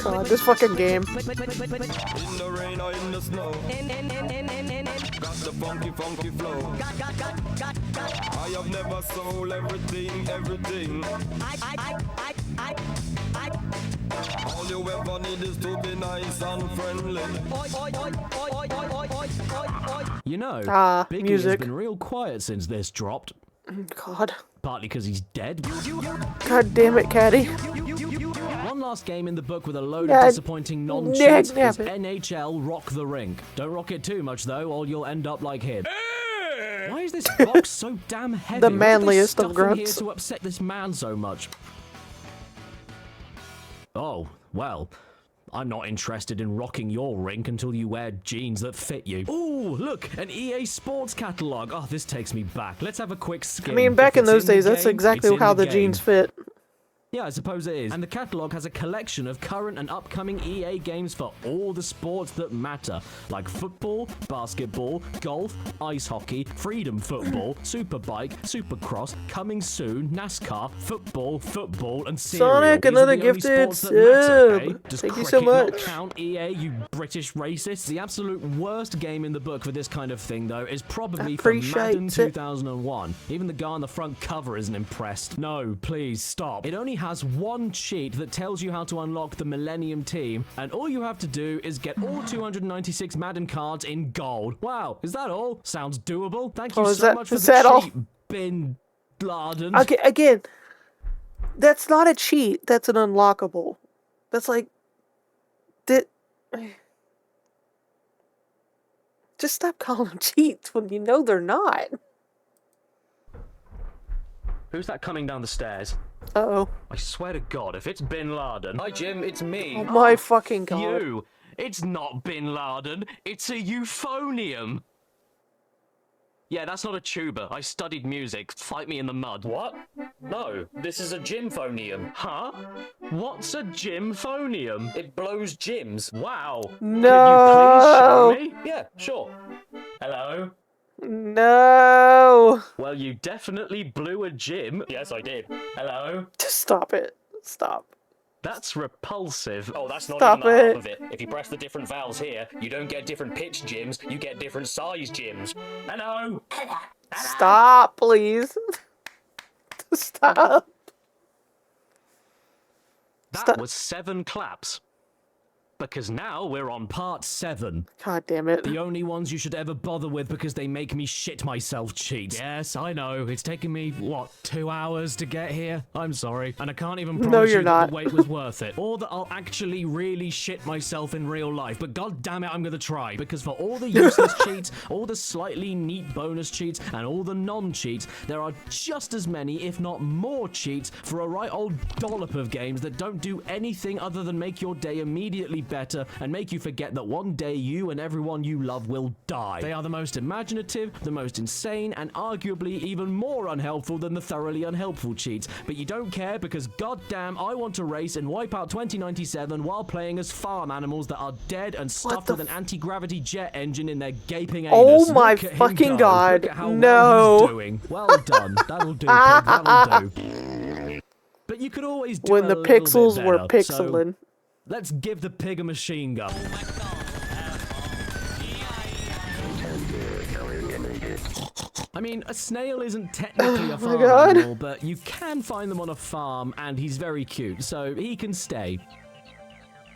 God, this fucking game. In the rain or in the snow. Got the funky, funky flow. I have never sold everything. All you ever need is to be nice and friendly. You know, Biggie music. has been real quiet since this dropped. God. Partly because he's dead. God damn it, Caddy. One last game in the book with a load of disappointing non-cheats is NHL Rock the Rink. Don't rock it too much though, or you'll end up like him. Why is this box so damn heavy? The manliest of grunts. Here to upset this man so much? Oh, well, I'm not interested in rocking your rink until you wear jeans that fit you. Ooh, look, an EA Sports catalog. Oh, this takes me back. Let's have a quick skim. I mean, back in those days, that's exactly how the jeans fit. Yeah, I suppose it is. And the catalogue has a collection of current and upcoming EA games for all the sports that matter, like football, basketball, golf, ice hockey, freedom football, superbike, supercross, coming soon, NASCAR, football, and cereal. Sonic, These another are the only gifted sports that matter, sub. eh? Does Thank you so cricket not much. count, EA, you British racists? The absolute worst game in the book for this kind of thing, though, is probably from Madden 2001. Even the guy on the front cover isn't impressed. No, please, stop. It only has one cheat that tells you how to unlock the Millennium Team, and all you have to do is get all 296 Madden cards in gold. Wow, is that all? Sounds doable. Thank you so much for the cheat, Bin Laden. Okay, again, that's not a cheat. That's an unlockable. That's like... Just stop calling them cheats when you know they're not. Who's that coming down the stairs? Uh-oh. I swear to God, if it's Bin Laden... Hi, Jim, it's me. Oh my fucking God. You! It's not Bin Laden, it's a euphonium! Yeah, that's not a tuba. I studied music. Fight me in the mud. What? No, this is a gymphonium. Huh? What's a gymphonium? It blows gyms. Wow. No! Could you please show me? Yeah, sure. Hello? No! Well, you definitely blew a gym. Yes, I did. Hello? Just stop it. Stop. That's repulsive. Oh, that's not Stop even the half it. of it. If you press the different valves here, you don't get different pitch gyms, you get different size gyms. Hello? Stop, please. Stop. That was 7 claps. Because now we're on Part 7. God damn it. The only ones you should ever bother with because they make me shit myself cheat. Yes, I know. It's taken me, what, 2 hours to get here? I'm sorry. And I can't even promise you that the wait was worth it. Or that I'll actually really shit myself in real life. But god damn it, I'm gonna try. Because for all the useless cheats, all the slightly neat bonus cheats, and all the non-cheats, there are just as many, if not more cheats, for a right old dollop of games that don't do anything other than make your day immediately better and make you forget that one day you and everyone you love will die. They are the most imaginative, the most insane, and arguably even more unhelpful than the thoroughly unhelpful cheats. But you don't care because goddamn I want to race and wipe out 2097 while playing as farm animals that are dead and stuffed with an anti-gravity jet engine in their gaping anus. Oh my Look at him fucking go. God. Look at how No. well he's doing. Well done. That'll do, pig. That'll do. But you could always do When a the little bit pixels were better, so pixeling. let's give the pig a machine gun. I mean, a snail isn't technically a farm animal, but you can find them on a farm, and he's very cute, so he can stay.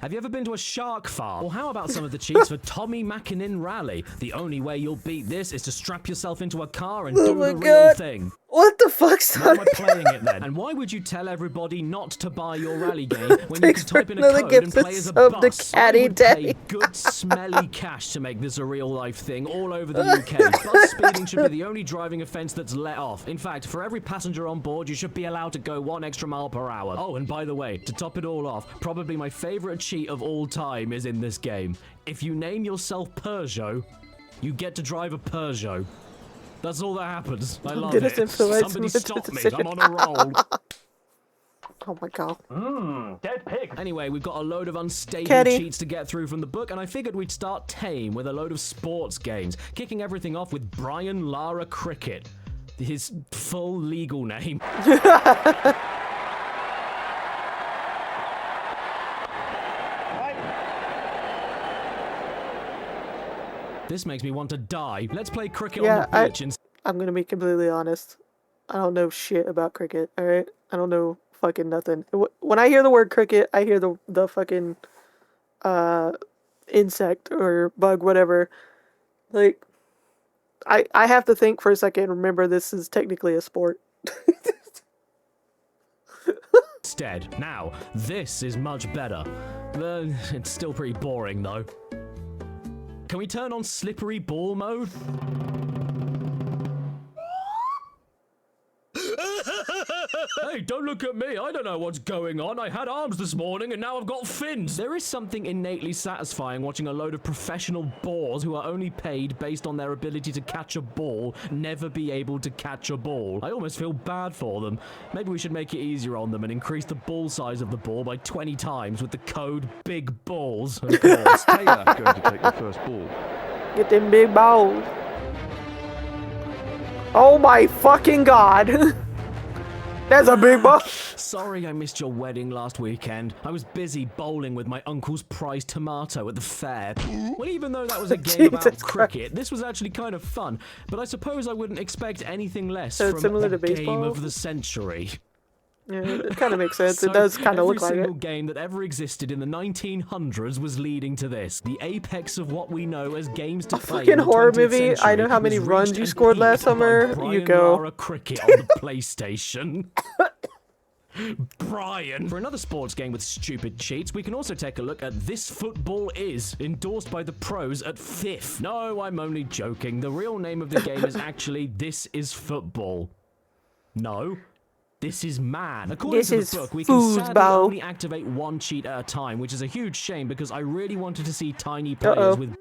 Have you ever been to a shark farm? Or how about some of the cheats for Tommy Mackinnon Rally? The only way you'll beat this is to strap yourself into a car and do the real thing. What the fuck's Why am I playing it then? And why would you tell everybody not to buy your rally game when you can type in a code and play as a bus? I would pay good smelly cash to make this a real life thing all over the UK. Bus speeding should be the only driving offence that's let off. In fact, for every passenger on board, you should be allowed to go 1 extra mile per hour. Oh, and by the way, to top it all off, probably my favourite cheat of all time is in this game. If you name yourself Peugeot, you get to drive a Peugeot. That's all that happens. I love it. Somebody stop me. I'm on a roll. Oh my god. Dead pig. Anyway, we've got a load of unstable Caddy. cheats to get through from the book, and I figured we'd start tame with a load of sports games, kicking everything off with Brian Lara Cricket. His full legal name. This makes me want to die. Let's play cricket on the pitch and... I'm gonna be completely honest. I don't know shit about cricket, alright? I don't know fucking nothing. When I hear the word cricket, I hear the fucking insect or bug, whatever. Like, I have to think for a second and remember this is technically a sport. Instead. Now, this is much better. It's still pretty boring, though. Can we turn on slippery ball mode? Hey, don't look at me. I don't know what's going on. I had arms this morning and now I've got fins. There is something innately satisfying watching a load of professional bores who are only paid based on their ability to catch a ball never be able to catch a ball. I almost feel bad for them. Maybe we should make it easier on them and increase the ball size of the ball by 20 times with the code Big Balls. Of course. Taylor going to take the first ball. Get them big balls. Oh my fucking god. There's a big ball. Sorry I missed your wedding last weekend. I was busy bowling with my uncle's prized tomato at the fair. Well, even though that was a game about cricket, this was actually kind of fun. But I suppose I wouldn't expect anything less from similar the to game baseball? of the century. Yeah, it kind of makes sense. So It does kind of look like every single it. game that ever existed in the 1900s was leading to this. The apex of what we know as games to play in Fucking the horror 20th movie. I century know how many was runs reached you and scored last peaked by summer. Brian You go. Lara Cricket on the PlayStation. Brian. For another sports game with stupid cheats, we can also take a look at This Football Is, endorsed by the pros at Fifth. No, I'm only joking. The real name of the game is actually This Is Football. No. This is man. According to the book, we can sadly only activate one cheat at a time, which is a huge shame because I really wanted to see tiny players with...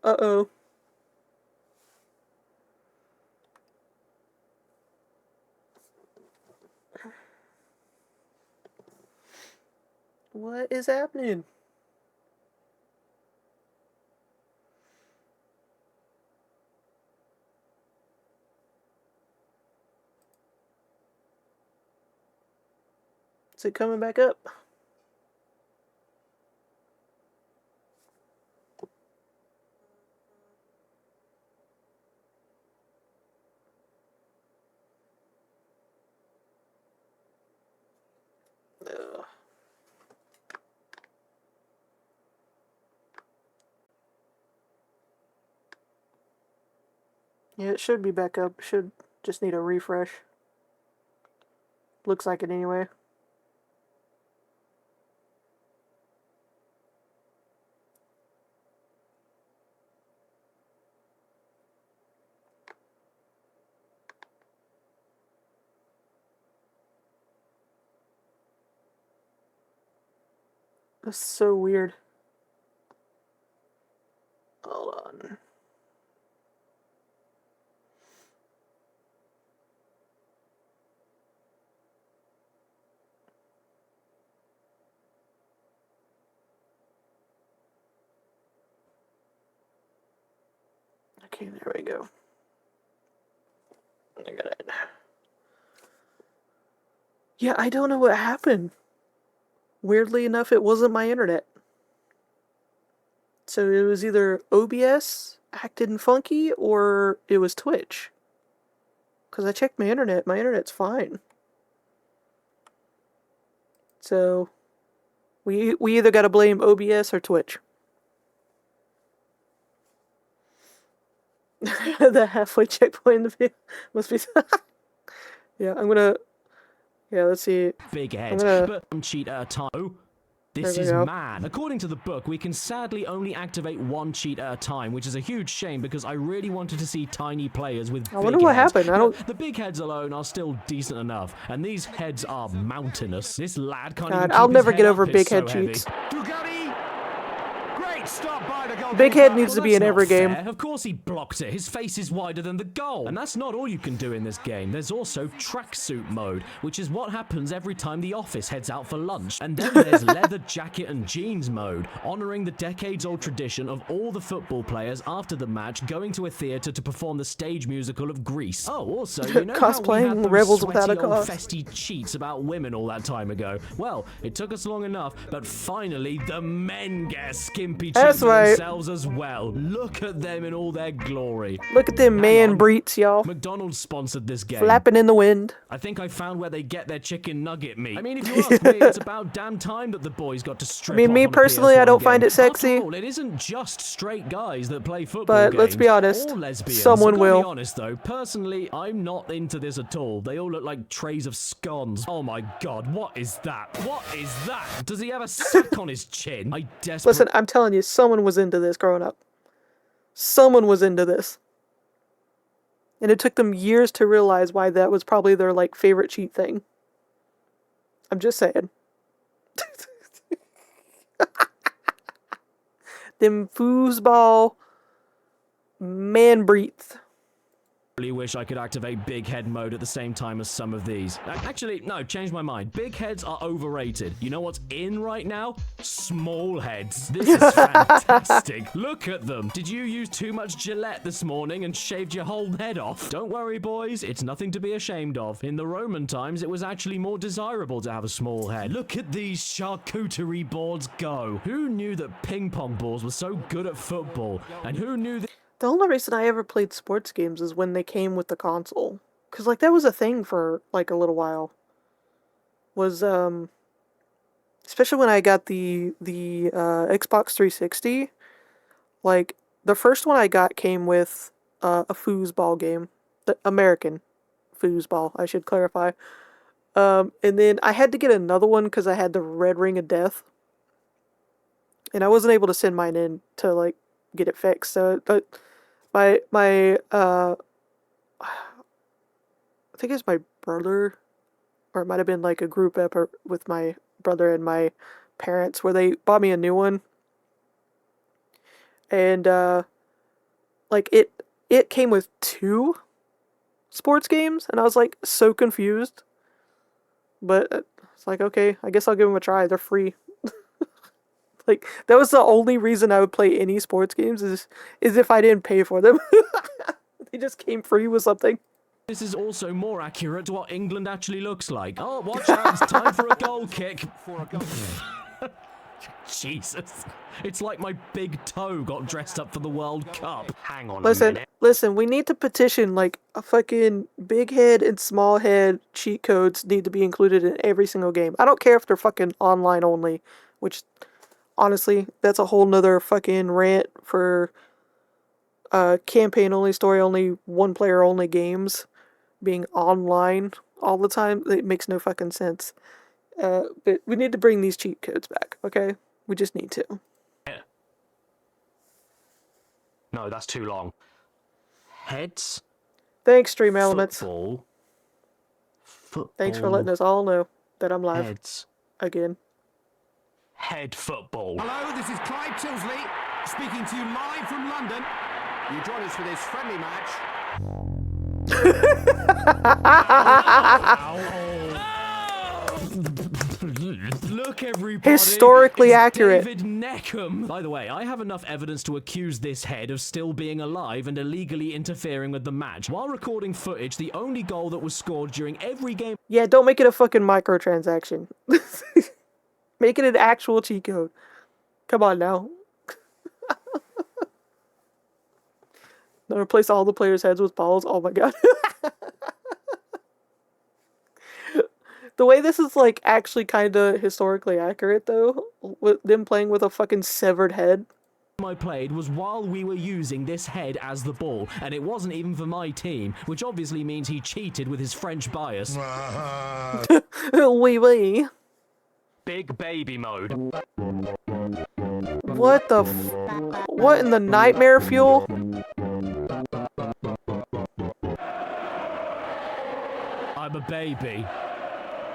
Uh-oh. What is happening? Is it coming back up? Ugh. Yeah, it should be back up. Should just need a refresh. Looks like it anyway. That's so weird. Hold on. Okay, there we go. I got it. Yeah, I don't know what happened. Weirdly enough, it wasn't my internet. So it was either OBS acting funky or it was Twitch. Because I checked my internet. My internet's fine. So we either got to blame OBS or Twitch. The halfway checkpoint in the video must be... Yeah, I'm gonna... Yeah, let's see. Big head, gonna... but one cheat at a time. This is man. According to the book, we can sadly only activate one cheat at a time, which is a huge shame because I really wanted to see tiny players with big heads. I wonder what happened. I don't... The big heads alone are still decent enough, and these heads are mountainous. This lad can't even God, keep I'll his never head get up, over it's big so head heavy. cheats. Great stop by the goalkeeper. Big head needs to Well, be in that's every not game. fair. Of course he blocked it. His face is wider than the goal. And that's not all you can do in this game. There's also tracksuit mode, which is what happens every time the office heads out for lunch. And then there's leather jacket and jeans mode, honoring the decades-old tradition of all the football players after the match going to a theater to perform the stage musical of Grease. Oh, also, you know how we Cosplaying had those Rebels Without a sweaty old Cause. festy cheats about women all that time ago? Well, it took us long enough, but finally the men get a skimpy cheat That's for right. themselves as well. Look at them in all their glory. Look at them man breeds, y'all. McDonald's sponsored this game. Flapping in the wind. I think I found where they get their chicken nugget meat. I mean, if you ask me, it's about damn time that the boys got to strip I mean, off me on a personally, I PS1 don't find game. it sexy. After all, it isn't just straight guys that play football But games. let's be honest, Or lesbians. someone I've gotta will. be honest, though. Personally, I'm not into this at all. They all look like trays of scones. Oh my god, what is that? What is that? Does he have a sack on his chin? I desperately... Listen, I'm telling you, someone was into this growing up. Someone was into this. And it took them years to realize why that was probably their, like, favorite cheat thing. I'm just saying. Them foosball man breeds. really wish I could activate big head mode at the same time as some of these. Actually, no, change my mind. Big heads are overrated. You know what's in right now? Small heads. This is fantastic. Look at them. Did you use too much Gillette this morning and shaved your whole head off? Don't worry, boys. It's nothing to be ashamed of. In the Roman times, it was actually more desirable to have a small head. Look at these charcuterie boards go. Who knew that ping pong balls were so good at football? And who knew that... The only reason I ever played sports games is when they came with the console. Cause like that was a thing for like a little while. Was especially when I got the Xbox 360. Like the first one I got came with a foosball game, the American foosball, I should clarify. And then I had to get another one because I had the Red Ring of Death, and I wasn't able to send mine in to like get it fixed. So, but my I think it's my brother, or it might have been like a group effort with my brother and my parents where they bought me a new one. And like it came with 2 sports games, and I was like so confused. But it's like, okay, I guess I'll give them a try. They're free. Like that was the only reason I would play any sports games is if I didn't pay for them. They just came free with something. This is also more accurate to what England actually looks like. Oh, watch out, it's time for a goal kick. Jesus. It's like my big toe got dressed up for the World Cup. Hang on a minute. Listen, we need to petition like a fucking big head and small head cheat codes need to be included in every single game. I don't care if they're fucking online only, which honestly, that's a whole nother fucking rant for campaign only, story only, one player only games being online all the time. It makes no fucking sense. But we need to bring these cheat codes back, okay? We just need to. No, that's too long. Heads. Thanks, Stream Elements. Football. Thanks for letting us all know that I'm live. Heads. Again. Head football. Hello, this is Clive Tilsley, speaking to you live from London. You join us for this friendly match. Look, everybody. Historically accurate. David Neckham. By the way, I have enough evidence to accuse this head of still being alive and illegally interfering with the match. While recording footage, the only goal that was scored during every game... Yeah, don't make it a fucking microtransaction. Make it an actual cheat code. Come on now. Now replace all the players' heads with balls. Oh my god. The way this is like actually kind of historically accurate though, with them playing with a fucking severed head. I played was while we were using this head as the ball, and it wasn't even for my team, which obviously means he cheated with his French bias. Wee. Big baby mode. What the what in the nightmare fuel? I'm a baby.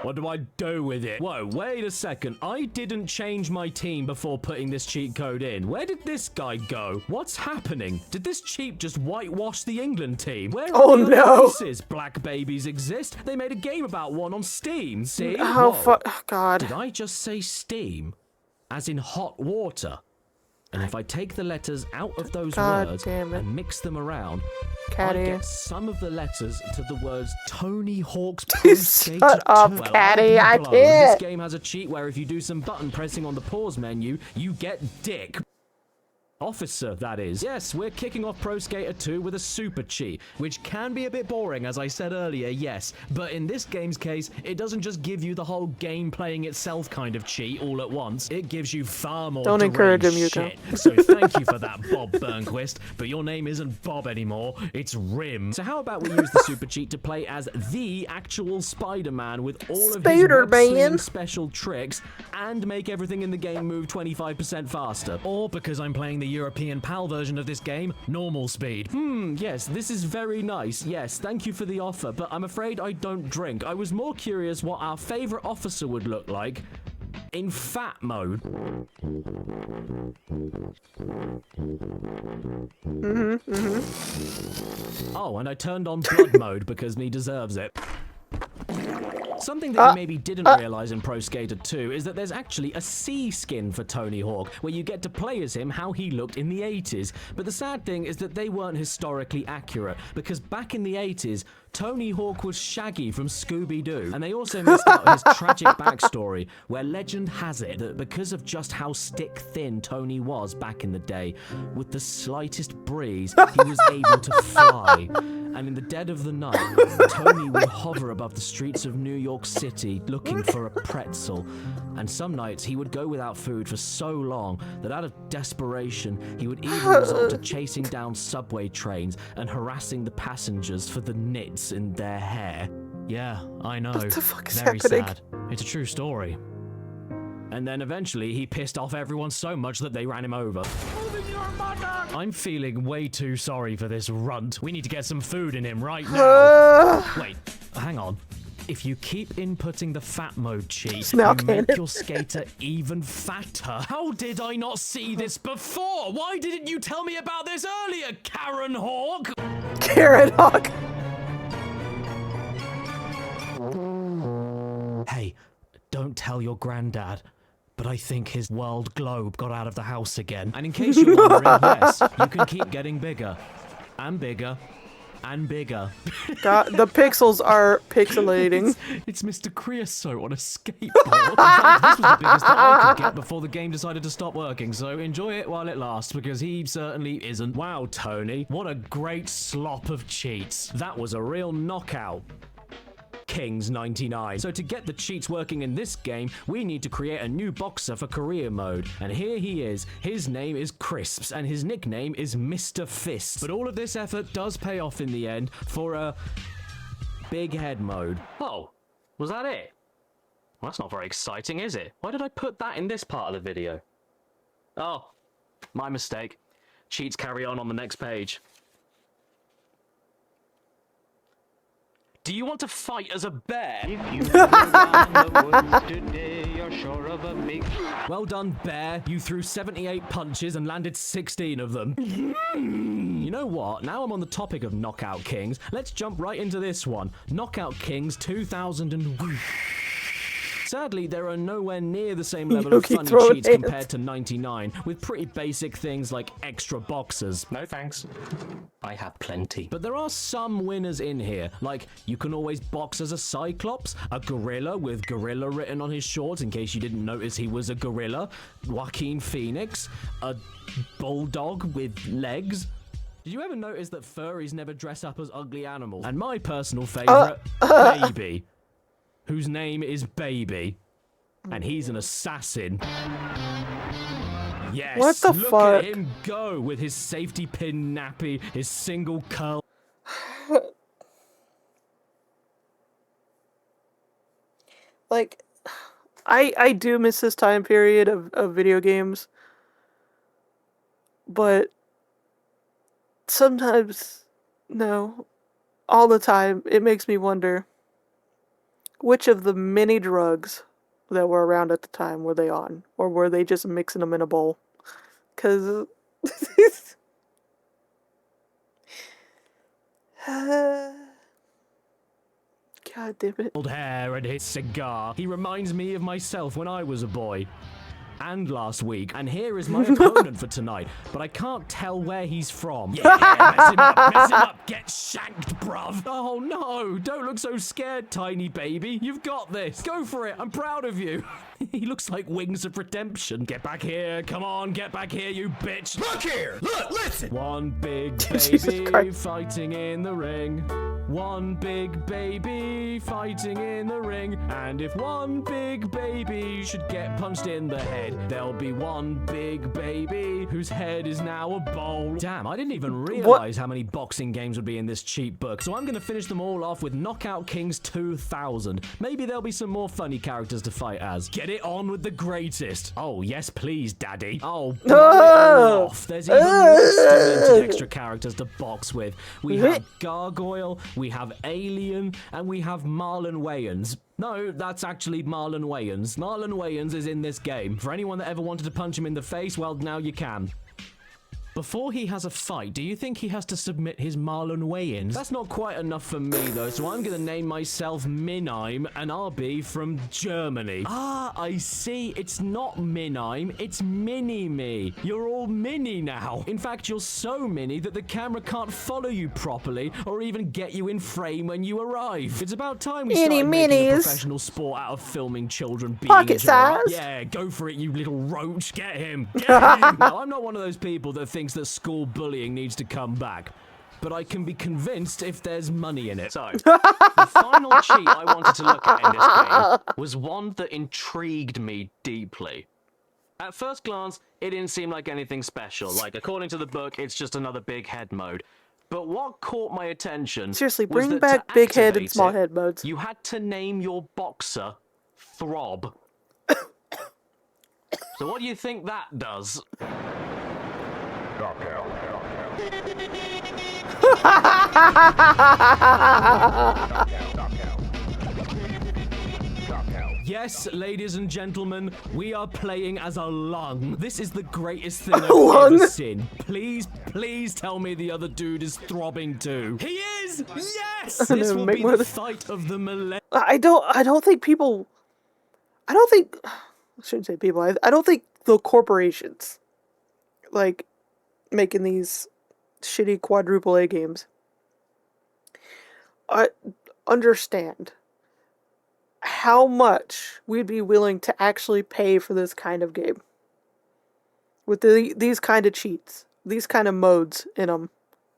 What do I do with it? Whoa, wait a second. I didn't change my team before putting this cheat code in. Where did this guy go? What's happening? Did this cheat just whitewash the England team? Where are the other races? Black babies exist. They made a game about one on Steam. See? Oh, fuck. Oh, God. Did I just say Steam? As in hot water? And if I take the letters out of those words and mix them around, Caddy. I get some of the letters to the words Tony Hawk's Pro Skater 2. Shut up, Caddy, I can't. This game has a cheat where if you do some button pressing on the pause menu, you get dick. Officer, that is. Yes, we're kicking off Pro Skater 2 with a super cheat, which can be a bit boring, as I said earlier, yes. But in this game's case, it doesn't just give you the whole game playing itself kind of cheat all at once. It gives you far more Don't encourage him, shit. Yuko. So thank you for that, Bob Burnquist. But your name isn't Bob anymore, it's Rim. So how about we use the super cheat to play as the actual Spider-Man with all of his web-slinging special tricks and make everything in the game move 25% faster. Or because I'm playing the European PAL version of this game, normal speed. Yes, this is very nice. Yes, thank you for the offer, but I'm afraid I don't drink. I was more curious what our favorite officer would look like in fat mode. Oh, and I turned on blood mode because me deserves it. Something that you maybe didn't realize in Pro Skater 2 is that there's actually a C skin for Tony Hawk, where you get to play as him how he looked in the 80s. But the sad thing is that they weren't historically accurate, because back in the 80s, Tony Hawk was Shaggy from Scooby-Doo. And they also missed out his tragic backstory, where legend has it that because of just how stick-thin Tony was back in the day, with the slightest breeze, he was able to fly. And in the dead of the night, Tony would hover above the streets of New York City looking for a pretzel. And some nights he would go without food for so long that out of desperation, he would even resort to chasing down subway trains and harassing the passengers for the nits in their hair. Yeah, I know. What the fuck is Very happening? sad. It's a true story. And then eventually he pissed off everyone so much that they ran him over. I'm feeling way too sorry for this runt. We need to get some food in him right now. Wait, hang on. If you keep inputting the fat mode cheat, you make your skater even fatter. How did I not see this before? Why didn't you tell me about this earlier, Karen Hawk? Karen Hawk. Hey, don't tell your granddad, but I think his world globe got out of the house again. And in case you're wondering, yes, you can keep getting bigger and bigger and bigger. God, the pixels are pixelating. It's Mr. Creosote on a skateboard. In fact, this was the biggest that I could get before the game decided to stop working, so enjoy it while it lasts, because he certainly isn't. Wow, Tony, what a great slop of cheats. That was a real knockout. Kings 99. So to get the cheats working in this game, we need to create a new boxer for career mode. And here he is. His name is Crisps, and his nickname is Mr. Fist. But all of this effort does pay off in the end for a big head mode. Oh, was that it? Well, that's not very exciting, is it? Why did I put that in this part of the video? Oh, my mistake. Cheats carry on the next page. Do you want to fight as a bear? If you go down the woods today, you're sure of a big... Well done, bear. You threw 78 punches and landed 16 of them. You know what? Now I'm on the topic of Knockout Kings. Let's jump right into this one. Knockout Kings 2000 Sadly, there are nowhere near the same level of funny cheats compared to 99, with pretty basic things like extra boxers. No thanks. I have plenty. But there are some winners in here, like you can always box as a Cyclops, a gorilla with gorilla written on his shorts in case you didn't notice he was a gorilla, Joaquin Phoenix, a bulldog with legs. Did you ever notice that furries never dress up as ugly animals? And my personal favorite, Baby, whose name is Baby, and he's an assassin. Yes, what the look fuck? at him go with his safety pin nappy, his single curl. Like, I do miss this time period of video games, but sometimes, no, all the time, it makes me wonder, which of the many drugs that were around at the time were they on? Or were they just mixing them in a bowl? Because... God damn it. Old hair and his cigar. He reminds me of myself when I was a boy. And last week. And here is my opponent for tonight. But I can't tell where he's from. Yeah, mess him up, get shanked, bruv. Oh no, don't look so scared, tiny baby. You've got this. Go for it, I'm proud of you. He looks like Wings of Redemption. Get back here, come on, get back here, you bitch. Look here, look, listen. One big baby fighting in the ring. One big baby fighting in the ring. And if one big baby should get punched in the head, there'll be one big baby whose head is now a bowl. Damn, I didn't even realize how many boxing games would be in this cheat book. So I'm gonna finish them all off with Knockout Kings 2000. Maybe there'll be some more funny characters to fight as. Get it on with the greatest. Oh, yes please, daddy. Oh, blow it all off. There's even more talented extra characters to box with. We have Gargoyle, we have Alien, and we have Marlon Wayans. No, that's actually Marlon Wayans. Marlon Wayans is in this game. For anyone that ever wanted to punch him in the face, well, now you can. Before he has a fight, do you think he has to submit his Marlon Wayans? That's not quite enough for me, though, so I'm gonna name myself Minheim, and I'll be from Germany. Ah, I see. It's not Minheim, it's Mini-Me. You're all mini now. In fact, you're so mini that the camera can't follow you properly, or even get you in frame when you arrive. It's about time we started making a professional sport out of filming children being pocket size. Yeah, go for it, you little roach. Get him. Get him. Now, I'm not one of those people that thinks that school bullying needs to come back. but I can be convinced if there's money in it. So, the final cheat I wanted to look at in this game was one that intrigued me deeply. At first glance, it didn't seem like anything special. Like, according to the book, it's just another big head mode. But what caught my attention Seriously, was bring that back to big head and activate small it, head modes. you had to name your boxer Throb. So what do you think that does? Yes, ladies and gentlemen, we are playing as a lung. This is the greatest thing I've Lung? ever seen. Please, please tell me the other dude is throbbing too. He is! Yes! This will be the fight of the millennium. I don't think people. I shouldn't say people. I don't think the corporations, like, making these shitty quadruple A games, understand how much we'd be willing to actually pay for this kind of game. With these kind of cheats, these kind of modes in them.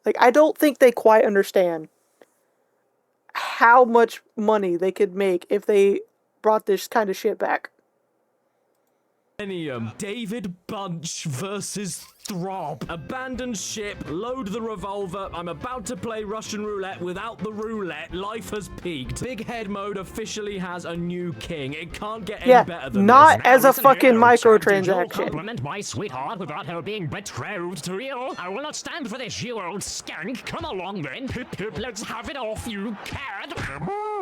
Like, I don't think they quite understand how much money they could make if they brought this kind of shit back. David Bunch versus Throb. Abandon ship, load the revolver. I'm about to play Russian roulette without the roulette. Life has peaked. Big head mode officially has a new king. It can't get any better than not this. as a fucking Did you microtransaction. compliment my sweetheart without her being betrothed to you? I will not stand for this, you old skank. Come along then. Let's have it off, you cad.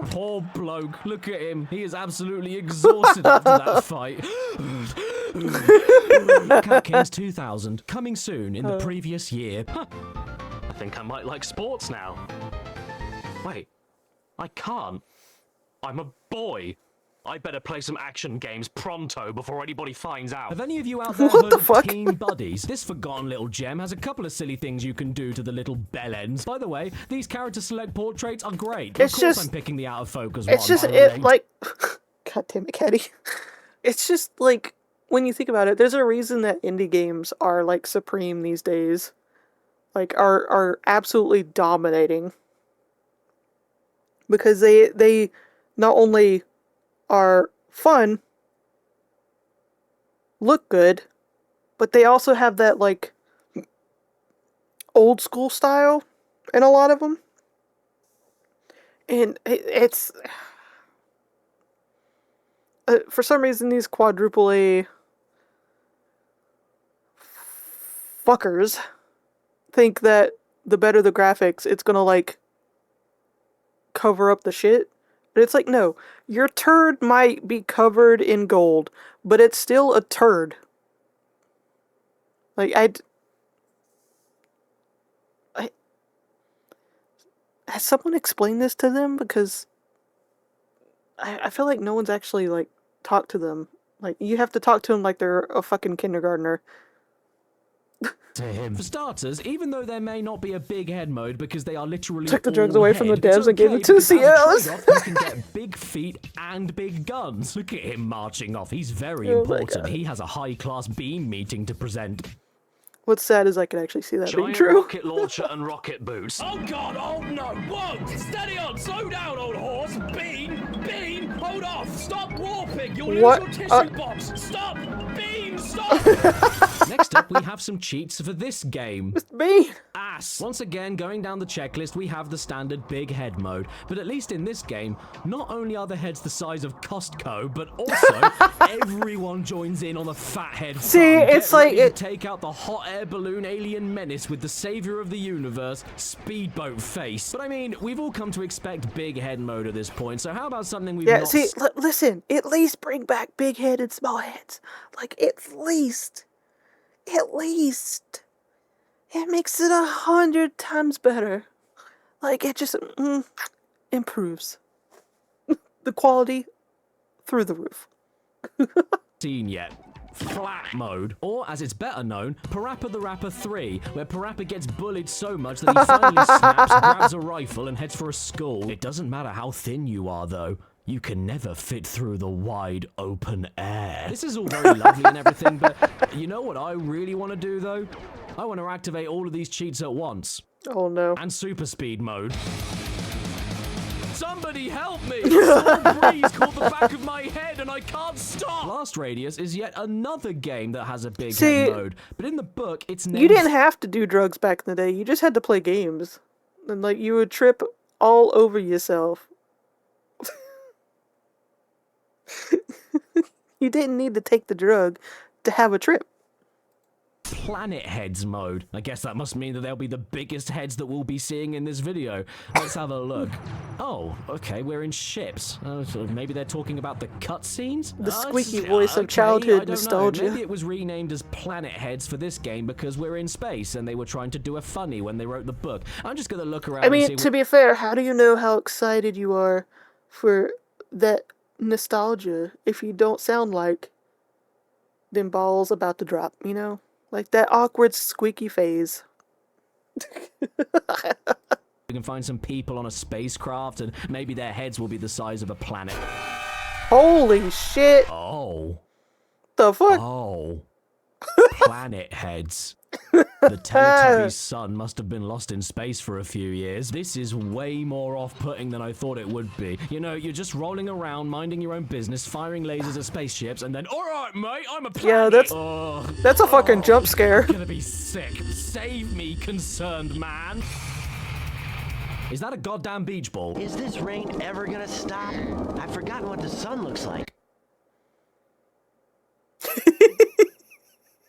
Poor bloke. Look at him. He is absolutely exhausted after that fight. Cat Kings 2000. Coming soon in the previous year. Huh. I think I might like sports now. Wait, I can't. I'm a boy. I better play some action games pronto before anybody finds out. Have any of you out there heard of Team Buddies? This forgotten little gem has a couple of silly things you can do to the little bell ends. By the way, these character select portraits are great. Of course I'm picking the out of focus one. It's just, like... God damn it, Caddy. It's just, like, when you think about it, there's a reason that indie games are, like, supreme these days. Like, are absolutely dominating. Because they not only are fun, look good, but they also have that, like, old school style in a lot of them. And it's... for some reason, these quadruple A fuckers think that the better the graphics, it's gonna, like, cover up the shit. But it's like, no, your turd might be covered in gold, but it's still a turd. Like, has someone explained this to them? Because I feel like no one's actually, like, talked to them. Like, you have to talk to them like they're a fucking kindergartner. To him. For starters, even though there may not be a big head mode because they are literally took the drugs all away from the head, devs it's and gave okay them to the because as a CEOs. trade-off, you can get big feet and big guns. Look at him marching off. He's very Oh my important. God. He has a high-class beam meeting to present. What's sad is I can actually see that being Giant true. rocket launcher and rocket boots. Oh god, oh no, whoa! Steady on, slow down, old horse! Bean! Hold off! Stop warping! You'll What? lose your tissue box! Stop! Bean, stop! Next up, we have some cheats for this game. Me! Ass! Once again, going down the checklist, we have the standard big head mode. But at least in this game, not only are the heads the size of Costco, but also everyone joins in on the fat head fun. See, it's Get like ready to take out the hot air balloon alien menace with the savior of the universe, Speedboat Face. But I mean, we've all come to expect big head mode at this point, so how about something we've Yeah, not... see, listen, at least bring back big head and small heads. Like, at least. It makes it 100 times better. Like, it just improves. The quality through the roof. Seen yet. Flat mode, or as it's better known, Parappa the Rapper 3, where Parappa gets bullied so much that he finally snaps, grabs a rifle, and heads for a school. It doesn't matter how thin you are, though. You can never fit through the wide open air. This is all very lovely and everything, but you know what I really want to do, though? I want to activate all of these cheats at once. Oh no. And super speed mode. Somebody help me! Some breeze caught the back of my head and I can't stop! Blast Radius is yet another game that has a big head mode, but in the book it's named... You didn't have to do drugs back in the day. You just had to play games. And like you would trip all over yourself. You didn't need to take the drug to have a trip. Planet Heads mode. I guess that must mean that they'll be the biggest heads that we'll be seeing in this video. Let's have a look. Oh, okay, we're in ships. So maybe they're talking about the cutscenes? The squeaky voice of childhood nostalgia. Maybe it was renamed as Planet Heads for this game because we're in space and they were trying to do a funny when they wrote the book. I'm just gonna look around I mean, and see to be fair, how do you know how excited you are for that nostalgia if you don't sound like them balls about to drop, you know? Like that awkward squeaky phase. We can find some people on a spacecraft and maybe their heads will be the size of a planet. Holy shit! Oh. The fuck? Oh. Planet heads. The Teletubby's son must have been lost in space for a few years. This is way more off-putting than I thought it would be. You know, you're just rolling around, minding your own business, firing lasers at spaceships, and then, alright, mate, I'm a planet. Yeah, that's a fucking jump scare. I'm gonna be sick. Save me, concerned man. Is that a goddamn beach ball? Is this rain ever gonna stop? I've forgotten what the sun looks like.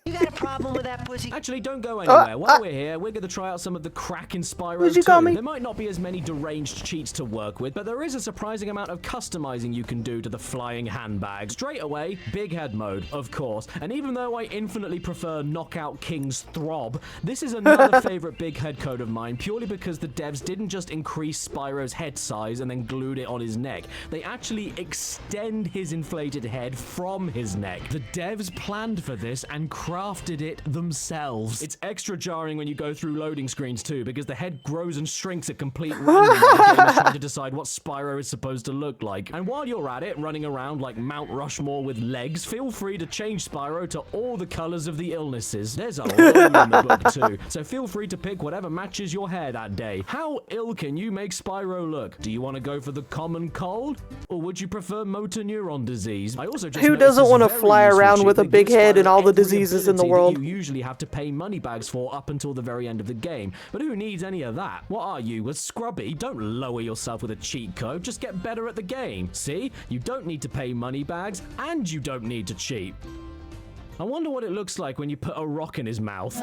You got a problem with that pussy? Actually, don't go anywhere. While we're here, we're going to try out some of the crack in Spyro 2. There might not be as many deranged cheats to work with, but there is a surprising amount of customizing you can do to the flying handbag. Straight away, big head mode, of course. And even though I infinitely prefer Knockout King's Throb, this is another favorite big head code of mine, purely because the devs didn't just increase Spyro's head size and then glued it on his neck. They actually extend his inflated head from his neck. The devs planned for this and crafted it themselves. It's extra jarring when you go through loading screens too, because the head grows and shrinks at complete random while the game is trying to decide what Spyro is supposed to look like. And while you're at it, running around like Mount Rushmore with legs, feel free to change Spyro to all the colors of the illnesses. There's a lot in the book too, so feel free to pick whatever matches your hair that day. How ill can you make Spyro look? Do you want to go for the common cold? Or would you prefer motor neuron disease? I also just Who doesn't want to fly around with a big head and all the diseases in the world? You usually have to pay money bags for up until the very end of the game. But who needs any of that? What are you, a scrubby? Don't lower yourself with a cheat code. Just get better at the game. See? You don't need to pay money bags, and you don't need to cheat. I wonder what it looks like when you put a rock in his mouth.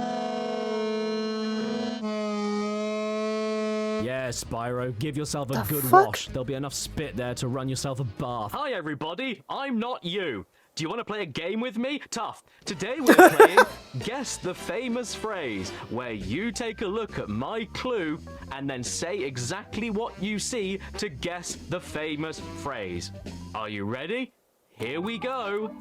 Yeah, Spyro, give yourself a good wash. There'll be enough spit there to run yourself a bath. Hi everybody, I'm not you. Do you want to play a game with me? Tough. Today we're playing Guess the Famous Phrase, where you take a look at my clue and then say exactly what you see to guess the famous phrase. Are you ready? Here we go.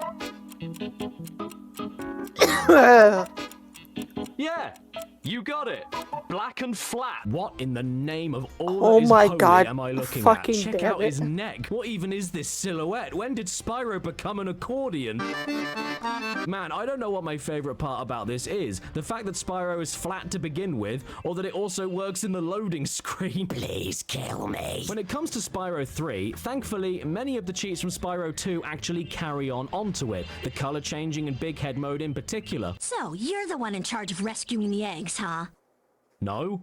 Yeah, you got it. Black and flat. What in the name of all that is holy am I looking at? Check out his neck. What even is this silhouette? When did Spyro become an accordion? Man, I don't know what my favorite part about this is. The fact that Spyro is flat to begin with, or that it also works in the loading screen. Please kill me. When it comes to Spyro 3, thankfully, many of the cheats from Spyro 2 actually carry on onto it. The color changing and big head mode in particular. So, you're the one in charge of rescuing the eggs, huh? No.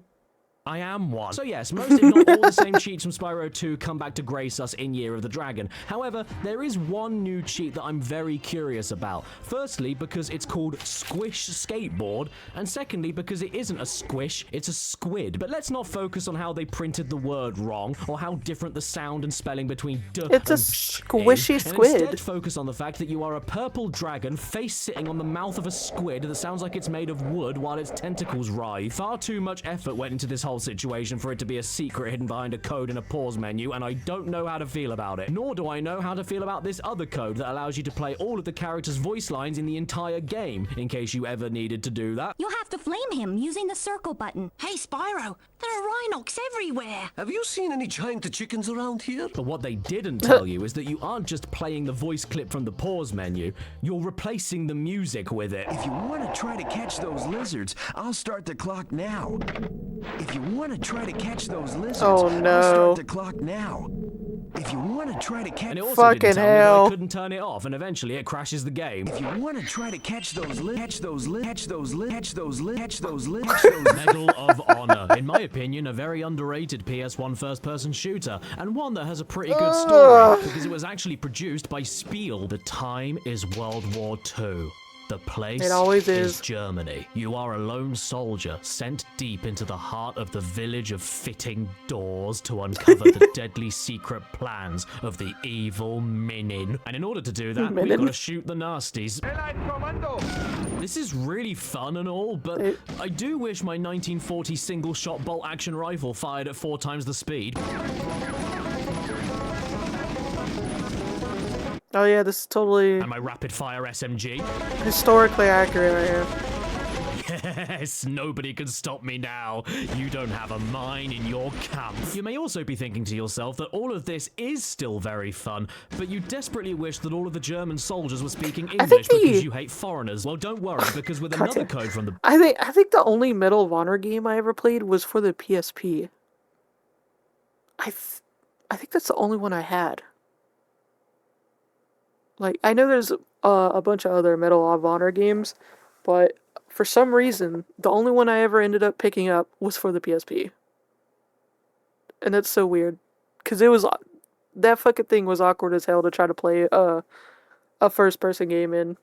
I am one. So yes, most if not all the same cheats from Spyro 2 come back to grace us in Year of the Dragon. However, there is one new cheat that I'm very curious about. Firstly, because it's called Squish Skateboard, and secondly, because it isn't a squish, it's a squid. But let's not focus on how they printed the word wrong, or how different the sound and spelling between d it's and a squishy is, squid. And instead focus on the fact that you are a purple dragon face-sitting on the mouth of a squid that sounds like it's made of wood while its tentacles writhe. Far too much effort went into this whole situation for it to be a secret hidden behind a code in a pause menu, and I don't know how to feel about it. Nor do I know how to feel about this other code that allows you to play all of the characters' voice lines in the entire game, in case you ever needed to do that. You'll have to flame him using the circle button. Hey, Spyro, there are rhinox everywhere. Have you seen any giant chickens around here? But what they didn't tell you is that you aren't just playing the voice clip from the pause menu, you're replacing the music with it. If you want to try to catch those lizards, I'll start the clock now. If you want to try to catch those lizards, Oh, I'll no. start the clock now. If you want to try to catch... And it also Fucking didn't tell me that hell. I couldn't turn it off, and eventually it crashes the game. If you want to try to catch those Medal of Honor. In my opinion, a very underrated PS1 first-person shooter, and one that has a pretty good story, because it was actually produced by Spiel. The time is World War II. The place It always is. Germany. You are a lone soldier sent deep into the heart of the village of fitting doors to uncover the deadly secret plans of the evil Minin. And in order to do that, we've got to shoot the nasties. This is really fun and all, but I do wish my 1940 single-shot bolt-action rifle fired at 4 times the speed. Oh yeah, this is totally And my rapid-fire SMG. historically accurate right here. Yes, nobody can stop me now. You don't have a mine in your camp. You may also be thinking to yourself that all of this is still very fun, but you desperately wish that all of the German soldiers were speaking English because you hate foreigners. Well, don't worry, because with another code from the... I think the only Medal of Honor game I ever played was for the PSP. I think that's the only one I had. Like, I know there's a bunch of other Medal of Honor games, but for some reason, the only one I ever ended up picking up was for the PSP. And that's so weird. Because that fucking thing was awkward as hell to try to play a first-person game in.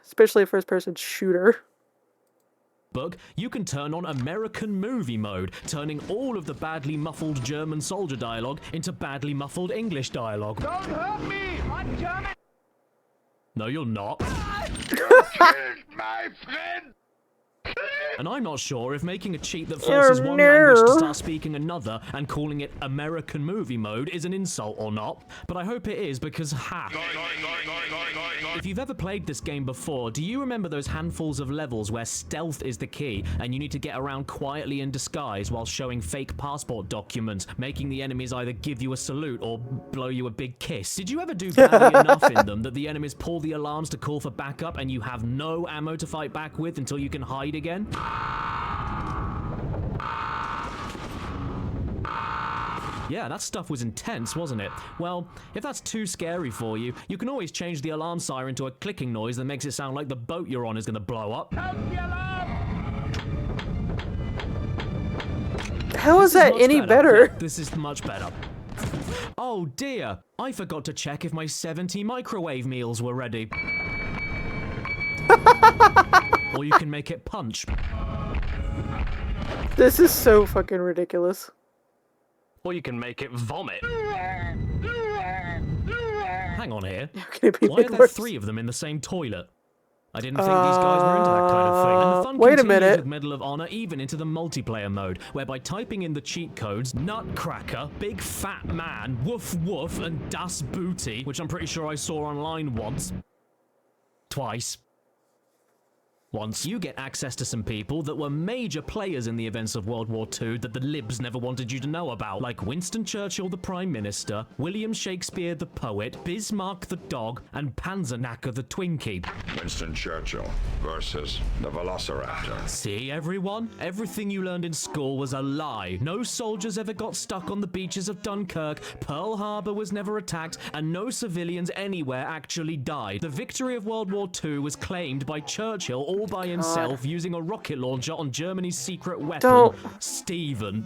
Especially a first-person shooter. book, you can turn on American movie mode, turning all of the badly muffled German soldier dialogue into badly muffled English dialogue. Don't hurt me! I'm German! No, you're not. My friend! And I'm not sure if making a cheat that forces one language to start speaking another and calling it American movie mode is an insult or not, but I hope it is because if you've ever played this game before, do you remember those handfuls of levels where stealth is the key and you need to get around quietly in disguise while showing fake passport documents, making the enemies either give you a salute or blow you a big kiss? Did you ever do badly enough in them that the enemies pull the alarms to call for backup and you have no ammo to fight back with until you can hide again? Yeah, that stuff was intense, wasn't it? Well, if that's too scary for you, you can always change the alarm siren to a clicking noise that makes it sound like the boat you're on is gonna blow up. How is that any better? This is much better. Oh dear, I forgot to check if my 70 microwave meals were ready. Or you can make it punch. This is so fucking ridiculous. Or you can make it vomit. Hang on here. Can it be Why are made there worse? 3 of them in the same toilet? I didn't think these guys were into that kind of thing. And the fun wait a continues minute. with Medal of Honor even into the multiplayer mode, where by typing in the cheat codes Nutcracker, Big Fat Man, Woof Woof, and Das Booty, which I'm pretty sure I saw online once. Twice. Once you get access to some people that were major players in the events of World War II that the libs never wanted you to know about, like Winston Churchill the Prime Minister, William Shakespeare the poet, Bismarck the dog, and Panzerknacker the Twinkie. Winston Churchill versus the Velociraptor. See, everyone? Everything you learned in school was a lie. No soldiers ever got stuck on the beaches of Dunkirk, Pearl Harbor was never attacked, and no civilians anywhere actually died. The victory of World War II was claimed by Churchill all by himself using a rocket launcher on Germany's secret weapon, Stephen.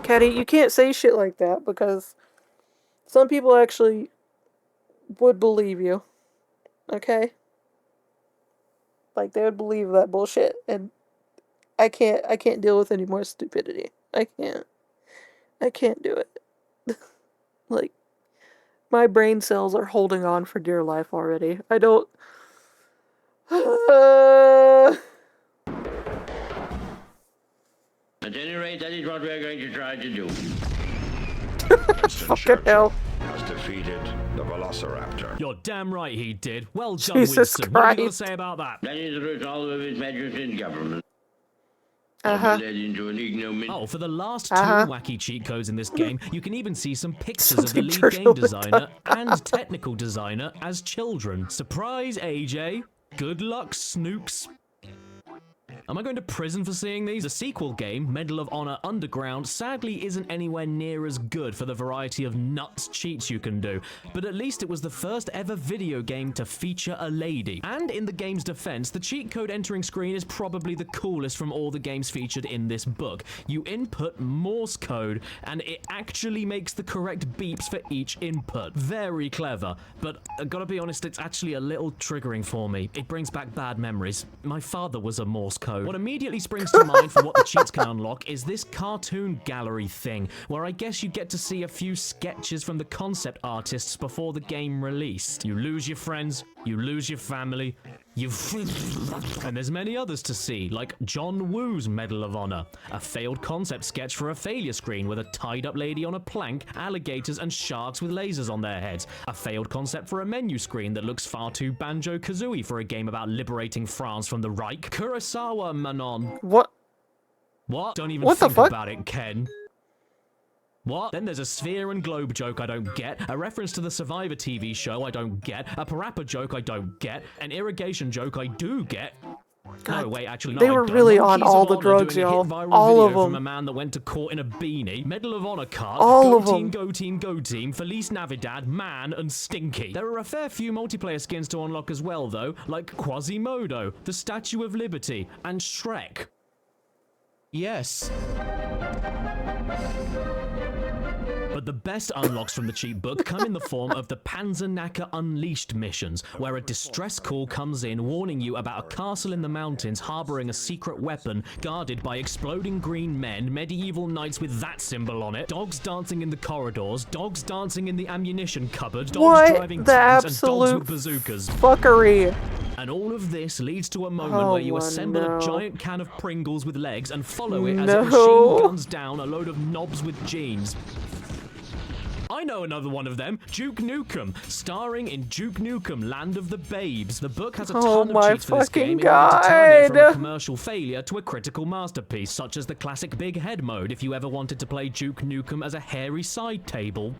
Caddy, you can't say shit like that because some people actually would believe you. Okay? Like they would believe that bullshit, and I can't deal with any more stupidity. I can't do it. Like my brain cells are holding on for dear life already. I don't At any rate, that is what we are going to try to do. Winston Churchill has defeated the Velociraptor. You're damn right he did. Well done, Jesus Winston. What are you going to Christ. say about that? That is the result of His Majesty's government. Uh-huh. Led into an ignominious... Oh, for the last 2 Uh-huh. wacky cheat codes in this game, you can even see some pictures of the Something lead Churchill game would designer done. and technical designer as children. Surprise, AJ. Good luck, Snooks. Am I going to prison for seeing these? The sequel game, Medal of Honor Underground, sadly isn't anywhere near as good for the variety of nuts cheats you can do, but at least it was the first ever video game to feature a lady. And in the game's defense, the cheat code entering screen is probably the coolest from all the games featured in this book. You input Morse code, and it actually makes the correct beeps for each input. Very clever, but I gotta be honest, it's actually a little triggering for me. It brings back bad memories. My father was a Morse code. What immediately springs to mind for what the cheats can unlock is this cartoon gallery thing, where I guess you get to see a few sketches from the concept artists before the game released. You lose your friends, you lose your family, and there's many others to see, like John Woo's Medal of Honor, a failed concept sketch for a failure screen with a tied-up lady on a plank, alligators and sharks with lasers on their heads, a failed concept for a menu screen that looks far too Banjo-Kazooie for a game about liberating France from the Reich, Kurosawa Manon. What? What? Don't even What the think fuck? about it, Ken. What? Then there's a sphere and globe joke I don't get, a reference to the Survivor TV show I don't get, a parappa joke I don't get, an irrigation joke I do get. God, No, wait, actually, no, they I were don't. really Monkeys on all of the Honor drugs, doing a hit y'all. viral All of video them. from a man that went to court in a beanie, Medal of Honor card, All Go of Team, them. Go Team, Go Team, Feliz Navidad, Man, and Stinky. There are a fair few multiplayer skins to unlock as well, though, like Quasimodo, the Statue of Liberty, and Shrek. Yes. But the best unlocks from the cheat book come in the form of the Panzernacker Unleashed missions, where a distress call comes in warning you about a castle in the mountains harboring a secret weapon guarded by exploding green men, medieval knights with that symbol on it, dogs dancing in the corridors, dogs dancing in the ammunition cupboard, dogs What driving the tanks, and dogs absolute with bazookas. fuckery? And all of this leads to a moment Oh, where you assemble no. a giant can of Pringles with legs and follow it as No. it machine guns down a load of knobs with jeans. I know another one of them, Duke Nukem, starring in Duke Nukem Land of the Babes. The book has a Oh ton of my cheats for this fucking game in order to turn it from a God. commercial failure to a critical masterpiece, such as the classic big head mode if you ever wanted to play Duke Nukem as a hairy side table.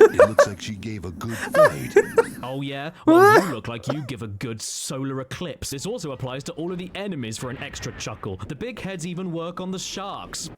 It looks like she gave a good fight. Oh yeah? Well, you look like you give a good solar eclipse. This also applies to all of the enemies for an extra chuckle. The big heads even work on the sharks.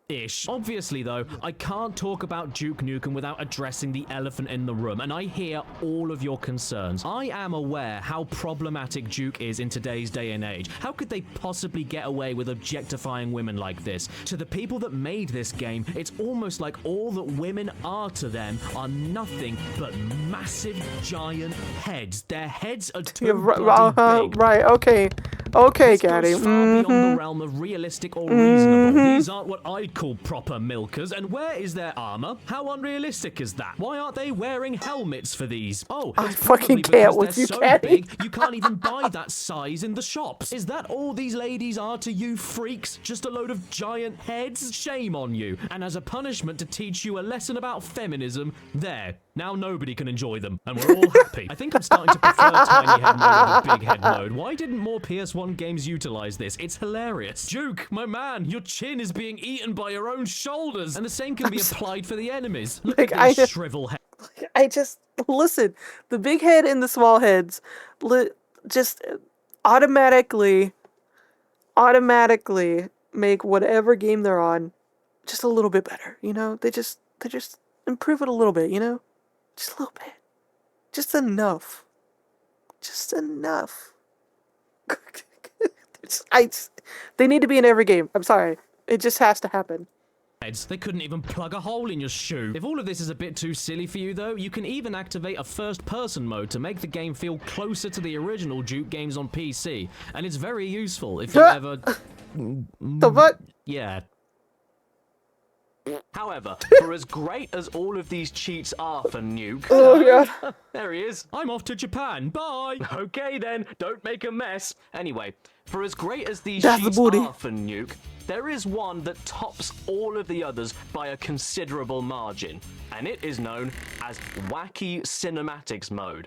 Ish. Obviously, though, I can't talk about Duke Nukem without addressing the elephant in the room, and I hear all of your concerns. I am aware how problematic Duke is in today's day and age. How could they possibly get away with objectifying women like this? To the people that made this game, it's almost like all that women are to them are nothing but massive, giant heads. Their heads are too bloody big. Right, okay. Okay, This Gaddy. goes far beyond the realm of realistic or reasonable. These aren't what I'd call proper milkers. And where is their armor? How unrealistic is that? Why aren't they wearing helmets for these? Oh, I it's fucking probably can't because with they're you, so Gaddy. big you can't even buy that size in the shops. Is that all these ladies are to you freaks? Just a load of giant heads? Shame on you. And as a punishment to teach you a lesson about feminism, there. Now nobody can enjoy them, and we're all happy. I think I'm starting to prefer tiny head mode over big head mode. Why didn't more PS1 games utilize this? It's hilarious. Duke, my man, your chin is being eaten by your own shoulders, and the same can be applied for the enemies. Look Like, at this shrivel head. I just listen. The big head and the small heads, just automatically make whatever game they're on just a little bit better. You know, they just improve it a little bit. You know, just a little bit, just enough. They need to be in every game. I'm sorry, it just has to happen. They couldn't even plug a hole in your shoe. If all of this is a bit too silly for you, though, you can even activate a first-person mode to make the game feel closer to the original Duke games on PC, and it's very useful if you ever... The what? Yeah. However, for as great as all of these cheats are for Nuke... Oh, God. There he is. I'm off to Japan. Bye! Okay, then. Don't make a mess. Anyway, for as great as these That's the cheats booty. are for Nuke, there is one that tops all of the others by a considerable margin, and it is known as Wacky Cinematics Mode.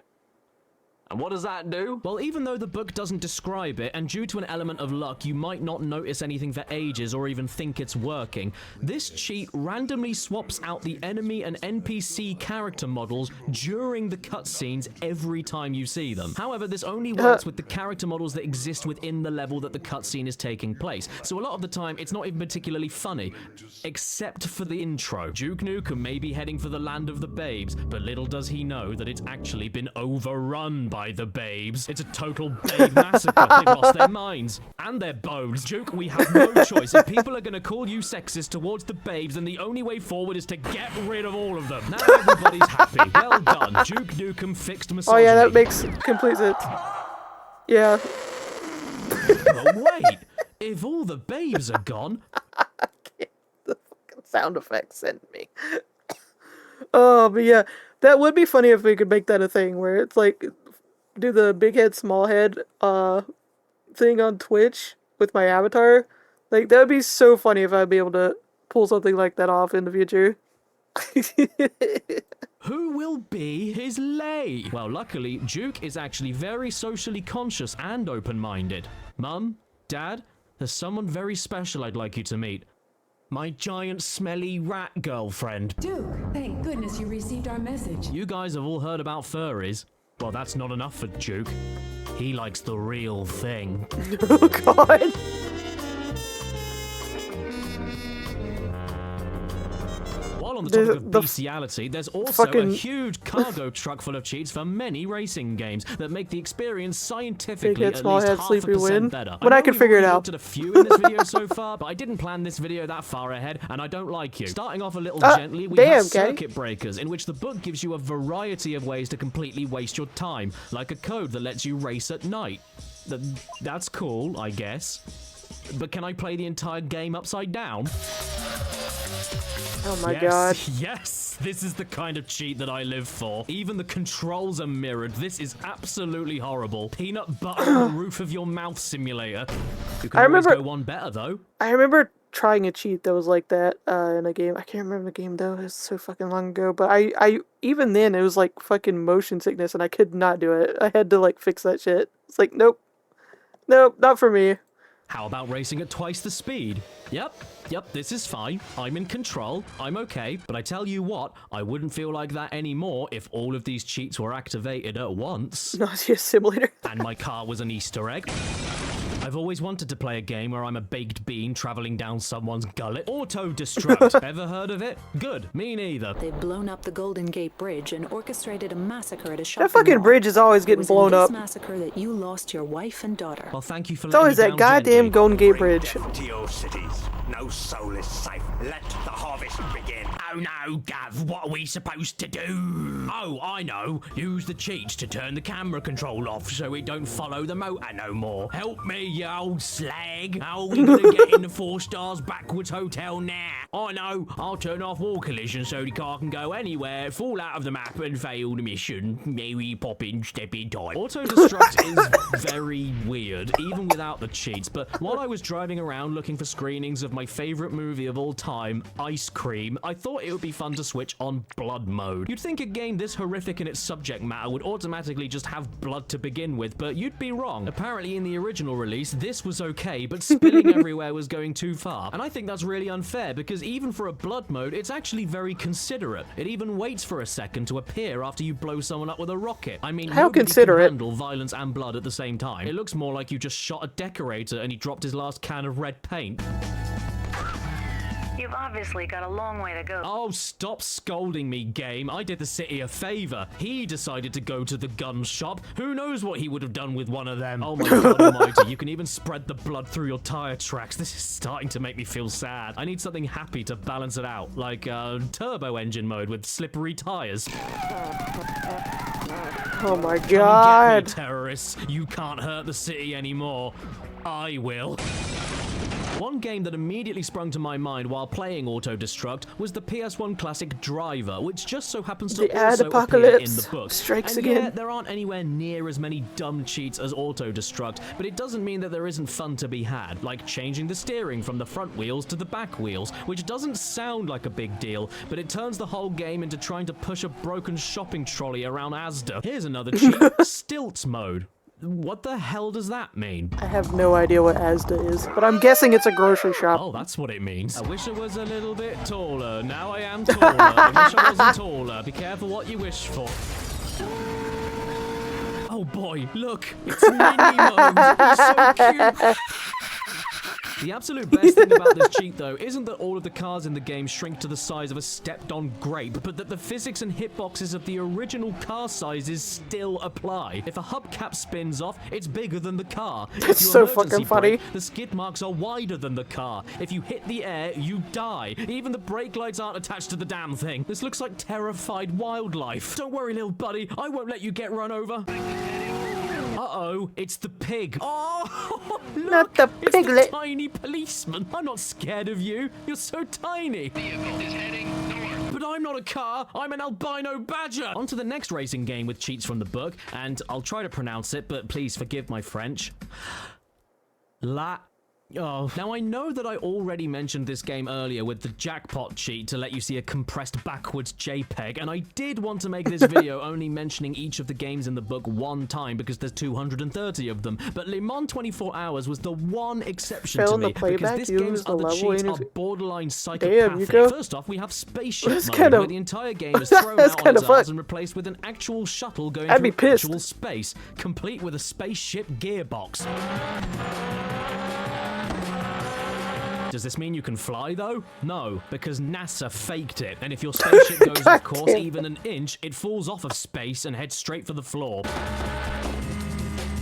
And what does that do? Well, even though the book doesn't describe it, and due to an element of luck, you might not notice anything for ages or even think it's working, this cheat randomly swaps out the enemy and NPC character models during the cutscenes every time you see them. However, this only works with the character models that exist within the level that the cutscene is taking place. So a lot of the time, it's not even particularly funny, except for the intro. Duke Nukem may be heading for the land of the babes, but little does he know that it's actually been overrun by the babes. It's a total babe massacre. They've lost their minds. And their bones. Duke, we have no choice. If people are gonna call you sexist towards the babes, then the only way forward is to get rid of all of them. Now everybody's happy. Well done. Duke Nukem fixed misogyny. Oh yeah, that makes complete sense. Yeah. But wait, if all the babes are gone... The fucking sound effects sent me. Oh, but yeah, that would be funny if we could make that a thing, where it's like, do the big head, small head thing on Twitch with my avatar. Like, that would be so funny if I'd be able to pull something like that off in the future. Who will be his lay? Well, luckily, Duke is actually very socially conscious and open-minded. Mum, Dad, there's someone very special I'd like you to meet. My giant smelly rat girlfriend. Duke, thank goodness you received our message. You guys have all heard about furries. Well, that's not enough for Duke. He likes the real thing. Oh, God. While on the topic of bestiality, there's also a huge cargo truck full of cheats for many racing games that make the experience scientifically at least half a percent better. When I can figure it out. I've looked at a few in this video so far, but I didn't plan this video that far ahead, and I don't like you. Starting off a little gently, we have circuit breakers, in which the book gives you a variety of ways to completely waste your time, like a code that lets you race at night. That's cool, I guess. But can I play the entire game upside down? Oh my God. Yes, this is the kind of cheat that I live for. Even the controls are mirrored. This is absolutely horrible. Peanut butter on the roof of your mouth simulator. You can always go one better, though. I remember trying a cheat that was like that in a game. I can't remember the game, though. It was so fucking long ago. But I even then, it was like fucking motion sickness, and I could not do it. I had to, like, fix that shit. It's like, nope. Nope, not for me. How about racing at twice the speed? Yep, this is fine. I'm in control. I'm okay. But I tell you what, I wouldn't feel like that anymore if all of these cheats were activated at once. Nausea simulator. And my car was an Easter egg. I've always wanted to play a game where I'm a baked bean traveling down someone's gullet. Auto-destruct. Ever heard of it? Good. Me neither. They've blown up the Golden Gate Bridge and orchestrated a massacre at a shopping That fucking mall. bridge is always getting blown up. It was in this massacre that you lost your wife and daughter. Well, thank you for It's always that goddamn Golden Gate Bridge. To your cities. No soul is safe. Let the harvest begin. Oh no, Gav, what are we supposed to do? Oh, I know. Use the cheats to turn the camera control off so it don't follow the motor no more. Help me, you old slag. How are we gonna get in the 4 stars backwards hotel now? I know. I'll turn off wall collision so the car can go anywhere, fall out of the map and fail the mission. Maybe pop in, step in time. Auto-destruct is very weird, even without the cheats. But while I was driving around looking for screenings of my favorite movie of all time, Ice Cream, I thought it would be fun to switch on blood mode. You'd think a game this horrific in its subject matter would automatically just have blood to begin with, but you'd be wrong. Apparently in the original release, this was okay, but spilling everywhere was going too far. And I think that's really unfair, because even for a blood mode, it's actually very considerate. It even waits for a second to appear after you blow someone up with a rocket. I mean, how considerate? Can handle violence and blood at the same time. It looks more like you just shot a decorator and he dropped his last can of red paint. You've obviously got a long way to go. Oh, stop scolding me, game. I did the city a favor. He decided to go to the gun shop. Who knows what he would have done with one of them? Oh my God almighty, you can even spread the blood through your tire tracks. This is starting to make me feel sad. I need something happy to balance it out, like turbo engine mode with slippery tires. Oh my God. Come get me, terrorists. You can't hurt the city anymore. I will. One game that immediately sprung to my mind while playing Auto-Destruct was the PS1 classic Driver, which just so happens to The ad also appear apocalypse in the book. strikes and again. Yeah, there aren't anywhere near as many dumb cheats as Auto-Destruct, but it doesn't mean that there isn't fun to be had, like changing the steering from the front wheels to the back wheels, which doesn't sound like a big deal, but it turns the whole game into trying to push a broken shopping trolley around Asda. Here's another cheat, Stilts mode. What the hell does that mean? I have no idea what Asda is, but I'm guessing it's a grocery shop. Oh, that's what it means. I wish I was a little bit taller. Now I am taller. I wish I wasn't taller. Be careful what you wish for. Oh boy, look! It's Mini Mode! He's so cute! The absolute best thing about this cheat, though, isn't that all of the cars in the game shrink to the size of a stepped-on grape, but that the physics and hitboxes of the original car sizes still apply. If a hubcap spins off, it's bigger than the car. That's If you so emergency fucking funny. brake, the skid marks are wider than the car. If you hit the air, you die. Even the brake lights aren't attached to the damn thing. This looks like terrified wildlife. Don't worry, little buddy. I won't let you get run over. Uh-oh, it's the pig. Oh, look, Not the it's piglet. the tiny policeman. I'm not scared of you. You're so tiny. But I'm not a car. I'm an albino badger. On to the next racing game with cheats from the book, and I'll try to pronounce it, but please forgive my French. Oh. Now, I know that I already mentioned this game earlier with the jackpot cheat to let you see a compressed backwards JPEG, and I did want to make this video only mentioning each of the games in the book one time because there's 230 of them, but Le Mans 24 Hours was the one exception to me because this game's other cheats are borderline psychopathic. First off, we have spaceship mode, where the entire game is thrown out on its ass and replaced with an actual shuttle going through actual space, complete with a spaceship gearbox. Does this mean you can fly, though? No, because NASA faked it, and if your spaceship goes off course even an inch, it falls off of space and heads straight for the floor.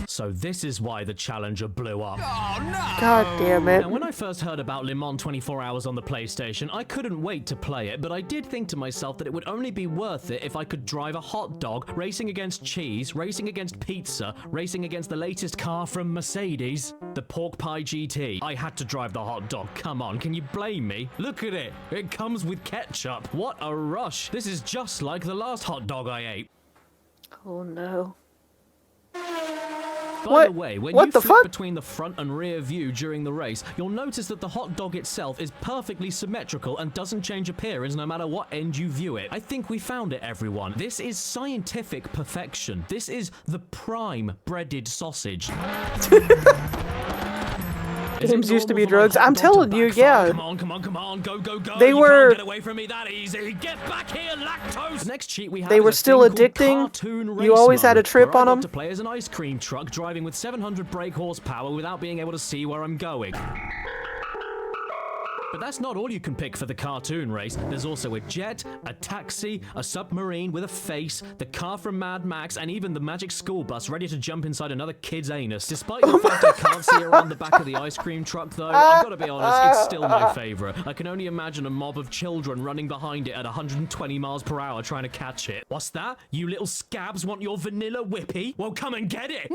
So this is why the Challenger blew up. Oh, no! God damn it. Now, when I first heard about Le Mans 24 Hours on the PlayStation, I couldn't wait to play it, but I did think to myself that it would only be worth it if I could drive a hot dog, racing against cheese, racing against pizza, racing against the latest car from Mercedes, the Pork Pie GT. I had to drive the hot dog. Come on, can you blame me? Look at it. It comes with ketchup. What a rush. This is just like the last hot dog I ate. Oh, no. By the way, when you flip between the front and rear view during the race, you'll notice that the hot dog itself is perfectly symmetrical and doesn't change appearance no matter what end you view it. I think we found it, everyone. This is scientific perfection. This is the prime breaded sausage. Games used to be drugs. I'm telling you, yeah. Come on, go. They were. Can't get away from me that easy. Get back here, lactose. The next cheat we have They were still addicting. You always had a trip on them. To play as an ice cream truck driving with 700 brake horsepower without being able to see where I'm going. But that's not all you can pick for the cartoon race. There's also a jet, a taxi, a submarine with a face, the car from Mad Max, and even the magic school bus ready to jump inside another kid's anus. Despite the fact I can't see around the back of the ice cream truck, though, I've got to be honest, it's still my favorite. I can only imagine a mob of children running behind it at 120 miles per hour trying to catch it. What's that? You little scabs want your vanilla whippy? Well, come and get it!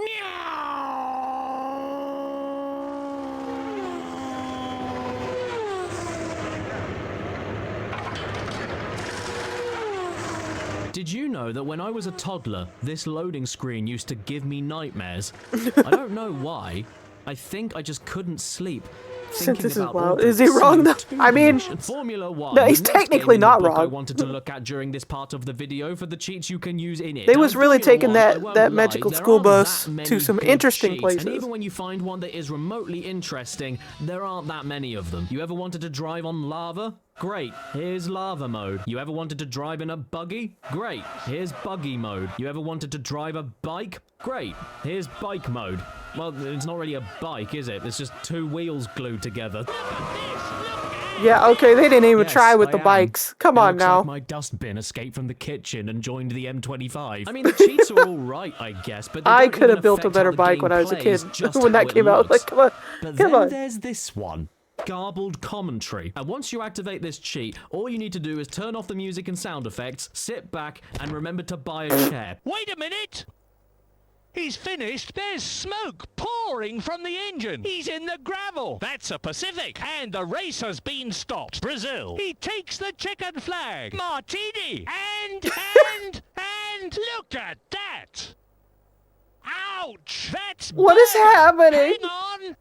Did you know that when I was a toddler, this loading screen used to give me nightmares? I don't know why. I think I just couldn't sleep. This is wild. Is he wrong though? I mean, Formula 1. no, he's technically not wrong. I wanted to look at during this part of the video for the cheats you can use in it. They was really taking that magical school bus to some interesting places. And even when you find one that is remotely interesting, there aren't that many of them. You ever wanted to drive on lava? Great, here's lava mode. You ever wanted to drive in a buggy? Great, here's buggy mode. You ever wanted to drive a bike? Great, here's bike mode. Well, it's not really a bike, is it? It's just two wheels glued together. Yeah, okay, they didn't even try with the bikes. Come on now. Like my dustbin escaped from the kitchen and joined the M25. I mean, the cheats are all right, I guess, but I could have built a better bike when I was a kid. When that came out, like, come on, but come then on. There's this one. Garbled commentary. And once you activate this cheat, all you need to do is turn off the music and sound effects, sit back, and remember to buy a chair. Wait a minute! He's finished. There's smoke pouring from the engine. He's in the gravel. That's a Pacific. And the race has been stopped. Brazil. He takes the checkered flag. Martini. And look at that. Ouch. That's What is happening? Hang on.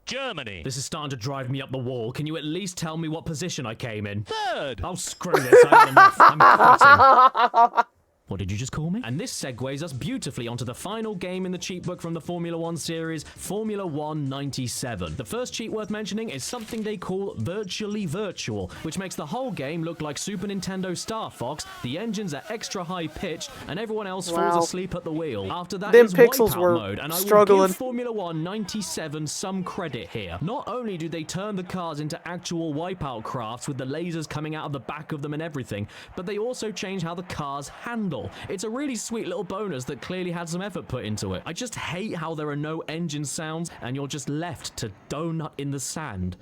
Germany. This is starting to drive me up the wall. Can you at least tell me what position I came in? Third. Oh, screw this. I had enough. I'm quitting. What did you just call me? And this segues us beautifully onto the final game in the cheat book from the Formula 1 series, Formula 1 97. The first cheat worth mentioning is something they call virtually virtual, which makes the whole game look like Super Nintendo Star Fox, the engines are extra high pitched, and everyone else falls asleep at the wheel. After that Them is pixels Wipeout were mode, and I will struggling. give Formula 1 97 some credit here. Not only do they turn the cars into actual Wipeout crafts with the lasers coming out of the back of them and everything, but they also change how the cars handle. It's a really sweet little bonus that clearly had some effort put into it. I just hate how there are no engine sounds and you're just left to donut in the sand,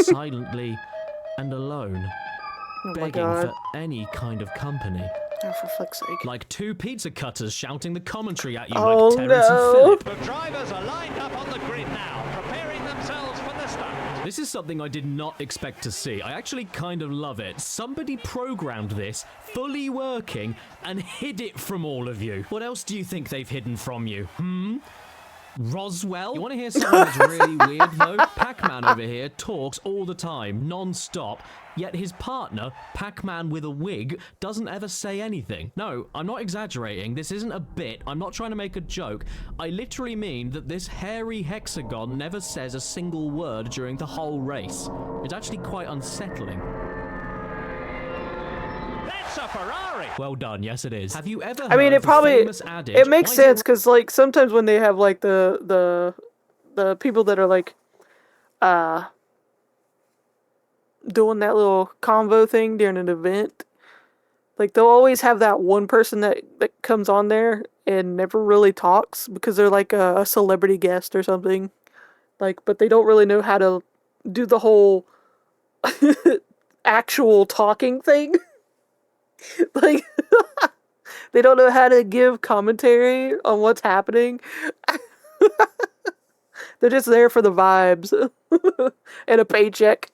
silently and alone, begging for any kind of company. Oh, for fuck's sake. Like two pizza cutters shouting the commentary at you Oh, like Terrence and Phillip. The drivers are lined up on the grid now, preparing themselves for the start. This is something I did not expect to see. I actually kind of love it. Somebody programmed this, fully working, and hid it from all of you. What else do you think they've hidden from you? Roswell? You want to hear something that's really weird, though? Pac-Man over here talks all the time, non-stop, yet his partner, Pac-Man with a wig, doesn't ever say anything. No, I'm not exaggerating. This isn't a bit. I'm not trying to make a joke. I literally mean that this hairy hexagon never says a single word during the whole race. It's actually quite unsettling. That's a Ferrari. Well done, yes it is. Have you ever heard I mean, it the probably famous adage, it makes "Why is it sense because like sometimes when they have like the people that are like doing that little convo thing during an event, like they'll always have that one person that comes on there and never really talks because they're like a celebrity guest or something, like, but they don't really know how to do the whole actual talking thing. Like, they don't know how to give commentary on what's happening. They're just there for the vibes and a paycheck.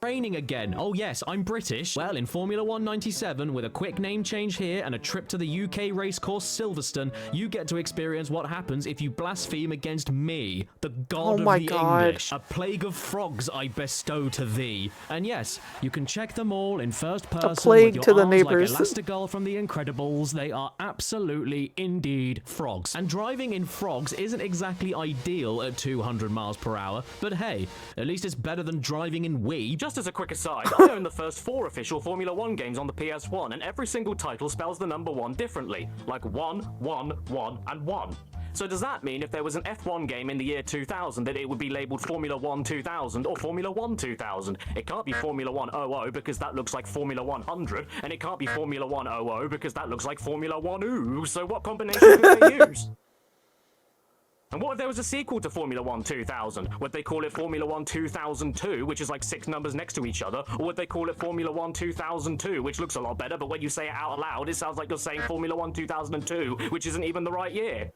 Training again. Oh yes, I'm British. Well, in Formula 1 97, with a quick name change here and a trip to the UK racecourse Silverstone, you get to experience what happens if you blaspheme against me, the god of the English. A plague of frogs I bestow to thee. And yes, you can check them all in first person. A plague with to your the arms neighbors. Like Elastigirl from The Incredibles. They are absolutely, indeed, frogs. And driving in frogs isn't exactly ideal at 200 miles per hour, but hey, at least it's better than driving in Wii. Just as a quick aside, I own the first 4 official Formula 1 games on the PS1, and every single title spells the number 1 differently. Like 1, 1, 1, and 1. So does that mean if there was an F1 game in the year 2000 that it would be labelled Formula 1 2000 or Formula 1 2000? It can't be Formula 100 because that looks like Formula 100, and it can't be Formula 100 because that looks like Formula 1 ooh. So what combination could they use? And what if there was a sequel to Formula 1 2000? Would they call it Formula 1 2002, which is like 6 numbers next to each other? Or would they call it Formula 1 2002, which looks a lot better, but when you say it out loud, it sounds like you're saying Formula 1 2002, which isn't even the right year?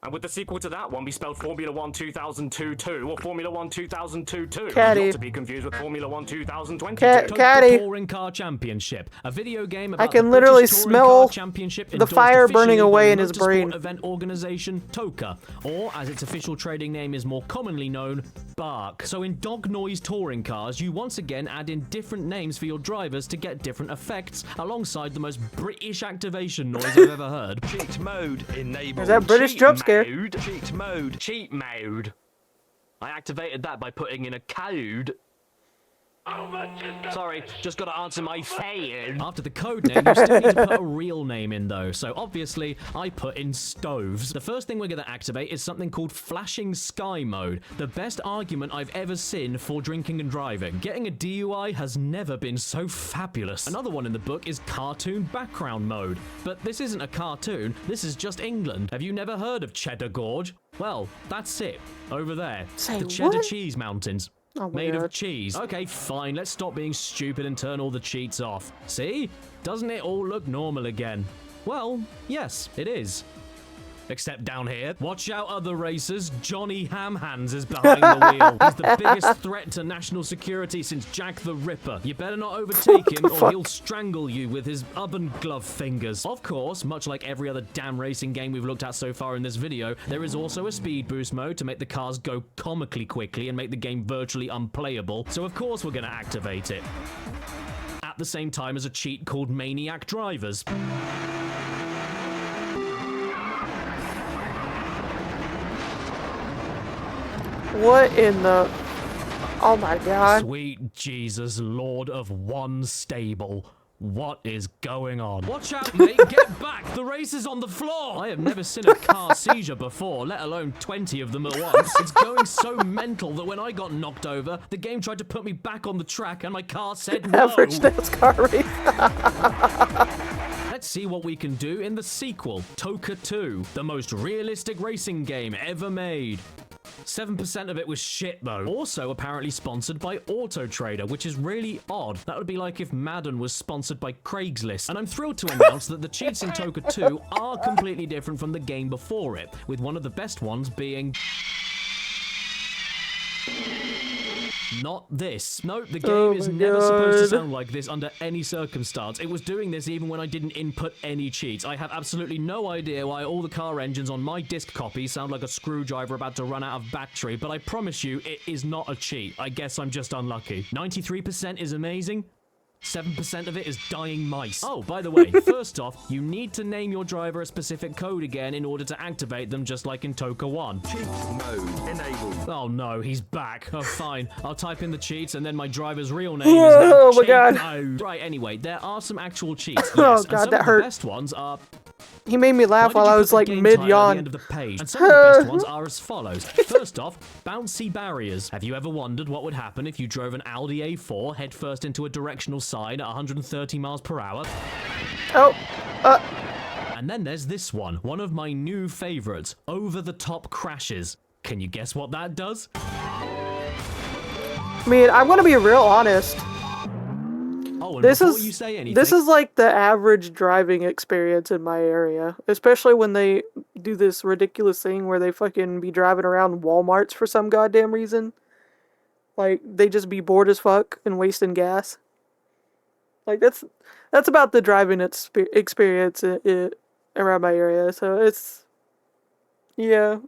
And would the sequel to that one be spelled Formula 1 2002 or Formula 1 2022? Caddy. Not to be confused with Formula 1 2022. Caddy. Touring Car Championship, a video game about I can the literally British Touring smell Car Championship the endorsed fire burning officially by away the in his motorsport brain. event organisation TOCA, or as its official trading name is more commonly known, BARC. So in Dog Noise Touring Cars, you once again add in different names for your drivers to get different effects, alongside the most British activation noise I've ever heard. Cheat mode enabled. Is that British jump scare? Cheat mode. Cheat mode. I activated that by putting in a code. Sorry, just gotta answer my phone. After the code name, you still need to put a real name in though, so obviously I put in stoves. The first thing we're gonna activate is something called flashing sky mode, the best argument I've ever seen for drinking and driving. Getting a DUI has never been so fabulous. Another one in the book is cartoon background mode, but this isn't a cartoon, this is just England. Have you never heard of Cheddar Gorge? Well, that's it, over there. Say the Cheddar what? Cheese Mountains. Oh my Made God. of cheese. Okay, fine. Let's stop being stupid and turn all the cheats off. See? Doesn't it all look normal again? Well, yes, it is. Except down here. Watch out, other racers. Johnny Hamhands is behind the wheel. He's the biggest threat to national security since Jack the Ripper. You better not overtake him or he'll strangle you with his oven glove fingers. Of course, much like every other damn racing game we've looked at so far in this video, there is also a speed boost mode to make the cars go comically quickly and make the game virtually unplayable. So of course we're going to activate it. At the same time as a cheat called Maniac Drivers. What in the... Oh my God. Sweet Jesus, Lord of one stable. What is going on? Watch out, mate. Get back. The race is on the floor. I have never seen a car seizure before, let alone 20 of them at once. It's going so mental that when I got knocked over, the game tried to put me back on the track and my car said no. Average NASCAR race. Let's see what we can do in the sequel, Toka 2, the most realistic racing game ever made. 7% of it was shit though. Also apparently sponsored by Auto Trader, which is really odd. That would be like if Madden was sponsored by Craigslist. And I'm thrilled to announce that the cheats in Toka 2 are completely different from the game before it, with one of the best ones being... Not this. Nope, the game is never supposed to sound like this under any circumstance. It was doing this even when I didn't input any cheats. I have absolutely no idea why all the car engines on my disc copy sound like a screwdriver about to run out of battery, but I promise you, it is not a cheat. I guess I'm just unlucky. 93% is amazing. 7% of it is dying mice. Oh, by the way, first off, you need to name your driver a specific code again in order to activate them, just like in Toka 1. Cheat mode enabled. Oh no, he's back. Oh, fine. I'll type in the cheats and then my driver's real name is now Oh my God. Mode. Right, anyway, there are some actual cheats. Yes, Oh and God, some that of hurt. the best ones are... He made me laugh Why while did I you was put like the game title at the mid-yawn. end of the page? And some of the best ones are as follows. First off, bouncy barriers. Have you ever wondered what would happen if you drove an Audi A4 headfirst into a directional sign at 130 miles per hour? Oh, And then there's this one of my new favorites, over-the-top crashes. Can you guess what that does? I mean, I'm gonna be real honest. Oh, and This before is you say anything, this is like the average driving experience in my area, especially when they do this ridiculous thing where they fucking be driving around Walmarts for some goddamn reason. Like they just be bored as fuck and wasting gas. Like that's about the driving experience around my area. So it's yeah.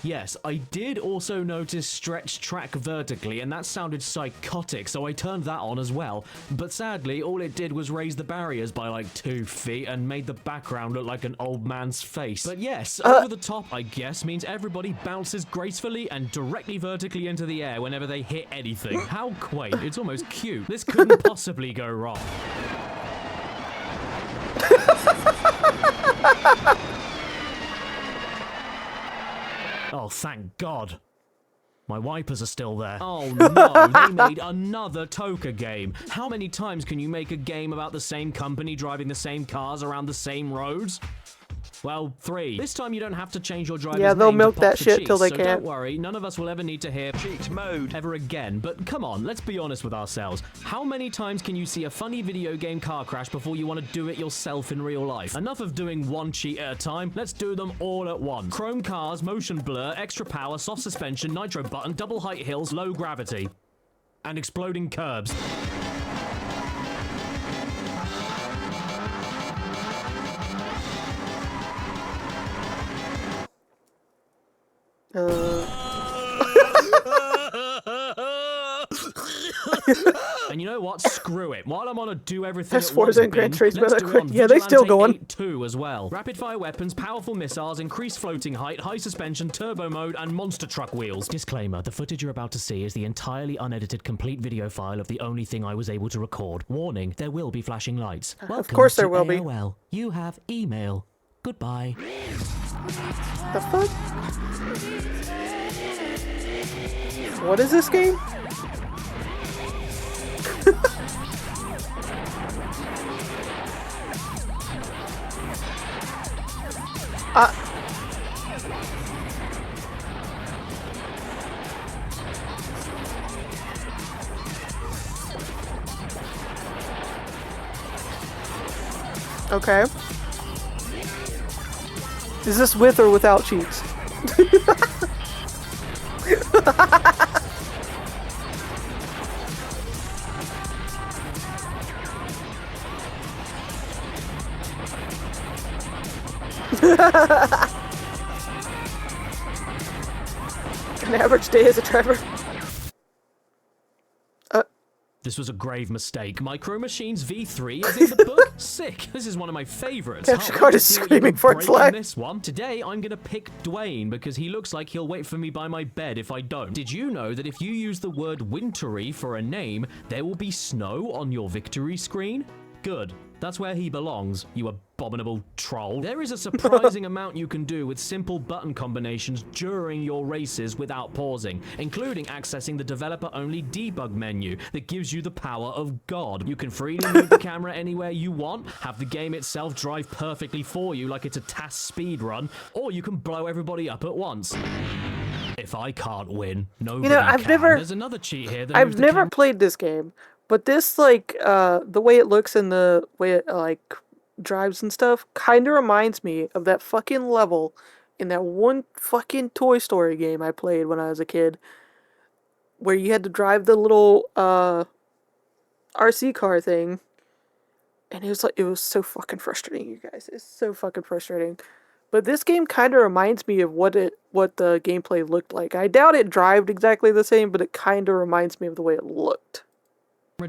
Yes, I did also notice stretch track vertically, and that sounded psychotic, so I turned that on as well. But sadly, all it did was raise the barriers by like 2 feet and made the background look like an old man's face. But yes, over the top, I guess, means everybody bounces gracefully and directly vertically into the air whenever they hit anything. How quaint, it's almost cute. This couldn't possibly go wrong. Oh, thank God. My wipers are still there. Oh no, they made another Toka game. How many times can you make a game about the same company driving the same cars around the same roads? Well, 3. This time you don't have to change your driver's Yeah, they'll name to milk pop that for shit cheats, till they so can't. don't worry, none of us will ever need to hear Cheat mode ever again. But come on, let's be honest with ourselves. How many times can you see a funny video game car crash before you want to do it yourself in real life? Enough of doing one cheat at a time, let's do them all at once. Chrome cars, motion blur, extra power, soft suspension, nitro button, double height hills, low gravity. And exploding curbs. And you know what? Screw it. While I'm on a do everything at once and Gran binge, Turismo let's that do it quick. on Yeah, they still Vigilante going. 8-2 as well. Rapid fire weapons, powerful missiles, increased floating height, high suspension, turbo mode, and monster truck wheels. Disclaimer, the footage you're about to see is the entirely unedited complete video file of the only thing I was able to record. Warning, there will be flashing lights. Welcome Of course there to will be. AOL. You have email. Goodbye. The fuck? What is this game? Okay. Is this with or without cheats? An average day as a driver. This was a grave mistake. Micro Machines V3 is in the book? Sick. This is one of my favorites. Caddicarus is screaming for its life. This one. Today, I'm gonna pick Dwayne because he looks like he'll wait for me by my bed if I don't. Did you know that if you use the word wintry for a name, there will be snow on your victory screen? Good. That's where he belongs, you abominable troll. There is a surprising amount you can do with simple button combinations during your races without pausing, including accessing the developer-only debug menu that gives you the power of God. You can freely move the camera anywhere you want, have the game itself drive perfectly for you like it's a TAS speedrun, or you can blow everybody up at once. If I can't win, nobody can. There's another cheat here that I've never played this game. But this, like, the way it looks and the way it, like, drives and stuff kind of reminds me of that fucking level in that one fucking Toy Story game I played when I was a kid, where you had to drive the little, RC car thing, and it was, like, it was so fucking frustrating, you guys. It's so fucking frustrating. But this game kind of reminds me of what the gameplay looked like. I doubt it drived exactly the same, but it kind of reminds me of the way it looked.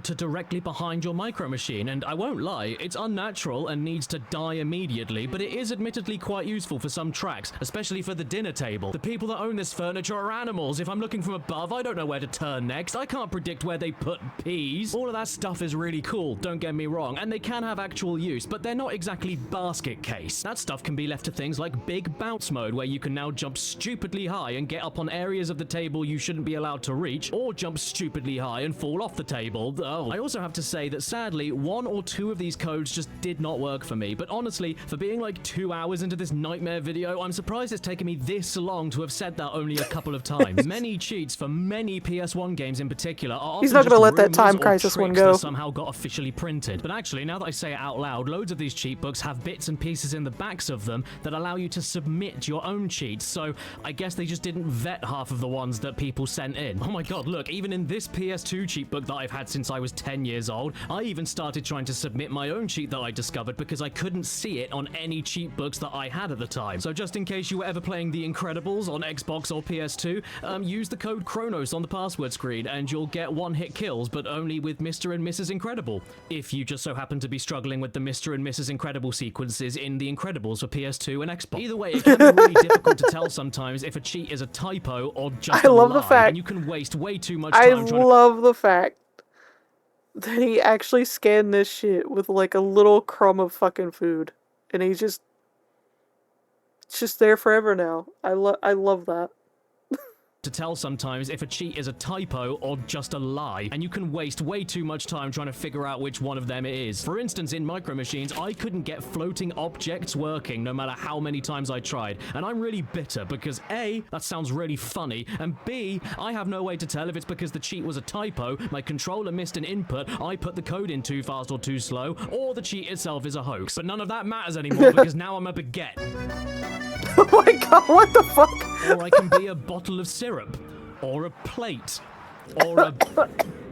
To directly behind your Micro Machine, and I won't lie, it's unnatural and needs to die immediately, but it is admittedly quite useful for some tracks, especially for the dinner table. The people that own this furniture are animals. If I'm looking from above, I don't know where to turn next. I can't predict where they put peas. All of that stuff is really cool, don't get me wrong, and they can have actual use, but they're not exactly basket case. That stuff can be left to things like Big Bounce Mode, where you can now jump stupidly high and get up on areas of the table you shouldn't be allowed to reach, or jump stupidly high and fall off the table. Oh. I also have to say that sadly, 1 or 2 of these codes just did not work for me, but honestly, for being like 2 hours into this nightmare video, I'm surprised it's taken me this long to have said that only a couple of times. Many cheats for many PS1 games in particular are He's not often gonna let just that Time rumors or Crisis one tricks go. that somehow got officially printed. But actually, now that I say it out loud, loads of these cheat books have bits and pieces in the backs of them that allow you to submit your own cheats, so I guess they just didn't vet half of the ones that people sent in. Oh my god, look, even in this PS2 cheat book that I've had since I was 10 years old, I even started trying to submit my own cheat that I discovered because I couldn't see it on any cheat books that I had at the time. So just in case you were ever playing The Incredibles on Xbox or PS2, use the code Kronos on the password screen and you'll get one-hit kills, but only with Mr. and Mrs. Incredible. If you just so happen to be struggling with the Mr. and Mrs. Incredible sequences in The Incredibles for PS2 and Xbox. Either way, it can be really difficult to tell sometimes if a cheat is a typo or just a lie, and you can waste way too much time trying to... I love the fact that he actually scanned this shit with like a little crumb of fucking food, and he's just, it's just there forever now. I love that. To tell sometimes if a cheat is a typo or just a lie, and you can waste way too much time trying to figure out which one of them it is. For instance, in Micro Machines, I couldn't get floating objects working no matter how many times I tried, and I'm really bitter because A, that sounds really funny, and B, I have no way to tell if it's because the cheat was a typo, my controller missed an input, I put the code in too fast or too slow, or the cheat itself is a hoax. But none of that matters anymore because now I'm a baguette. Oh my god, what the fuck? Or I can be a bottle of syrup, or a plate, or a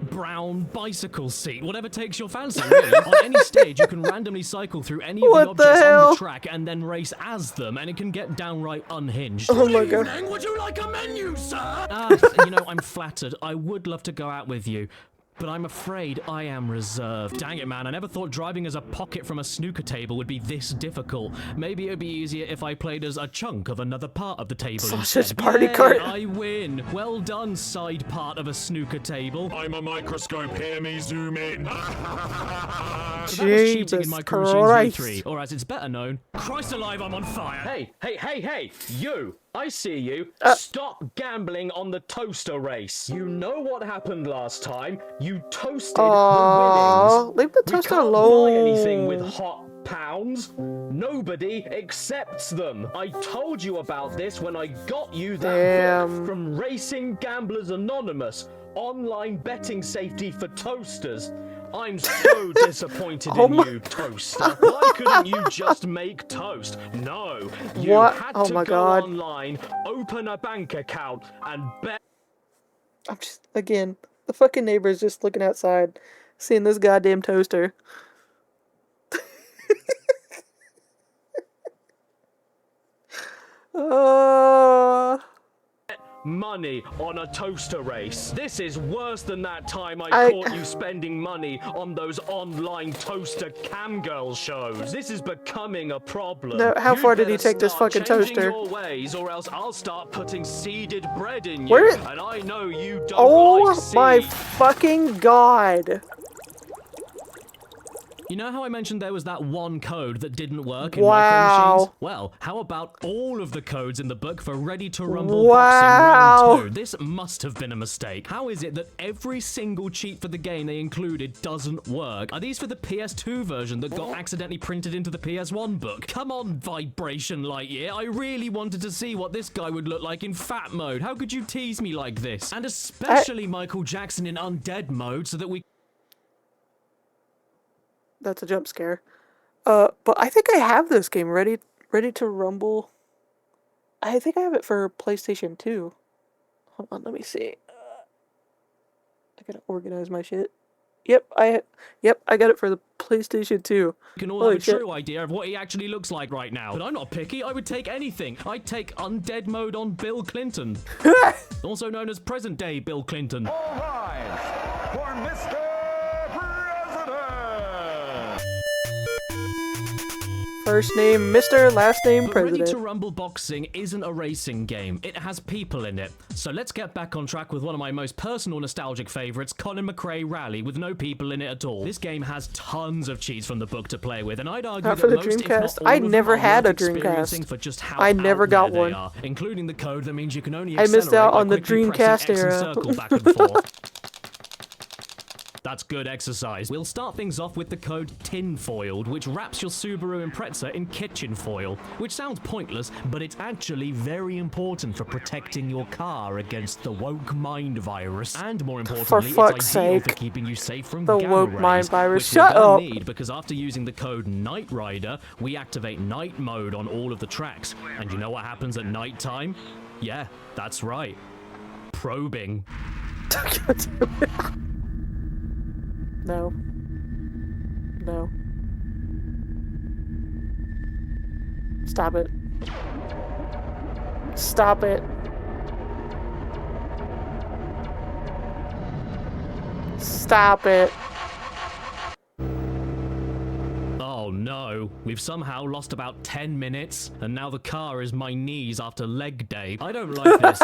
brown bicycle seat, whatever takes your fancy, really. On any stage, you can randomly cycle through any of the objects on the track and then race as them, and it can get downright unhinged. Oh my god. Would you like a menu, sir? You know, I'm flattered. I would love to go out with you, but I'm afraid I am reserved. Dang it, man, I never thought driving as a pocket from a snooker table would be this difficult. Maybe it'd be easier if I played as a chunk of another part of the table Sausage party cart. I win. Well done, side part of a snooker table. I'm a microscope, hear me zoom in. So that was cheating in Micro Machines V3, or as it's better known, Christ alive, I'm on fire. Hey, you! I see you. Stop gambling on the toaster race. You know what happened last time. You toasted the winnings. Leave the toaster alone. We can't buy anything with hot pounds. Nobody accepts them. I told you about this when I got you that book from Racing Gamblers Anonymous. Online betting safety for toasters. I'm so disappointed in you, Toaster. Why couldn't you just make toast? No, you had to go online, open a bank account, and bet. I'm just, again, the fucking neighbor's just looking outside, seeing this goddamn toaster. Money on a toaster race. This is worse than that time I caught you spending money on those online toaster camgirl shows. This is becoming a problem. No, how far did he take this fucking toaster? Your ways, or else I'll start putting seeded bread in you. Where? And I know you don't Oh like seed. my fucking god. You know how I mentioned there was that one code that didn't work in micro machines? Well, how about all of the codes in the book for Ready to Rumble Boxing Round 2? This must have been a mistake. How is it that every single cheat for the game they included doesn't work? Are these for the PS2 version that got accidentally printed into the PS1 book? Come on, Vibration Lightyear. I really wanted to see what this guy would look like in fat mode. How could you tease me like this? And especially Michael Jackson in undead mode so that we... That's a jump scare. But I think I have this game ready to rumble. I think I have it for PlayStation 2. Hold on, let me see. I gotta organize my shit. Yep, I got it for the PlayStation 2. You can all have a true idea of what he actually looks like right now. But I'm not picky. I would take anything. I'd take undead mode on Bill Clinton. Also known as present-day Bill Clinton. All rise for Mr. First name Mr., last name President. Ready to Rumble Boxing isn't a racing game. It has people in it. So let's get back on track with one of my most personal nostalgic favorites, Colin McRae Rally, with no people in it at all. This game has tons of cheats from the book to play with, and I'd argue not for the that most, Dreamcast. if not all I of them never are had a worth experiencing Dreamcast. for just how I never out got there one. they are, including the code that means you can only I missed out accelerate on by the quickly Dreamcast pressing X and era. circle back and forth. That's good exercise. We'll start things off with the code TINFOILED, which wraps your Subaru Impreza in kitchen foil, which sounds pointless, but it's actually very important for protecting your car against the woke mind virus. And more importantly, it's ideal for keeping you safe from the gamma woke rays, mind virus. which Shut we're up. gonna need because after using the code Night Rider, we activate night mode on all of the tracks. And you know what happens at night time? Yeah, that's right. Probing. No. No. Stop it. Stop it. Stop it. Oh no, we've somehow lost about 10 minutes, and now the car is my knees after leg day. I don't like this.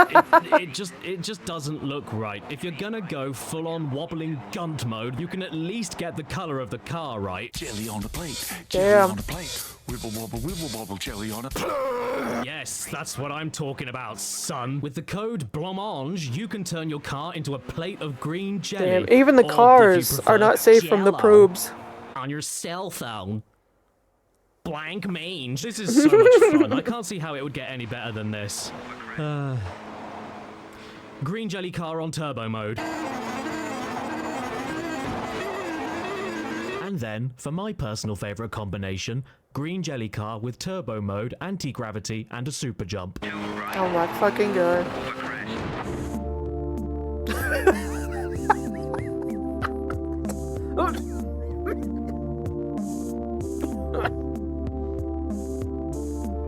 It just doesn't look right. If you're gonna go full-on wobbling gunt mode, you can at least get the color of the car right. Jelly on the plate. Damn. On the plate. Wibble wobble, jelly on a plate. Yes, that's what I'm talking about, son. With the code Blancmange, you can turn your car into a plate of green jelly. Damn, even the or, cars are not safe from the Jell-O probes. on your cell phone. Blank mange. This is so much fun. I can't see how it would get any better than this. Green jelly car on turbo mode. And then, for my personal favorite combination, green jelly car with turbo mode, anti-gravity, and a super jump. Oh my fucking god.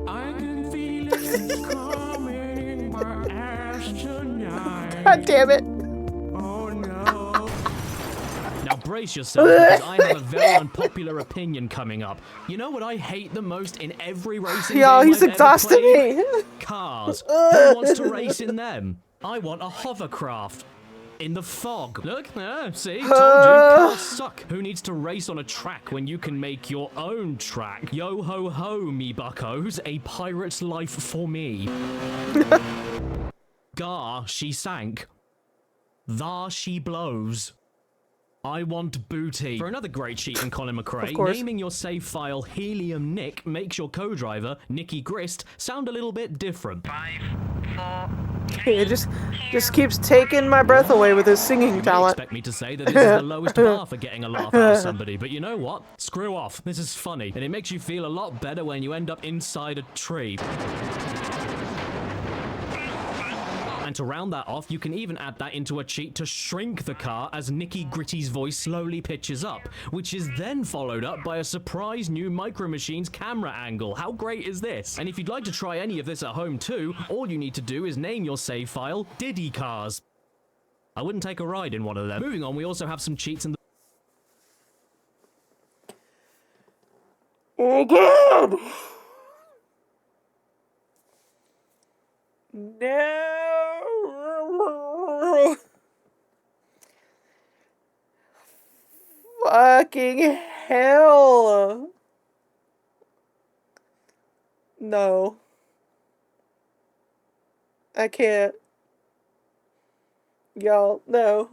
I can feel it coming in my ass tonight. God damn it. Oh no. Now brace yourself, because I have a very unpopular opinion coming up. You know what I hate the most in every racing Yo, game he's I've ever exhausting played? me. Cars. Who wants to race in them? I want a hovercraft. In the fog. Look, see? Told you, cars suck. Who needs to race on a track when you can make your own track? Yo ho ho, me buckos. A pirate's life for me. Gar, she sank. Thar she blows. I want booty. For another great cheat in Colin McRae, naming your save file Helium Nick makes your co-driver, Nicky Grist, sound a little bit different. 5, 4, It just keeps taking my breath away with his singing You talent. expect me to say that this is the lowest bar for getting a laugh out of somebody, but you know what? Screw off. This is funny, and it makes you feel a lot better when you end up inside a tree. And to round that off, you can even add that into a cheat to shrink the car as Nicky Gritty's voice slowly pitches up, which is then followed up by a surprise new Micro Machines camera angle. How great is this? And if you'd like to try any of this at home too, all you need to do is name your save file Caddicarus. I wouldn't take a ride in one of them. Moving on, we also have some cheats in the... Oh god! No! Fucking hell! No. I can't. Y'all, no.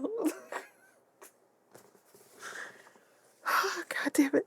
God damn it.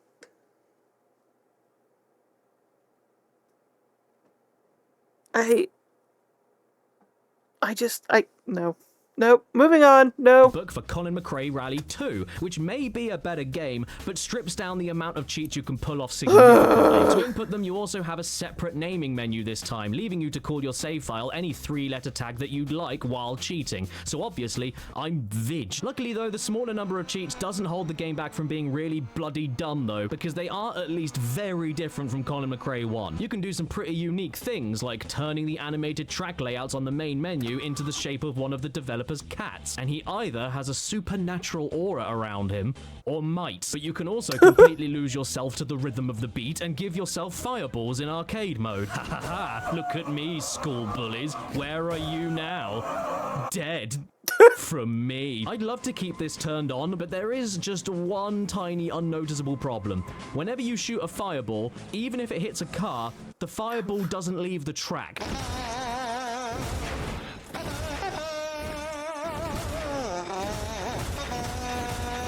No. Nope. Moving on. No. Book for Colin McRae Rally 2, which may be a better game, but strips down the amount of cheats you can pull off significantly. To input them, you also have a separate naming menu this time, leaving you to call your save file any 3-letter tag that you'd like while cheating. So obviously, I'm Vidge. Luckily though, the smaller number of cheats doesn't hold the game back from being really bloody dumb though, because they are at least very different from Colin McRae 1. You can do some pretty unique things, like turning the animated track layouts on the main menu into the shape of one of the developers' cats, and he either has a supernatural aura around him, or might. But you can also completely lose yourself to the rhythm of the beat and give yourself fireballs in arcade mode. Ha ha ha, look at me, school bullies. Where are you now? Dead. From me. I'd love to keep this turned on, but there is just one tiny unnoticeable problem. Whenever you shoot a fireball, even if it hits a car, the fireball doesn't leave the track.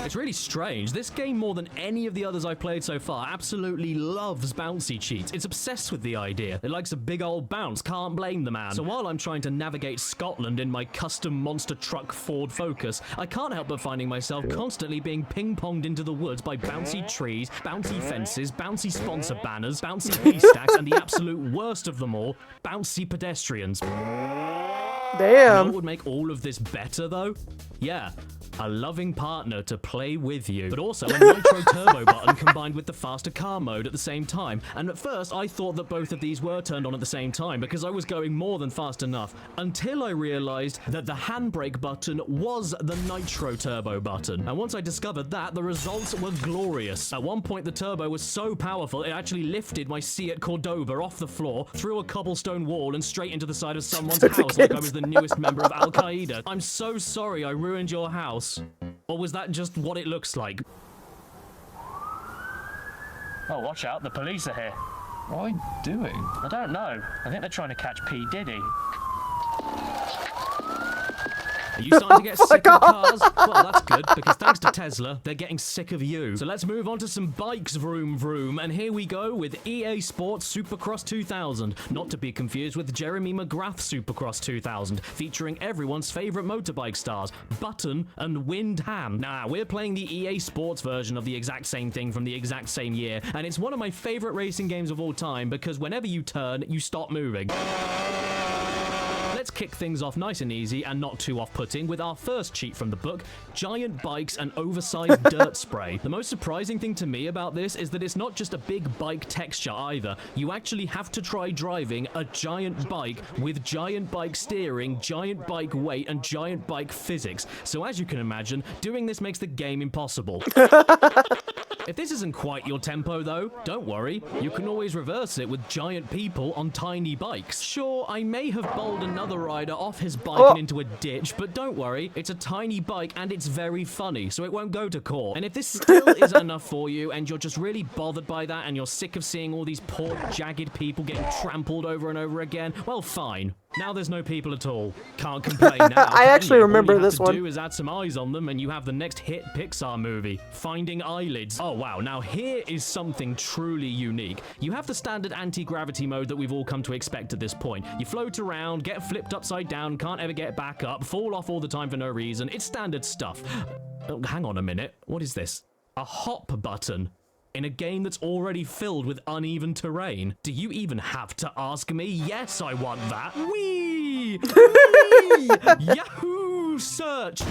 It's really strange. This game, more than any of the others I've played so far, absolutely loves bouncy cheats. It's obsessed with the idea. It likes a big old bounce, can't blame the man. So while I'm trying to navigate Scotland in my custom monster truck Ford Focus, I can't help but finding myself constantly being ping-ponged into the woods by bouncy trees, bouncy fences, bouncy sponsor banners, bouncy haystacks, and the absolute worst of them all, bouncy pedestrians. Damn. You know what would make all of this better, though? Yeah. A loving partner to play with you, but also a nitro turbo button combined with the faster car mode at the same time. And at first I thought that both of these were turned on at the same time because I was going more than fast enough, until I realized that the handbrake button was the nitro turbo button. And once I discovered that, the results were glorious. At one point the turbo was so powerful it actually lifted my Seat Cordoba off the floor, through a cobblestone wall and straight into the side of someone's house like I was the newest member of Al Qaeda. I'm so sorry I ruined your house. Or was that just what it looks like? Oh, watch out, the police are here. What are they doing? I don't know. I think they're trying to catch P. Diddy. Are you starting to get sick of cars? Well, that's good, because thanks to Tesla, they're getting sick of you. So let's move on to some bikes, vroom vroom, and here we go with EA Sports Supercross 2000, not to be confused with Jeremy McGrath Supercross 2000, featuring everyone's favourite motorbike stars, Button and Windham. Nah, we're playing the EA Sports version of the exact same thing from the exact same year, and it's one of my favourite racing games of all time, because whenever you turn, you stop moving. Let's kick things off nice and easy and not too off-putting with our first cheat from the book, giant bikes and oversized dirt spray. The most surprising thing to me about this is that it's not just a big bike texture either. You actually have to try driving a giant bike with giant bike steering, giant bike weight, and giant bike physics. So as you can imagine, doing this makes the game impossible. If this isn't quite your tempo though, don't worry, you can always reverse it with giant people on tiny bikes. Sure, I may have bowled another rider off his bike and into a ditch, but don't worry, it's a tiny bike and it's very funny, so it won't go to court. And if this still isn't enough for you and you're just really bothered by that and you're sick of seeing all these poor jagged people getting trampled over and over again, well fine. Now there's no people at all. Can't complain now. I actually remember this one. All you have to do is add some eyes on them and you have the next hit Pixar movie, Finding Eyelids. Oh wow, now here is something truly unique. You have the standard anti-gravity mode that we've all come to expect at this point. You float around, get flipped upside down, can't ever get back up, fall off all the time for no reason. It's standard stuff. Oh, hang on a minute. What is this? A hop button? In a game that's already filled with uneven terrain? Do you even have to ask me? Yes, I want that. Whee! Whee! Yahoo! Search!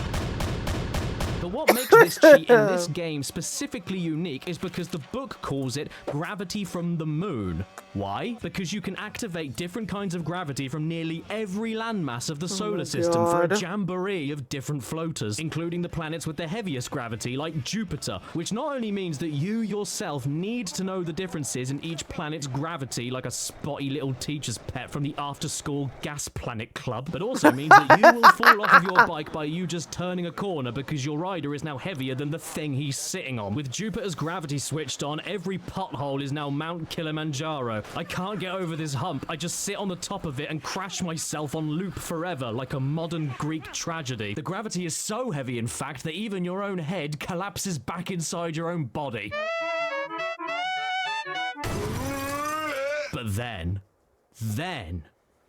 But what makes this cheat in this game specifically unique is because the book calls it gravity from the moon. Why? Because you can activate different kinds of gravity from nearly every landmass of the solar system for a jamboree of different floaters, including the planets with the heaviest gravity, like Jupiter, which not only means that you yourself need to know the differences in each planet's gravity, like a spotty little teacher's pet from the after-school gas planet club, but also means that you will fall off of your bike by you just turning a corner because your rider is now heavier than the thing he's sitting on. With Jupiter's gravity switched on, every pothole is now Mount Kilimanjaro. I can't get over this hump. I just sit on the top of it and crash myself on loop forever, like a modern Greek tragedy. The gravity is so heavy, in fact, that even your own head collapses back inside your own body. But then,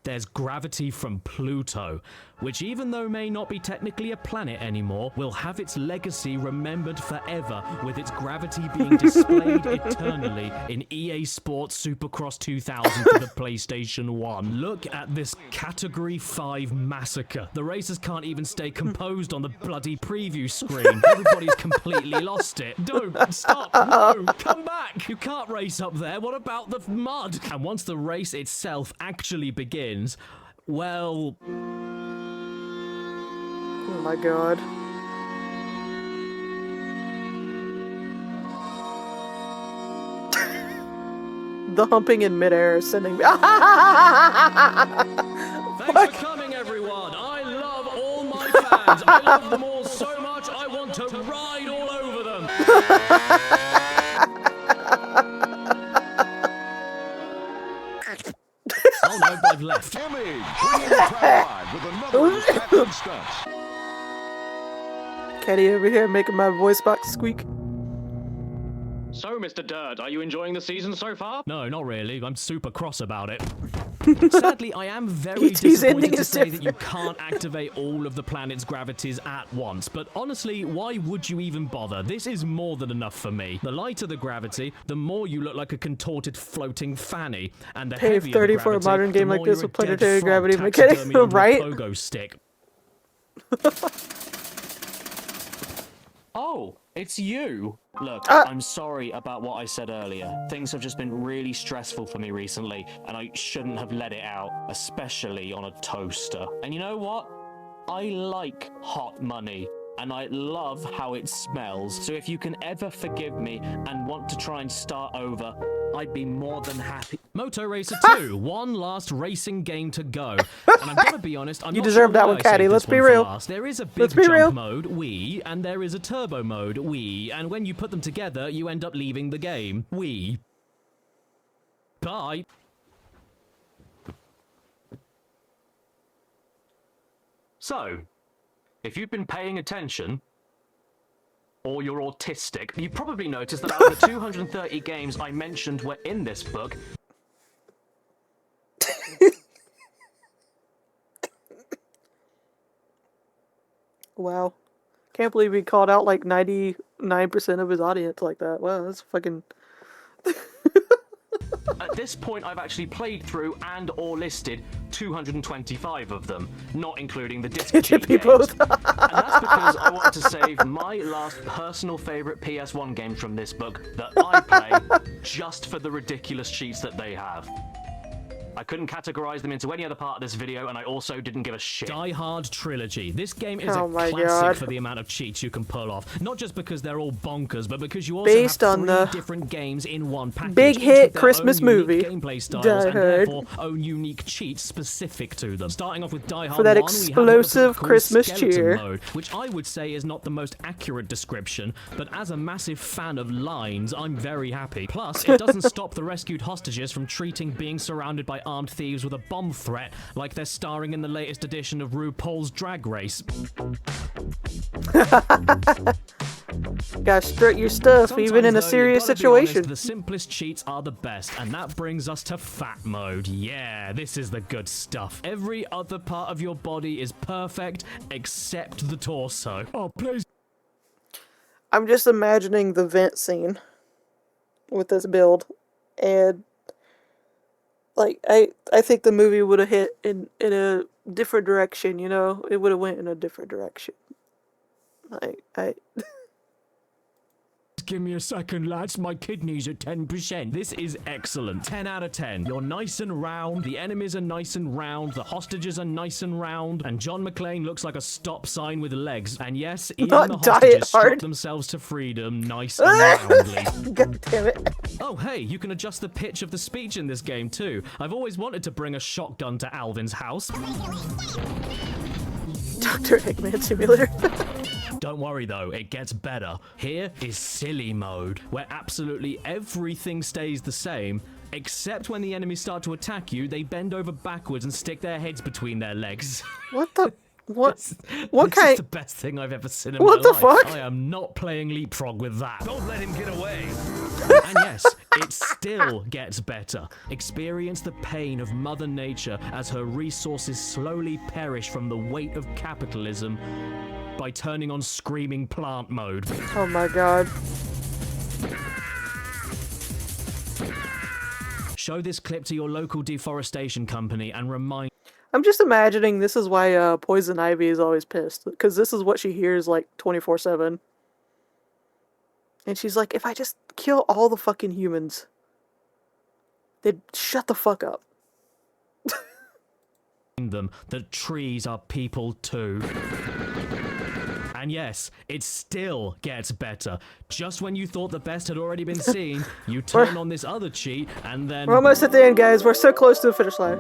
there's gravity from Pluto, which even though may not be technically a planet anymore, will have its legacy remembered forever, with its gravity being displayed eternally in EA Sports Supercross 2000 for the PlayStation 1. Look at this Category 5 massacre. The racers can't even stay composed on the bloody preview screen. Everybody's completely lost it. Don't, stop, no, come back! You can't race up there, what about the mud? And once the race itself actually begins, well... Oh my god. The humping in midair is sending me. Thanks for coming, everyone. I love all my fans. I love them all so much, I want to ride all over them. Oh no, I've left. Jimmy, bringing the crowd live with another Captain Stunts. Caddy over here making my voice box squeak. So, Mr. Dirt, are you enjoying the season so far? No, not really. I'm super cross about it. Sadly, I am very disappointed to say that you can't activate all of the planet's gravities at once, but honestly, why would you even bother? This is more than enough for me. The lighter the gravity, the more you look like a contorted floating fanny, and the heavier the gravity, for a modern game like this you're with a dead planetary frog gravity taxidermy mechanic, on your right? pogo stick. Oh, it's you. Look, I'm sorry about what I said earlier. Things have just been really stressful for me recently, and I shouldn't have let it out, especially on a toaster. And you know what? I like hot money, and I love how it smells. So if you can ever forgive me and want to try and start over, I'd be more than happy. Moto Racer 2, one last racing game to go. And I'm gonna be honest, I'm You not deserve sure that why one, I Caddy. saved Let's this be one for real. last. There is a big Let's be jump real. mode, Wii, and there is a turbo mode, Wii, and when you put them together, you end up leaving the game. Wii. Bye. So, if you've been paying attention, or you're autistic, you probably noticed that out of the 230 games I mentioned were in this book, Wow. Can't believe he called out like 99% of his audience like that. Wow, that's fucking... at this point I've actually played through and or listed 225 of them, not including the disc cheat games. both. And that's because I want to save my last personal favourite PS1 game from this book that I play just for the ridiculous cheats that they have. I couldn't categorize them into any other part of this video, and I also didn't give a shit. Die Hard Trilogy. This game is Oh a my classic God. for the amount of cheats you can pull off. Not just because they're all bonkers, but because you also Based have on three the different games in one package. big each hit with their Christmas own unique movie, gameplay styles, Die and Hard. therefore own unique cheats specific to them. Starting off with Die Hard For that 1, we have what the explosive book calls Christmas Skeleton cheer. Mode, which I would say is not the most accurate description, but as a massive fan of lines, I'm very happy. Plus, it doesn't stop the rescued hostages from treating being surrounded by armed thieves with a bomb threat like they're starring in the latest edition of RuPaul's Drag Race. Gotta strut your stuff, Sometimes, even in a though, serious you gotta be honest, situation. the simplest cheats are the best, and that brings us to fat mode. Yeah, this is the good stuff. Every other part of your body is perfect except the torso. Oh, please. I'm just imagining the vent scene with this build, and like I think the movie would have hit in a different direction. You know, it would have went in a different direction. Give me a second, lads. My kidneys are 10%. This is excellent. 10 out of 10. You're nice and round. The enemies are nice and round. The hostages are nice and round. And John McClane looks like a stop sign with legs. And yes, even Not the Die hostages Hard. strut themselves to freedom nice and roundly. God damn it. Oh, hey, you can adjust the pitch of the speech in this game, too. I've always wanted to bring a shotgun to Alvin's house. Dr. Eggman Simulator. Don't worry though, it gets better. Here is silly mode, where absolutely everything stays the same, except when the enemies start to attack you, they bend over backwards and stick their heads between their legs. What the? What? This kind? is the best thing I've ever seen in What my the life. fuck? I am not playing Leapfrog with that. Don't let him get away. And yes, it still gets better. Experience the pain of Mother Nature as her resources slowly perish from the weight of capitalism by turning on screaming plant mode. Oh my god. Show this clip to your local deforestation company and remind. I'm just imagining this is why Poison Ivy is always pissed, because this is what she hears like 24/7. And she's like, if I just kill all the fucking humans, they'd shut the fuck up. them that trees are people too. And yes, it still gets better. Just when you thought the best had already been seen, you turn on this other cheat and then... We're almost at the end, guys. We're so close to the finish line.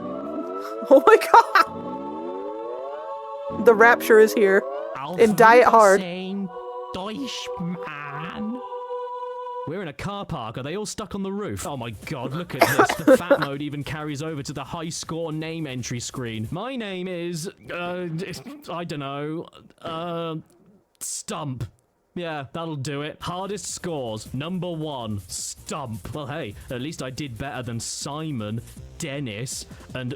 Oh my god! The rapture is here. And Diet Hard. We're in a car park. Are they all stuck on the roof? Oh my god, look at this. The fat mode even carries over to the high score name entry screen. My name is, I don't know, Stump. Yeah, that'll do it. Hardest scores. Number 1, Stump. Well, hey, at least I did better than Simon, Dennis, and...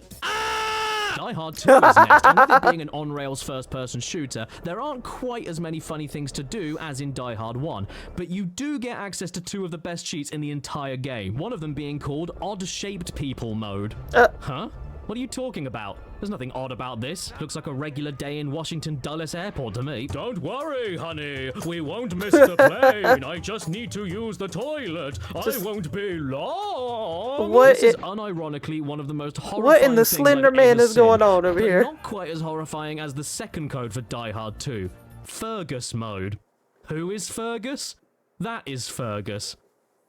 Die Hard 2 is next, and with it being an on-rails first-person shooter, there aren't quite as many funny things to do as in Die Hard 1, but you do get access to 2 of the best cheats in the entire game, one of them being called Odd-Shaped People mode. Huh? What are you talking about? There's nothing odd about this. Looks like a regular day in Washington Dulles Airport to me. Don't worry, honey. We won't miss the plane. I just need to use the toilet. I won't be long. This is unironically one of the most horrifying What in the things Slender I've Man ever is going seen, on over but here? not quite as horrifying as the second code for Die Hard 2. Fergus mode. Who is Fergus? That is Fergus.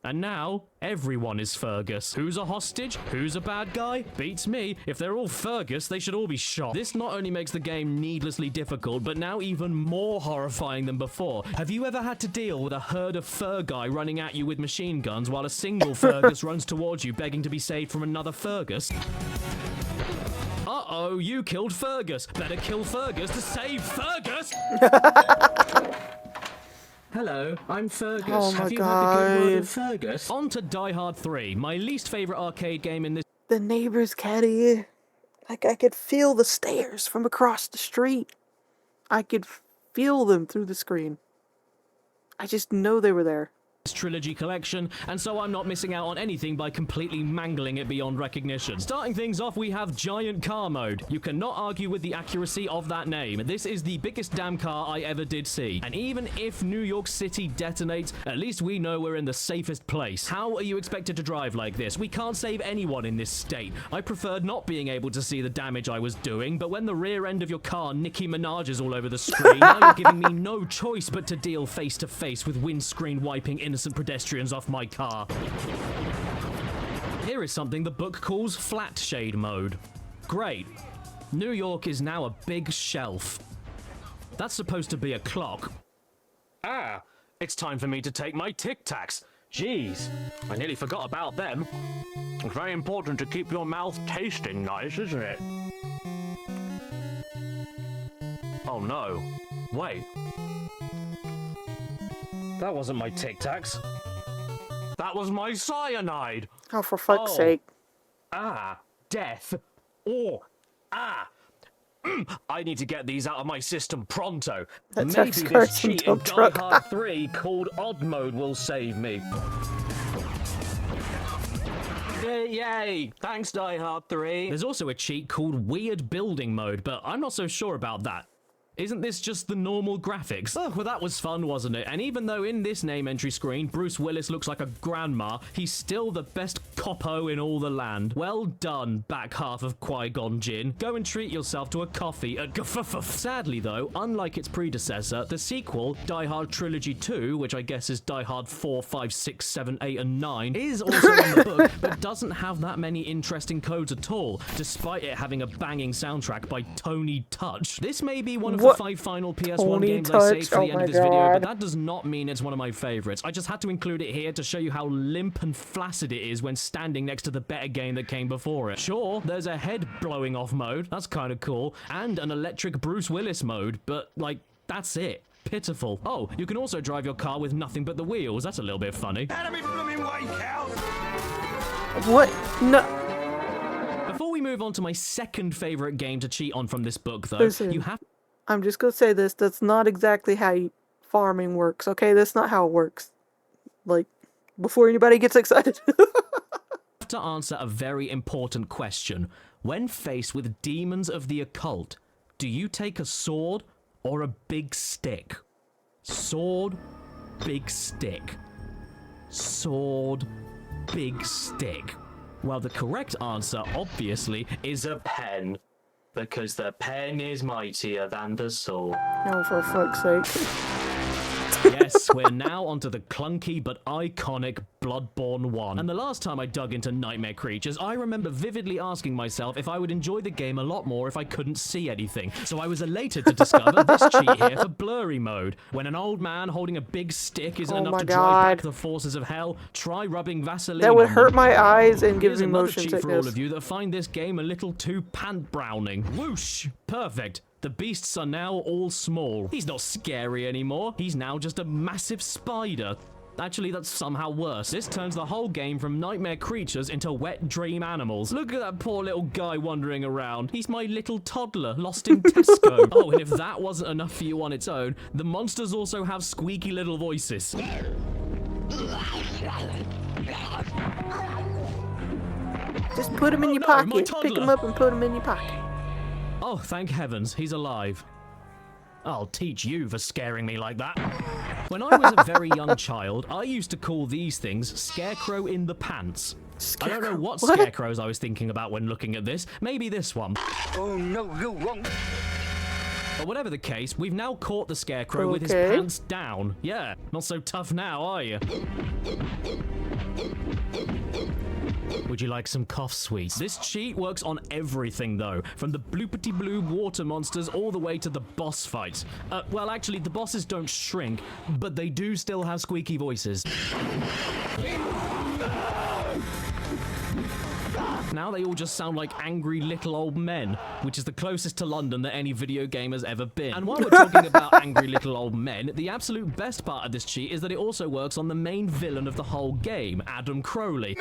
And now, everyone is Fergus. Who's a hostage? Who's a bad guy? Beats me. If they're all Fergus, they should all be shot. This not only makes the game needlessly difficult, but now even more horrifying than before. Have you ever had to deal with a herd of fur guy running at you with machine guns while a single Fergus runs towards you begging to be saved from another Fergus? Uh-oh, you killed Fergus. Better kill Fergus to save Fergus! Hello, I'm Fergus. Oh my Have you heard the good word God. of Fergus? On to Die Hard 3, my least favourite arcade game in this... The neighbor's caddy. Like, I could feel the stairs from across the street. I could feel them through the screen. I just know they were there. trilogy collection, and so I'm not missing out on anything by completely mangling it beyond recognition. Starting things off, we have Giant Car Mode. You cannot argue with the accuracy of that name. This is the biggest damn car I ever did see. And even if New York City detonates, at least we know we're in the safest place. How are you expected to drive like this? We can't save anyone in this state. I preferred not being able to see the damage I was doing, but when the rear end of your car Nicki Minaj's all over the screen, now you're giving me no choice but to deal face to face with windscreen wiping innocent pedestrians off my car. Here is something the book calls flat shade mode. Great. New York is now a big shelf. That's supposed to be a clock. Ah, it's time for me to take my Tic Tacs. Jeez, I nearly forgot about them. It's very important to keep your mouth tasting nice, isn't it? Oh no. Wait. That wasn't my Tic Tacs. That was my cyanide! Oh, for fuck's sake. Ah, death. Oh, ah. I need to get these out of my system pronto. That's Maybe Caddicarus this and cheat in dump Die truck. Hard 3 called Odd Mode will save me. Yay! Thanks, Die Hard 3. There's also a cheat called Weird Building Mode, but I'm not so sure about that. Isn't this just the normal graphics? Oh, well, that was fun, wasn't it? And even though in this name entry screen, Bruce Willis looks like a grandma, he's still the best coppo in all the land. Well done, back half of Qui-Gon Jinn. Go and treat yourself to a coffee at Sadly, though, unlike its predecessor, the sequel, Die Hard Trilogy 2, which I guess is Die Hard 4, 5, 6, 7, 8, and 9, is also in the book, but doesn't have that many interesting codes at all, despite it having a banging soundtrack by Tony Touch. This may be one of the 5 final PS1 games I saved for the end of this video, but that does not mean it's one of my favorites. I just had to include it here to show you how limp and flaccid it is when standing next to the better game that came before it. Sure, there's a head blowing off mode, that's kind of cool, and an electric Bruce Willis mode, but like, that's it. Pitiful. Oh, you can also drive your car with nothing but the wheels. That's a little bit funny. Enemy blooming way, cow! What? No. Before we move on to my second favorite game to cheat on from this book, though, Listen, you have I'm just gonna say this. That's not exactly how farming works, okay? That's not how it works. Like, before anybody gets excited. to answer a very important question. When faced with demons of the occult, do you take a sword or a big stick? Sword, big stick. Sword, big stick. Well, the correct answer, obviously, is a pen. Because the pen is mightier than the sword. Oh, for fuck's sake. Yes, we're now onto the clunky but iconic Bloodborne 1. And the last time I dug into Nightmare Creatures, I remember vividly asking myself if I would enjoy the game a lot more if I couldn't see anything. So I was elated to discover this cheat here for blurry mode. When an old man holding a big stick isn't enough to drive back the forces of hell, try rubbing Vaseline. That would hurt my eyes and give Here's me another motion cheat sickness. for all of you that find this game a little too pant-browning. Whoosh! Perfect. The beasts are now all small. He's not scary anymore. He's now just a massive spider. Actually, that's somehow worse. This turns the whole game from nightmare creatures into wet dream animals. Look at that poor little guy wandering around. He's my little toddler, lost in Tesco. Oh, and if that wasn't enough for you on its own, the monsters also have squeaky little voices. Just put him in your pocket. Pick him up and put him in your pocket. Oh, thank heavens, he's alive. I'll teach you for scaring me like that. When I was a very young child, I used to call these things scarecrow in the pants. I don't know what scarecrows I was thinking about when looking at this. Maybe this one. Oh no, you won't. But whatever the case, we've now caught the scarecrow with his pants down. Yeah, not so tough now, are you? Would you like some cough sweets? This cheat works on everything, though, from the bloopity-blue water monsters all the way to the boss fights. Well, actually, the bosses don't shrink, but they do still have squeaky voices. Now they all just sound like angry little old men, which is the closest to London that any video game has ever been. And while we're talking about angry little old men, the absolute best part of this cheat is that it also works on the main villain of the whole game, Adam Crowley.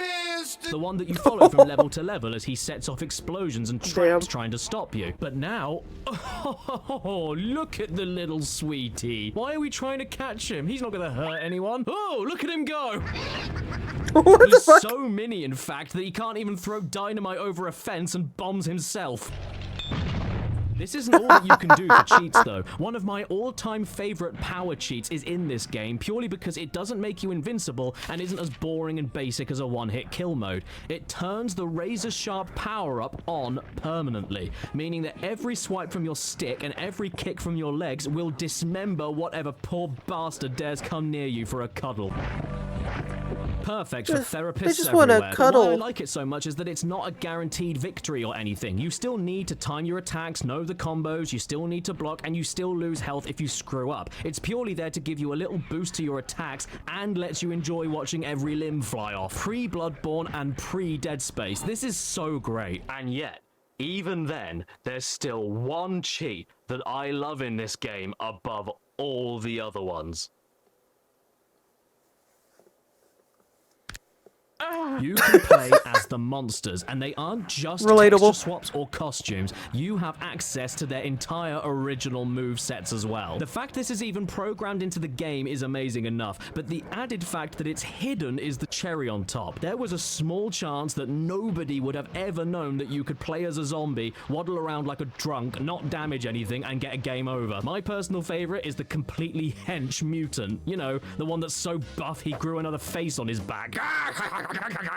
The one that you follow from level to level as he sets off explosions and traps trying to stop you. But now, oh, look at the little sweetie. Why are we trying to catch him? He's not gonna hurt anyone. Oh, look at him go. He's so mini, in fact, that he can't even throw dynamite over a fence and bombs himself. This isn't all that you can do for cheats, though. One of my all-time favorite power cheats is in this game, purely because it doesn't make you invincible and isn't as boring and basic as a one-hit kill mode. It turns the razor-sharp power-up on permanently, meaning that every swipe from your stick and every kick from your legs will dismember whatever poor bastard dares come near you for a cuddle. Perfect for therapists they just wanna everywhere. cuddle. Why I like it so much is that it's not a guaranteed victory or anything. You still need to time your attacks, know the combos, you still need to block, and you still lose health if you screw up. It's purely there to give you a little boost to your attacks and lets you enjoy watching every limb fly off. Pre-Bloodborne and pre-Dead Space. This is so great. And yet, even then, there's still one cheat that I love in this game above all the other ones. You can play as the monsters, and they aren't just Relatable. texture swaps or costumes. You have access to their entire original movesets as well. The fact this is even programmed into the game is amazing enough, but the added fact that it's hidden is the cherry on top. There was a small chance that nobody would have ever known that you could play as a zombie, waddle around like a drunk, not damage anything, and get a game over. My personal favorite is the completely hench mutant. You know, the one that's so buff he grew another face on his back.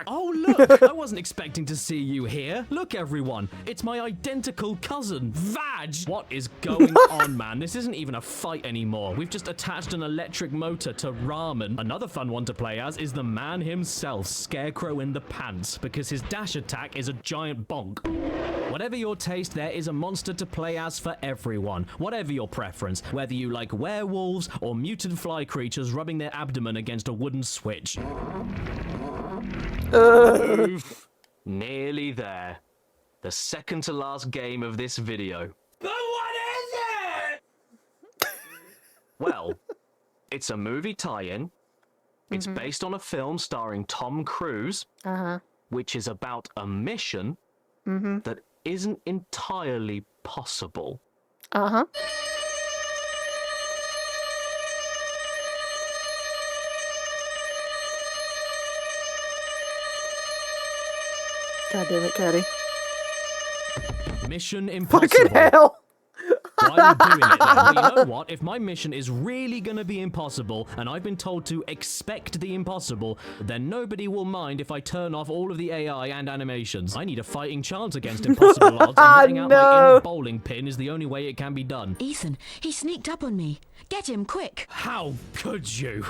Oh, look! I wasn't expecting to see you here. Look, everyone. It's my identical cousin, Vag. What is going on, man? This isn't even a fight anymore. We've just attached an electric motor to Ramen. Another fun one to play as is the man himself, Scarecrow in the Pants, because his dash attack is a giant bonk. Whatever your taste, there is a monster to play as for everyone. Whatever your preference, whether you like werewolves or mutant fly creatures rubbing their abdomen against a wooden switch. Oof. Nearly there. The second to last game of this video. But what is it? Well, it's a movie tie-in. It's based on a film starring Tom Cruise, which is about a mission that isn't entirely possible. God damn it, Caddy. Mission impossible. Fucking hell! Why are we doing it then? Well, you know what? If my mission is really gonna be impossible, and I've been told to expect the impossible, then nobody will mind if I turn off all of the AI and animations. I need a fighting chance against impossible odds, and letting out my inner bowling pin is the only way it can be done. Ethan, he sneaked up on me. Get him, quick. How could you?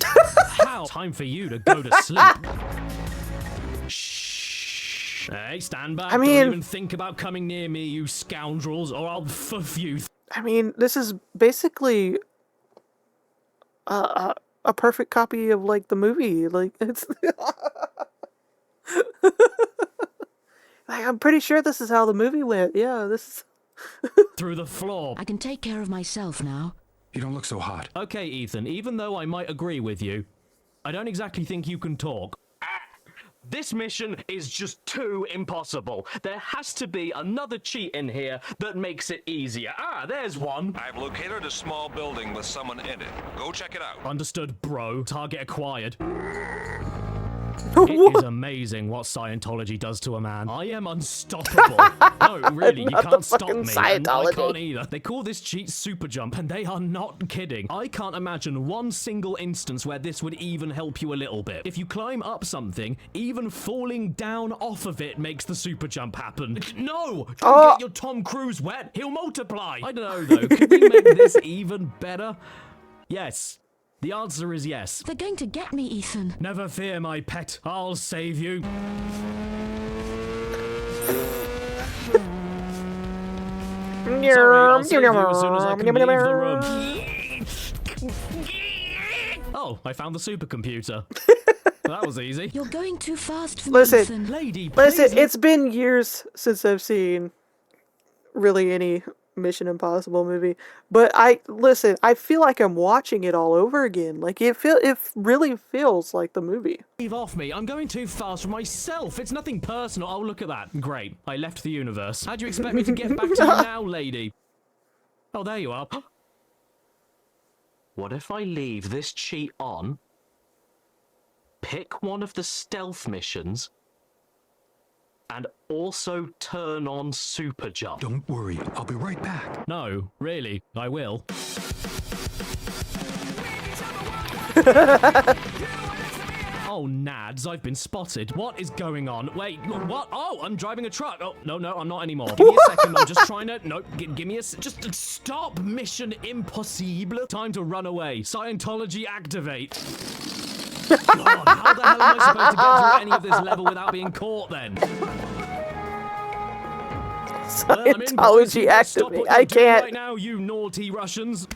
How? Time for you to go to sleep. Shh. Hey, stand back. I mean, don't even think about coming near me, you scoundrels, or I'll fuff you. I mean, this is basically a perfect copy of, like, the movie. Like, it's... like, I'm pretty sure this is how the movie went. Yeah, this is... Through the floor. I can take care of myself now. You don't look so hot. Okay, Ethan, even though I might agree with you, I don't exactly think you can talk. This mission is just too impossible. There has to be another cheat in here that makes it easier. Ah, there's one. I've located a small building with someone in it. Go check it out. Understood, bro. Target acquired. It is amazing what Scientology does to a man. I am unstoppable. No, really, you can't stop me. And I can't either. They call this cheat super jump, and they are not kidding. I can't imagine one single instance where this would even help you a little bit. If you climb up something, even falling down off of it makes the super jump happen. No! Don't get your Tom Cruise wet. He'll multiply. I don't know, though. Could we make this even better? Yes. The answer is yes. They're going to get me, Ethan. Never fear, my pet. I'll save you. Sorry, I'll save you as soon as I can leave the room. Oh, I found the supercomputer. That was easy. You're going too fast for Listen, me, Ethan. Lady, listen, it's been years since I've seen really any Mission Impossible movie, but I feel like I'm watching it all over again. Like it really feels like the movie. Leave off me. I'm going too fast for myself. It's nothing personal. Oh, look at that. Great. I left the universe. How do you expect me to get back to you now, lady? Oh, there you are. What if I leave this cheat on, pick one of the stealth missions, and also turn on super jump? Don't worry, I'll be right back. No, really, I will. Oh, nads, I've been spotted. What is going on? Wait, what? Oh, I'm driving a truck. Oh, no, I'm not anymore. Give me a second. I'm just trying to... No, give me a... Just stop. Mission impossible. Time to run away. Scientology activate. God, how the hell am I supposed to get through any of this level without being caught then? Scientology activate. I can't. Right now, you naughty Russians.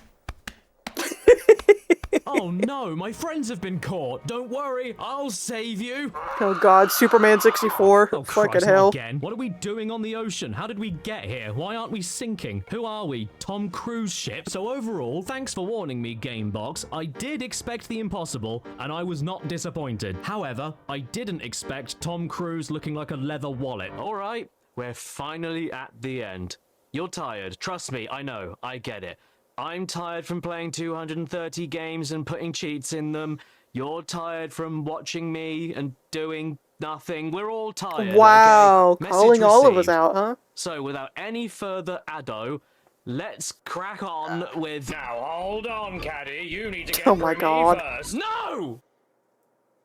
Oh no, my friends have been caught. Don't worry, I'll save you. Oh god, Superman 64. Oh, fucking Christ, hell. Again. What are we doing on the ocean? How did we get here? Why aren't we sinking? Who are we? Tom Cruise ship? So overall, thanks for warning me, Gamebox. I did expect the impossible, and I was not disappointed. However, I didn't expect Tom Cruise looking like a leather wallet. All right, we're finally at the end. You're tired. Trust me, I know. I get it. I'm tired from playing 230 games and putting cheats in them. You're tired from watching me and doing nothing. We're all tired. Wow, okay? calling all of us out, huh? So without any further ado, let's crack on with... Now hold on, Caddy. You need to get Oh my god. me first. No!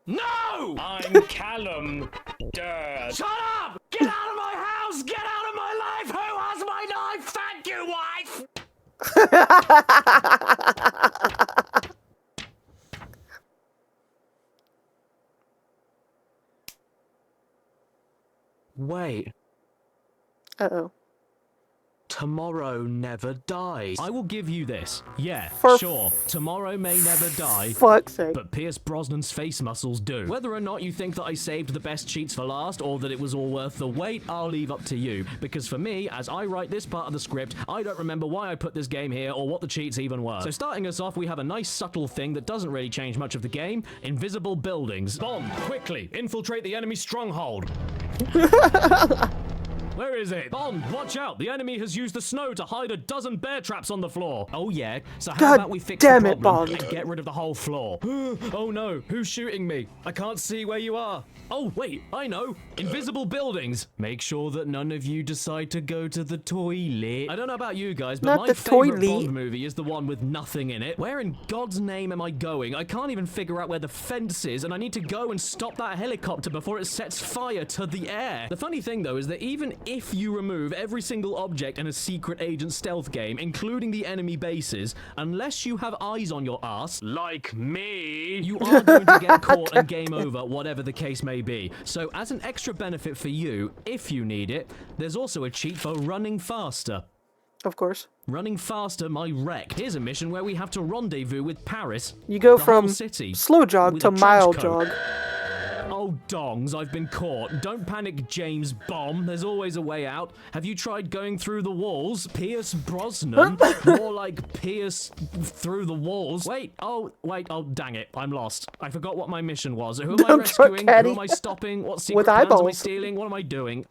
No! I'm Callum Durd. Shut up! Get out of my house! Get out of my life! Who has my knife? Thank you, wife! Wait. Uh-oh. Tomorrow never dies. I will give you this. Yeah, For sure. Tomorrow may never die. Fuck's sake. But Pierce Brosnan's face muscles do. Whether or not you think that I saved the best cheats for last or that it was all worth the wait, I'll leave up to you. Because for me, as I write this part of the script, I don't remember why I put this game here or what the cheats even were. So starting us off, we have a nice subtle thing that doesn't really change much of the game. Invisible buildings. Bond, quickly, infiltrate the enemy stronghold. Where is it? Bond, watch out! The enemy has used the snow to hide a dozen bear traps on the floor. Oh yeah, so how God about we fix damn the it, problem Bond. and get rid of the whole floor? Oh no, who's shooting me? I can't see where you are. Oh wait, I know. Invisible buildings. Make sure that none of you decide to go to the toilet. I don't know about you guys, but Not my the favorite toilet. Bond movie is the one with nothing in it. Where in God's name am I going? I can't even figure out where the fence is, and I need to go and stop that helicopter before it sets fire to the air. The funny thing though is that even if you remove every single object in a secret agent stealth game, including the enemy bases, unless you have eyes on your ass, like me, you are going to get caught and game over, whatever the case may be. So as an extra benefit for you, if you need it, there's also a cheat for running faster. Of course. Running faster, my wreck. Here's a mission where we have to rendezvous with Paris. You go the whole from city, slow jog with to a trench mile coat. jog. Oh, dongs, I've been caught. Don't panic, James Bomb. There's always a way out. Have you tried going through the walls? Pierce Brosnan? More like Pierce through the walls. Wait, oh, dang it. I'm lost. I forgot what my mission was. Who am I Dump truck rescuing? caddy. Who am I stopping? What secret With plans am I eyeballs. stealing? What am I doing?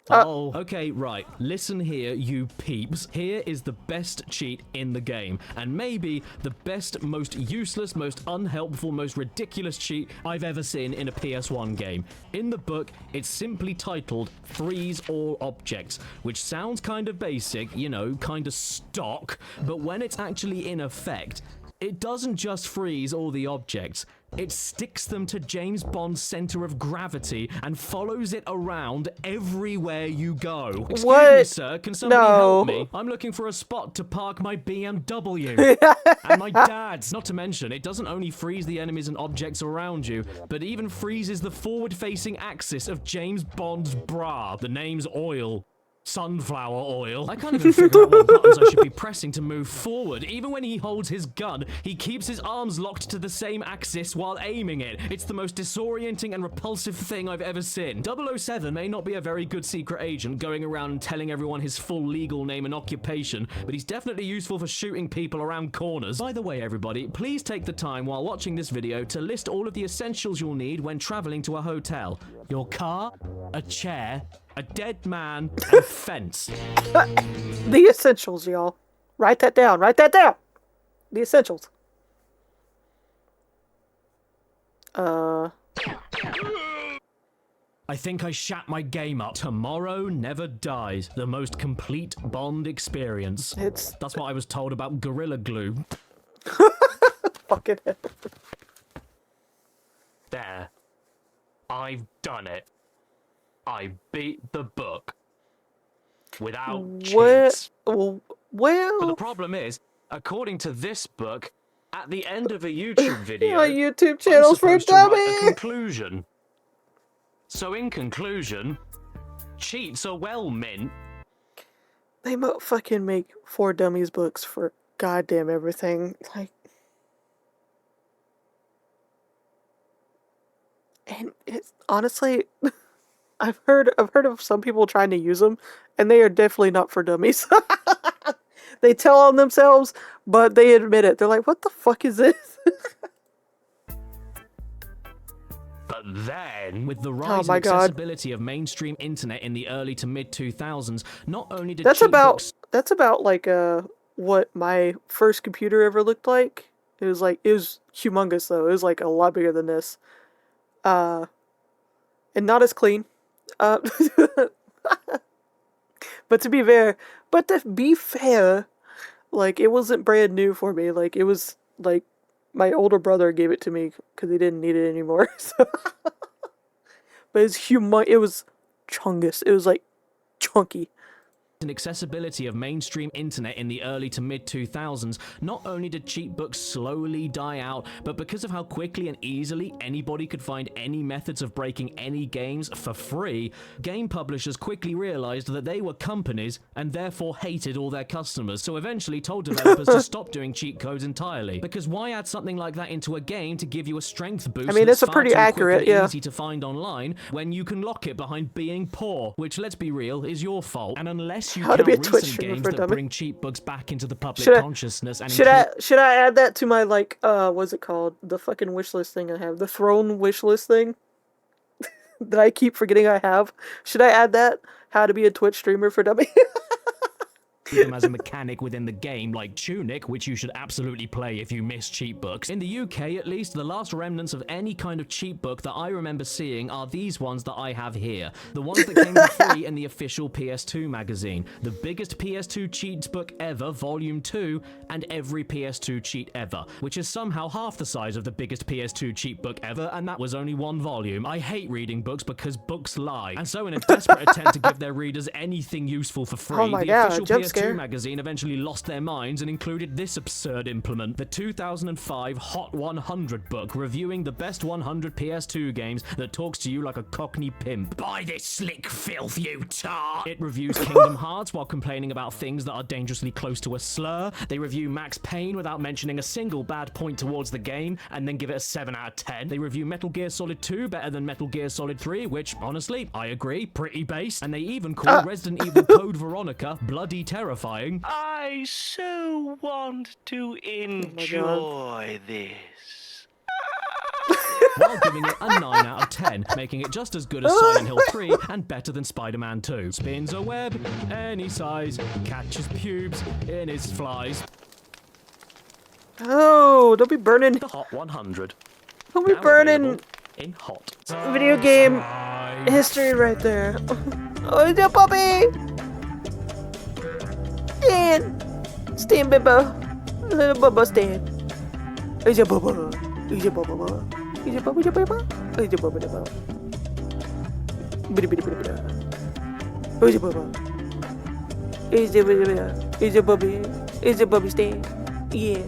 Uh, Oh, okay, right. Listen here, you peeps. Here is the best cheat in the game, and maybe the best, most useless, most unhelpful, most ridiculous cheat I've ever seen in a PS1 game. In the book, it's simply titled Freeze All Objects, which sounds kind of basic, you know, kind of stock, but when it's actually in effect, it doesn't just freeze all the objects. It sticks them to James Bond's center of gravity and follows it around everywhere you go. Excuse me, sir, can somebody help me? I'm looking for a spot to park my BMW. And my dad's. Not to mention, it doesn't only freeze the enemies and objects around you, but even freezes the forward-facing axis of James Bond's bra. The name's Oil. Sunflower oil. I can't even figure out what buttons I should be pressing to move forward. Even when he holds his gun, he keeps his arms locked to the same axis while aiming it. It's the most disorienting and repulsive thing I've ever seen. 007 may not be a very good secret agent going around and telling everyone his full legal name and occupation, but he's definitely useful for shooting people around corners. By the way, everybody, please take the time while watching this video to list all of the essentials you'll need when traveling to a hotel. Your car, a chair, a dead man, and a fence. The essentials, y'all. Write that down. Write that down. The essentials. I think I shat my game up. Tomorrow never dies. The most complete Bond experience. That's what I was told about Gorilla Glue. fucking hell. There. I've done it. I beat the book. Without cheats. Well... But the problem is, according to this book, at the end of a YouTube video, YouTube I'm channels for supposed to write a dummies. conclusion. So in conclusion, cheats are well meant. They fucking make 4 dummies books for goddamn everything. Like, and it's honestly, I've heard of some people trying to use them, and they are definitely not for dummies. They tell on themselves, but they admit it. They're like, "What the fuck is this?" But then, with the rise my and God. accessibility of mainstream internet in the early to mid 2000s, not only did That's cheat about books like what my first computer ever looked like. It was humongous though. It was like a lot bigger than this. And not as clean. But to be fair, like it wasn't brand new for me. Like it was like my older brother gave it to me because he didn't need it anymore. So. But it was chungus. It was like chunky. and accessibility of mainstream internet in the early to mid 2000s, not only did cheat books slowly die out, but because of how quickly and easily anybody could find any methods of breaking any games for free, game publishers quickly realized that they were companies and therefore hated all their customers, so eventually told developers to stop doing cheat codes entirely. Because why add something like that into a game to give you a strength boost? I mean, that's it's a far pretty too quick accurate, and yeah. easy to find online when you can lock it behind being poor, which, let's be real, is your fault. And unless you How to count be a Twitch recent streamer games for that dummies. bring cheat books back into the public Should I- consciousness and Should I add that to my what's it called? The fucking wishlist thing I have. The throne wishlist thing that I keep forgetting I have. Should I add that? How to be a Twitch streamer for dummies. them as a mechanic within the game, like Tunic, which you should absolutely play if you miss cheat books. In the UK, at least, the last remnants of any kind of cheat book that I remember seeing are these ones that I have here. The ones that came for free in the official PS2 magazine. The biggest PS2 cheats book ever, Volume 2, and every PS2 cheat ever, which is somehow half the size of the biggest PS2 cheat book ever, and that was only one volume. I hate reading books because books lie. And so in a desperate attempt to give their readers anything useful for free, Oh my the God, official jump PS2 scare. magazine eventually lost their minds and included this absurd implement, the 2005 Hot 100 book, reviewing the best 100 PS2 games that talks to you like a cockney pimp. Buy this slick filth, you tart! It reviews Kingdom Hearts while complaining about things that are dangerously close to a slur. They review Max Payne without mentioning a single bad point towards the game, and then give it a 7 out of 10. They review Metal Gear Solid 2 better than Metal Gear Solid 3, which, honestly, I agree, pretty base. And they even call Resident Evil Code Veronica bloody terrifying. I so want to enjoy this. While giving it a 9 out of 10, making it just as good as Silent Hill 3 and better than Spider-Man 2. Spins a web, any size, catches pubes in his flies. Oh, don't be burning. The Hot 100. Don't be Now burning available in Hot. video game history right there. Oh, it's a puppy. Stan, Bubba. Little Bubba Stan. He's a Bubba. He's a Bubba. He's a Bubba. He's a Bubba. He's a Bubba. Bitty bitty bitty bitty. He's a Bubba. He's a Bubba. He's a Bubby. He's a Bubby Stan. Yeah.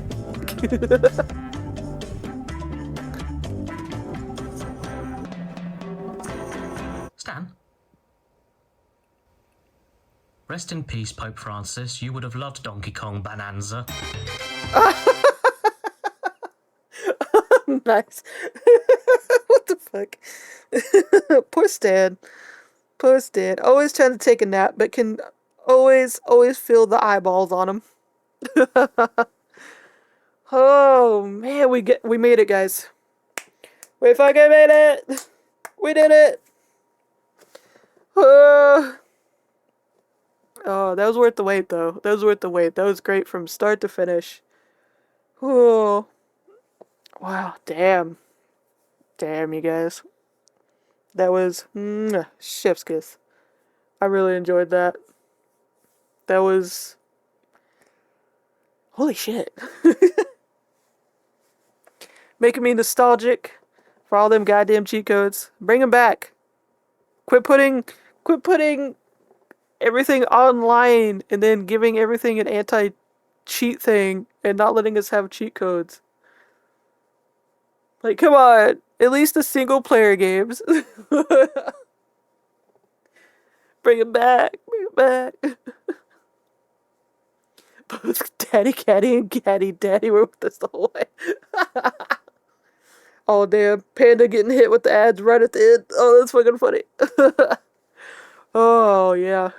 Stan? Rest in peace, Pope Francis. You would have loved Donkey Kong Bonanza. Nice. What the fuck? Poor Stan. Poor Stan. Always trying to take a nap, but can always feel the eyeballs on him. Oh man, we made it, guys. We fucking made it. We did it. Oh, that was worth the wait, though. That was worth the wait. That was great from start to finish. Oh, wow, damn, you guys. That was chef's kiss. I really enjoyed that. That was holy shit. Making me nostalgic for all them goddamn cheat codes. Bring them back. Quit putting everything online and then giving everything an anti-cheat thing and not letting us have cheat codes. Like, come on. At least the single-player games. Bring it back. Bring it back. Both Daddy Caddy and Caddy Daddy were with us the whole way. Oh, damn. Panda getting hit with the ads right at the end. Oh, that's fucking funny. Oh, yeah.